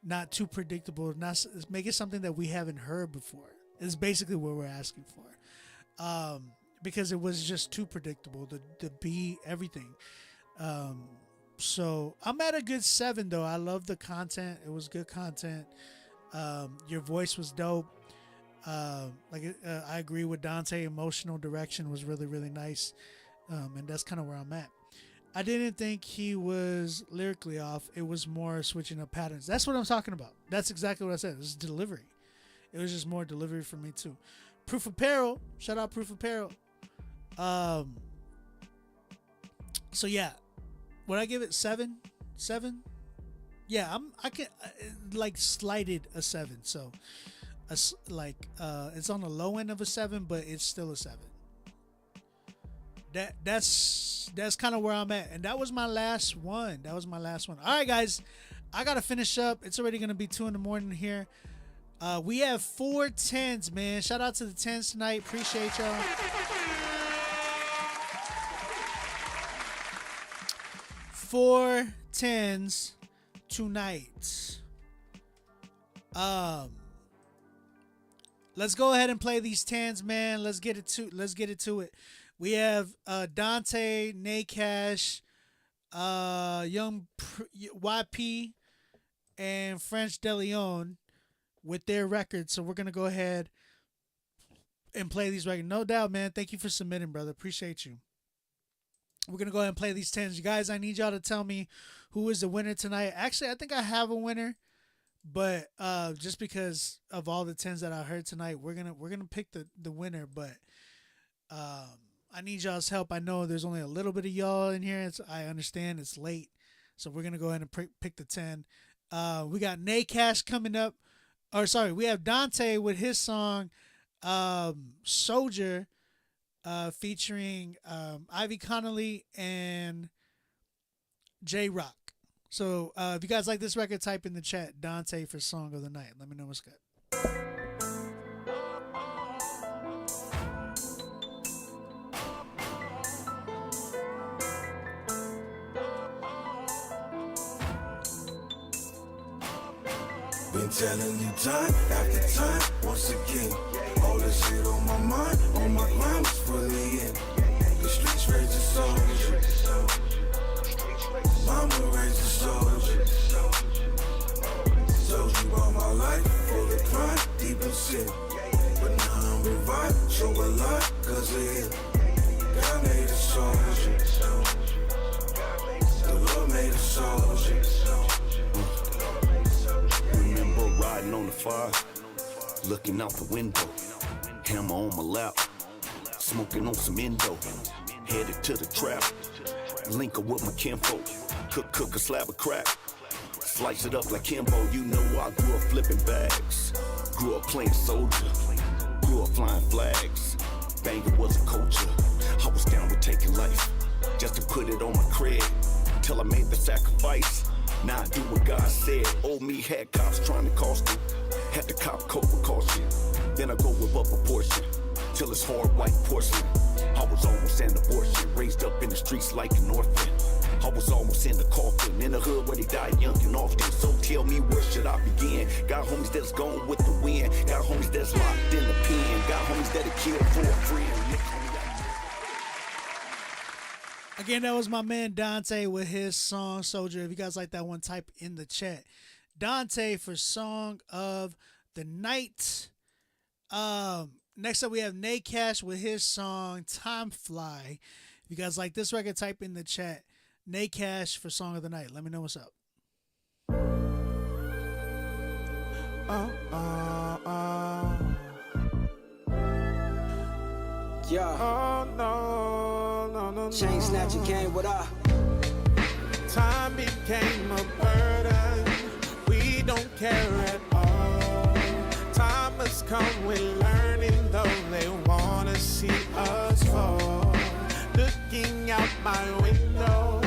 not too predictable. Not make it something that we haven't heard before. Is basically what we're asking for. Because it was just too predictable. The beat, everything. So I'm at a good 7 though. I love the content. It was good content. Your voice was dope. I agree with Dante. Emotional direction was really, really nice. And that's kind of where I'm at. I didn't think he was lyrically off. It was more switching up patterns. That's what I'm talking about. That's exactly what I said. It was delivery. It was just more delivery for me too. Proof Apparel. Shout out Proof Apparel. So yeah, would I give it 7? 7? Yeah, I can like slighted a 7. So, it's on the low end of a 7, but it's still a 7. That's kind of where I'm at, and that was my last one. All right, guys, I gotta finish up. It's already gonna be 2 a.m. here. We have 4 10s, man. Shout out to the 10s tonight. Appreciate y'all. 4 10s tonight. Let's go ahead and play these 10s, man. Let's get it to it. We have Dante, Naycash, Young YP, and French DeLeon with their records. So we're gonna go ahead and play these records. No doubt, man. Thank you for submitting, brother. Appreciate you. We're going to go ahead and play these 10s. You guys, I need y'all to tell me who is the winner tonight. Actually, I think I have a winner, but just because of all the 10s that I heard tonight, we're going to pick the winner, but I need y'all's help. I know there's only a little bit of y'all in here. I understand it's late, so we're going to go ahead and pick the 10. We got Naycash coming up. We have Dante with his song Soldier featuring Ivy Connolly and J Rock. So if you guys like this record, type in the chat Dante for Song of the Night. Let me know what's good. Been telling you time after time, once again. All this shit on my mind, on my mind was fully in. The streets raised a soldier. Mama raised a soldier. Told you all my life, full of crime, deep in sin. But now I'm revived, show a lot, cause of him. God made a soldier. The Lord made a soldier. Remember riding on the fire, looking out the window, hammer on my lap, smoking on some endo, headed to the trap, link up with my kinfolk, cook a slab of crack, slice it up like Kimbo. You know I grew up flipping bags, grew up playing soldier, grew up flying flags, banging was a culture. I was down with taking life, just to put it on my cred, till I made the sacrifice. Now I do what God said. Old me had cops trying to cost him. Had to cop coke with caution. Then I go whip up a portion, till it's hard white porcelain. I was almost an abortion, raised up in the streets like an orphan. I was almost in the coffin, in the hood where they died young and often. So tell me, where should I begin? Got homies that's gone with the wind. Got homies that's locked in the pen. Got homies that'll kill for a friend. Again, that was my man Dante with his song Soldier. If you guys like that one, type in the chat Dante for Song of the Night. Next up, we have Nate Cash with his song Time Fly. If you guys like this record, type in the chat Nate Cash for Song of the Night. Let me know what's up. Yeah. Oh no. Chain snatcher game, what up? Time became a burden. We don't care at all. Time has come, we're learning, though they wanna see us fall. Looking out my window,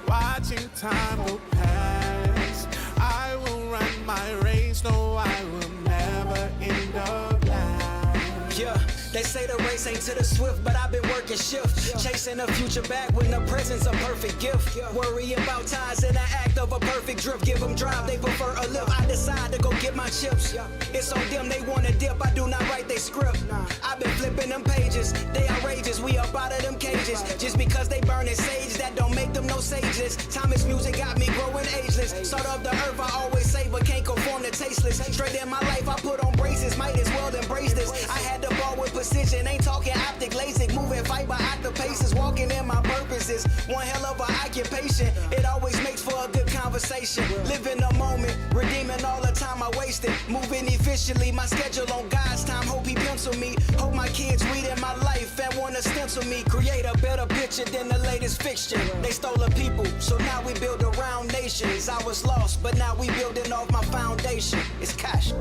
watching time go past. I will run my race, no, I will never end up last. Yeah. They say the race ain't to the swift, but I've been working shift. Chasing the future back when the present's a perfect gift. Worry about ties in the act of a perfect drift. Give them drive, they prefer a lift. I decide to go get my chips. It's on them, they wanna dip. I do not write they script. I've been flipping them pages. They outrageous, we up out of them cages. Just because they burning sage, that don't make them no sages. Thomas music got me growing ageless. Salt of the earth, I always say, but can't conform to tasteless. Straight in my life, I put on braces. Might as well embrace this. I had the ball with precision, ain't talking optic LASIK, moving fiber octopaces, walking in my purposes. One hell of an occupation, it always makes for a good conversation. Living the moment, redeeming all the time I wasted. Moving efficiently, my schedule on God's time. Hope he pencil me, hope my kids reading my life and wanna stencil me. Create a better picture than the latest fixture. They stole the people, so now we build around nations. I was lost, but now we building off my foundation. It's cash.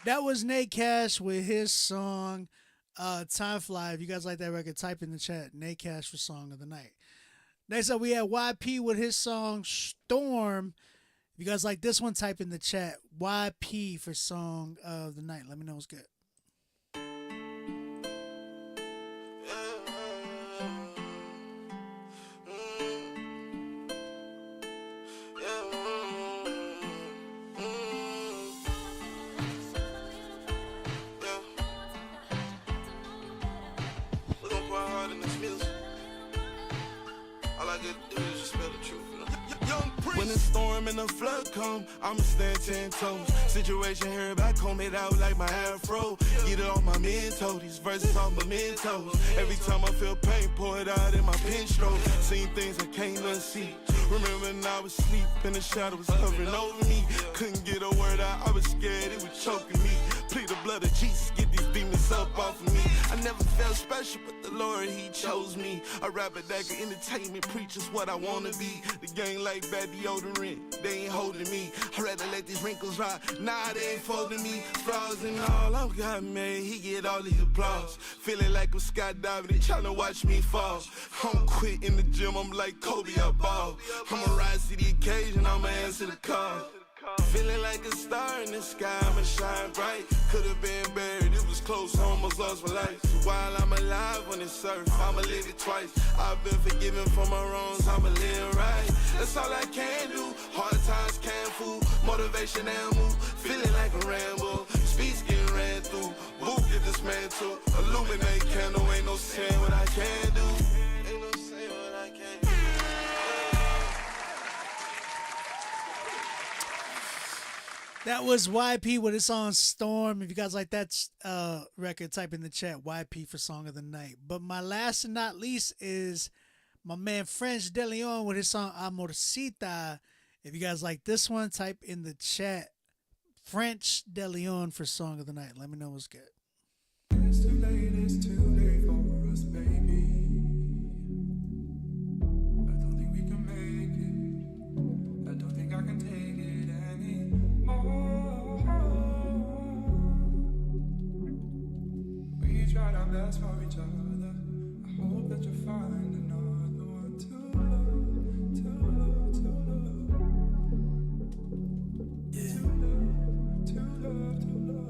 That was Nate Cash with his song Time Fly. If you guys like that record, type in the chat Nate Cash for Song of the Night. Next up, we have YP with his song Storm. If you guys like this one, type in the chat YP for Song of the Night. Let me know what's good. When the storm and the flood come, I'ma stand 10 toes. Situation here back home, it out like my afro. Get it on my mentos, these verses on my mentos. Every time I feel pain, pour it out in my pen stroke. Seen things I can't unsee. Remember when I was asleep and the shadow was hovering over me. Couldn't get a word out, I was scared, it was choking me. Plead the blood of Jesus, get these demons up off of me. I never felt special, but the Lord, he chose me. A rapper that can entertainment, preach is what I wanna be. The gang like bad deodorant, they ain't holding me. I'd rather let these wrinkles rot, nah, they ain't folding me. Flaws and all, I'm God made, he get all the applause. Feeling like I'm skydiving, they tryna watch me fall. I don't quit in the gym, I'm like Kobe, I ball. I'ma rise to the occasion, I'ma answer the call. Feeling like a star in the sky, I'ma shine bright. Could've been buried, it was close, I almost lost my life. So while I'm alive on this earth, I'ma live it twice. I've been forgiven for my wrongs, I'ma live right. That's all I can do, hard times can't fool. Motivation and move, feeling like a Rambo. Speech getting ran through, woo get dismantled. Illuminate candle, ain't no saying what I can do. Ain't no saying what I can do. That was YP with his song Storm. If you guys like that record, type in the chat YP for Song of the Night. But my last and not least is my man French De Leon with his song Amorcita. If you guys like this one, type in the chat French De Leon for Song of the Night. Let me know what's good. It's too late for us, baby. I don't think we can make it. I don't think I can take it anymore. We tried our best for each other. I hope that you find another one to love, to love, to love. Yeah. To love, to love, to love.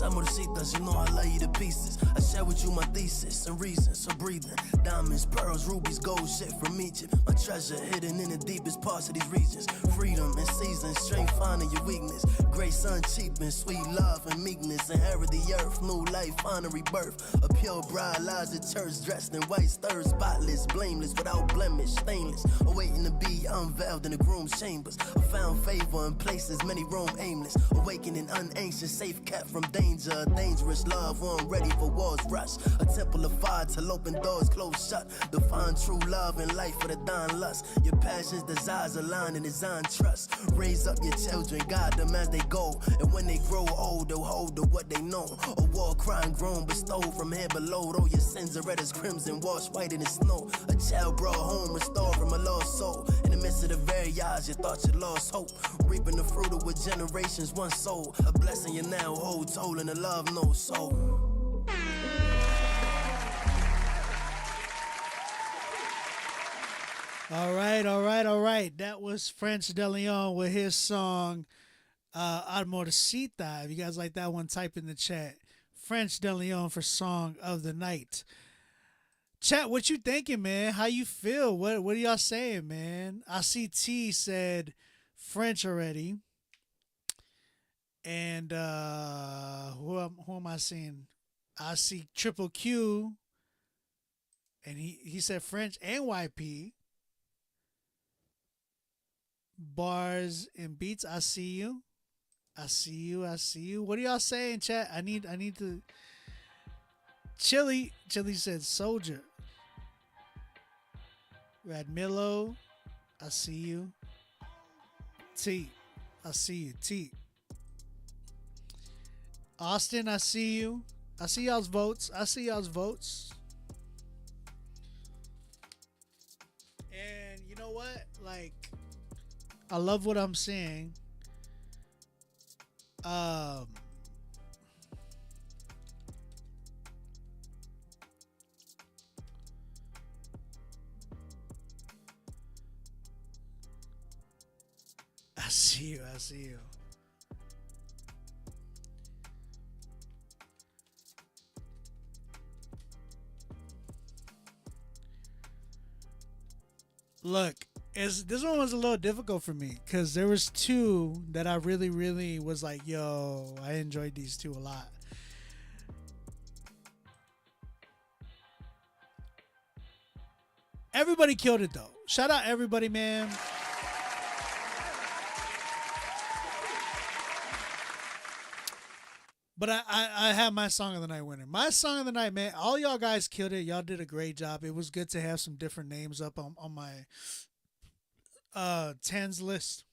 Amorcitas, you know I love you to pieces. I share with you my thesis and reasons for breathing. Diamonds, pearls, rubies, gold shit from Egypt. My treasure hidden in the deepest parts of these regions. Freedom and season, strength finding your weakness. Grace uncheaping, sweet love and meekness. Inherit the earth, new life, find a rebirth. A pure bride lies at church, dressed in white stir, spotless, blameless, without blemish, stainless. Awaiting to be unveiled in the groom's chambers. I found favor in places many roam aimless. Awakening unanxious, safe kept from danger. Dangerous love, one ready for war's rush. A temple of fire till open doors close shut. Define true love and life for the dying lust. Your passions, desires align and design trust. Raise up your children, guide them as they go. And when they grow old, they'll hold to what they know. A war crying grown, bestowed from here below. Though your sins are red as crimson, washed white in the snow. A child brought home, restored from a lost soul. In the midst of the very eyes, you thought you lost hope. Reaping the fruit of what generations once sold. A blessing you now hold told and the love no soul. All right. That was French De Leon with his song Amorcita. If you guys like that one, type in the chat French De Leon for Song of the Night. Chat, what you thinking, man? How you feel? What are y'all saying, man? I see T said French already. And who am I seeing? I see Triple Q. And he said French and YP. Bars and beats, I see you. I see you. What are y'all saying, chat? I need to. Chili said Soldier. Radmillo, I see you. T, I see you. T. Austin, I see you. I see y'all's votes. And you know what? Like, I love what I'm seeing. I see you. Look, this one was a little difficult for me because there was two that I really was like, yo, I enjoyed these two a lot. Everybody killed it though. Shout out everybody, man. But I have my Song of the Night winner. My Song of the Night, man, all y'all guys killed it. Y'all did a great job. It was good to have some different names up on my 10s list.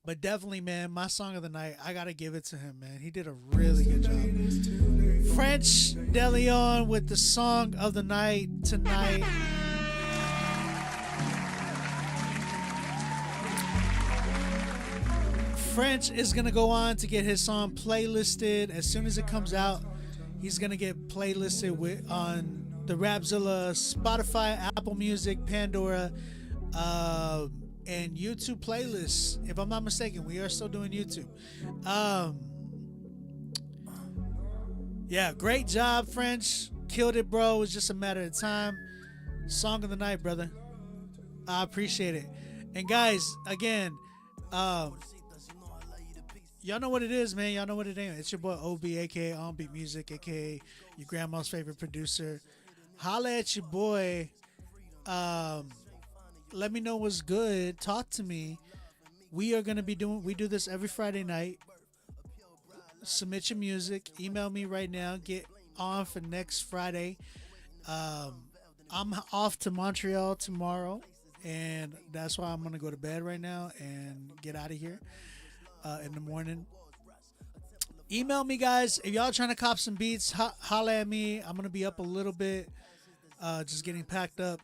But definitely, man, my Song of the Night, I got to give it to him, man. He did a really good job. French De Leon with the Song of the Night tonight. French is going to go on to get his song playlisted. As soon as it comes out, he's going to get playlisted on the Rapzilla, Spotify, Apple Music, Pandora, and YouTube playlists. If I'm not mistaken, we are still doing YouTube. Yeah, great job, French. Killed it, bro. It was just a matter of time. Song of the Night, brother. I appreciate it. And guys, again, y'all know what it is, man. Y'all know what it is. It's your boy OB, aka On Beat Music, aka your grandma's favorite producer. Holla at your boy. Let me know what's good. Talk to me. We are gonna be we do this every Friday night. Submit your music. Email me right now. Get on for next Friday. I'm off to Montreal tomorrow, and that's why I'm gonna go to bed right now and get out of here. In the morning. Email me, guys. If y'all trying to cop some beats, holla at me. I'm going to be up a little bit. Just getting packed up.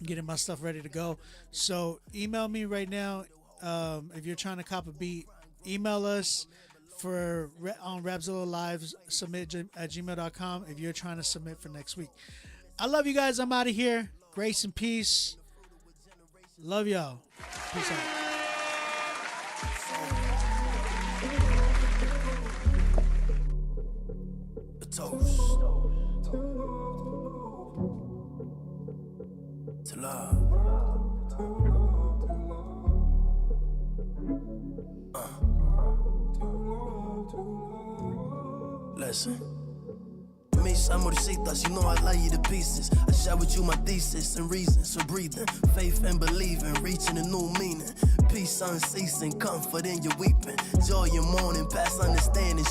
Getting my stuff ready to go. So email me right now. If you're trying to cop a beat, email us on Rapzilla Live, submit at gmail.com if you're trying to submit for next week. I love you guys. I'm out of here. Grace and peace. Love y'all. Peace out. Toast to love. Listen. Mis amorcitas, you know I love you to pieces. I share with you my thesis and reasons for breathing. Faith and believing, reaching a new meaning. Peace unceasing, comfort in your weeping. Joy in mourning, past understanding.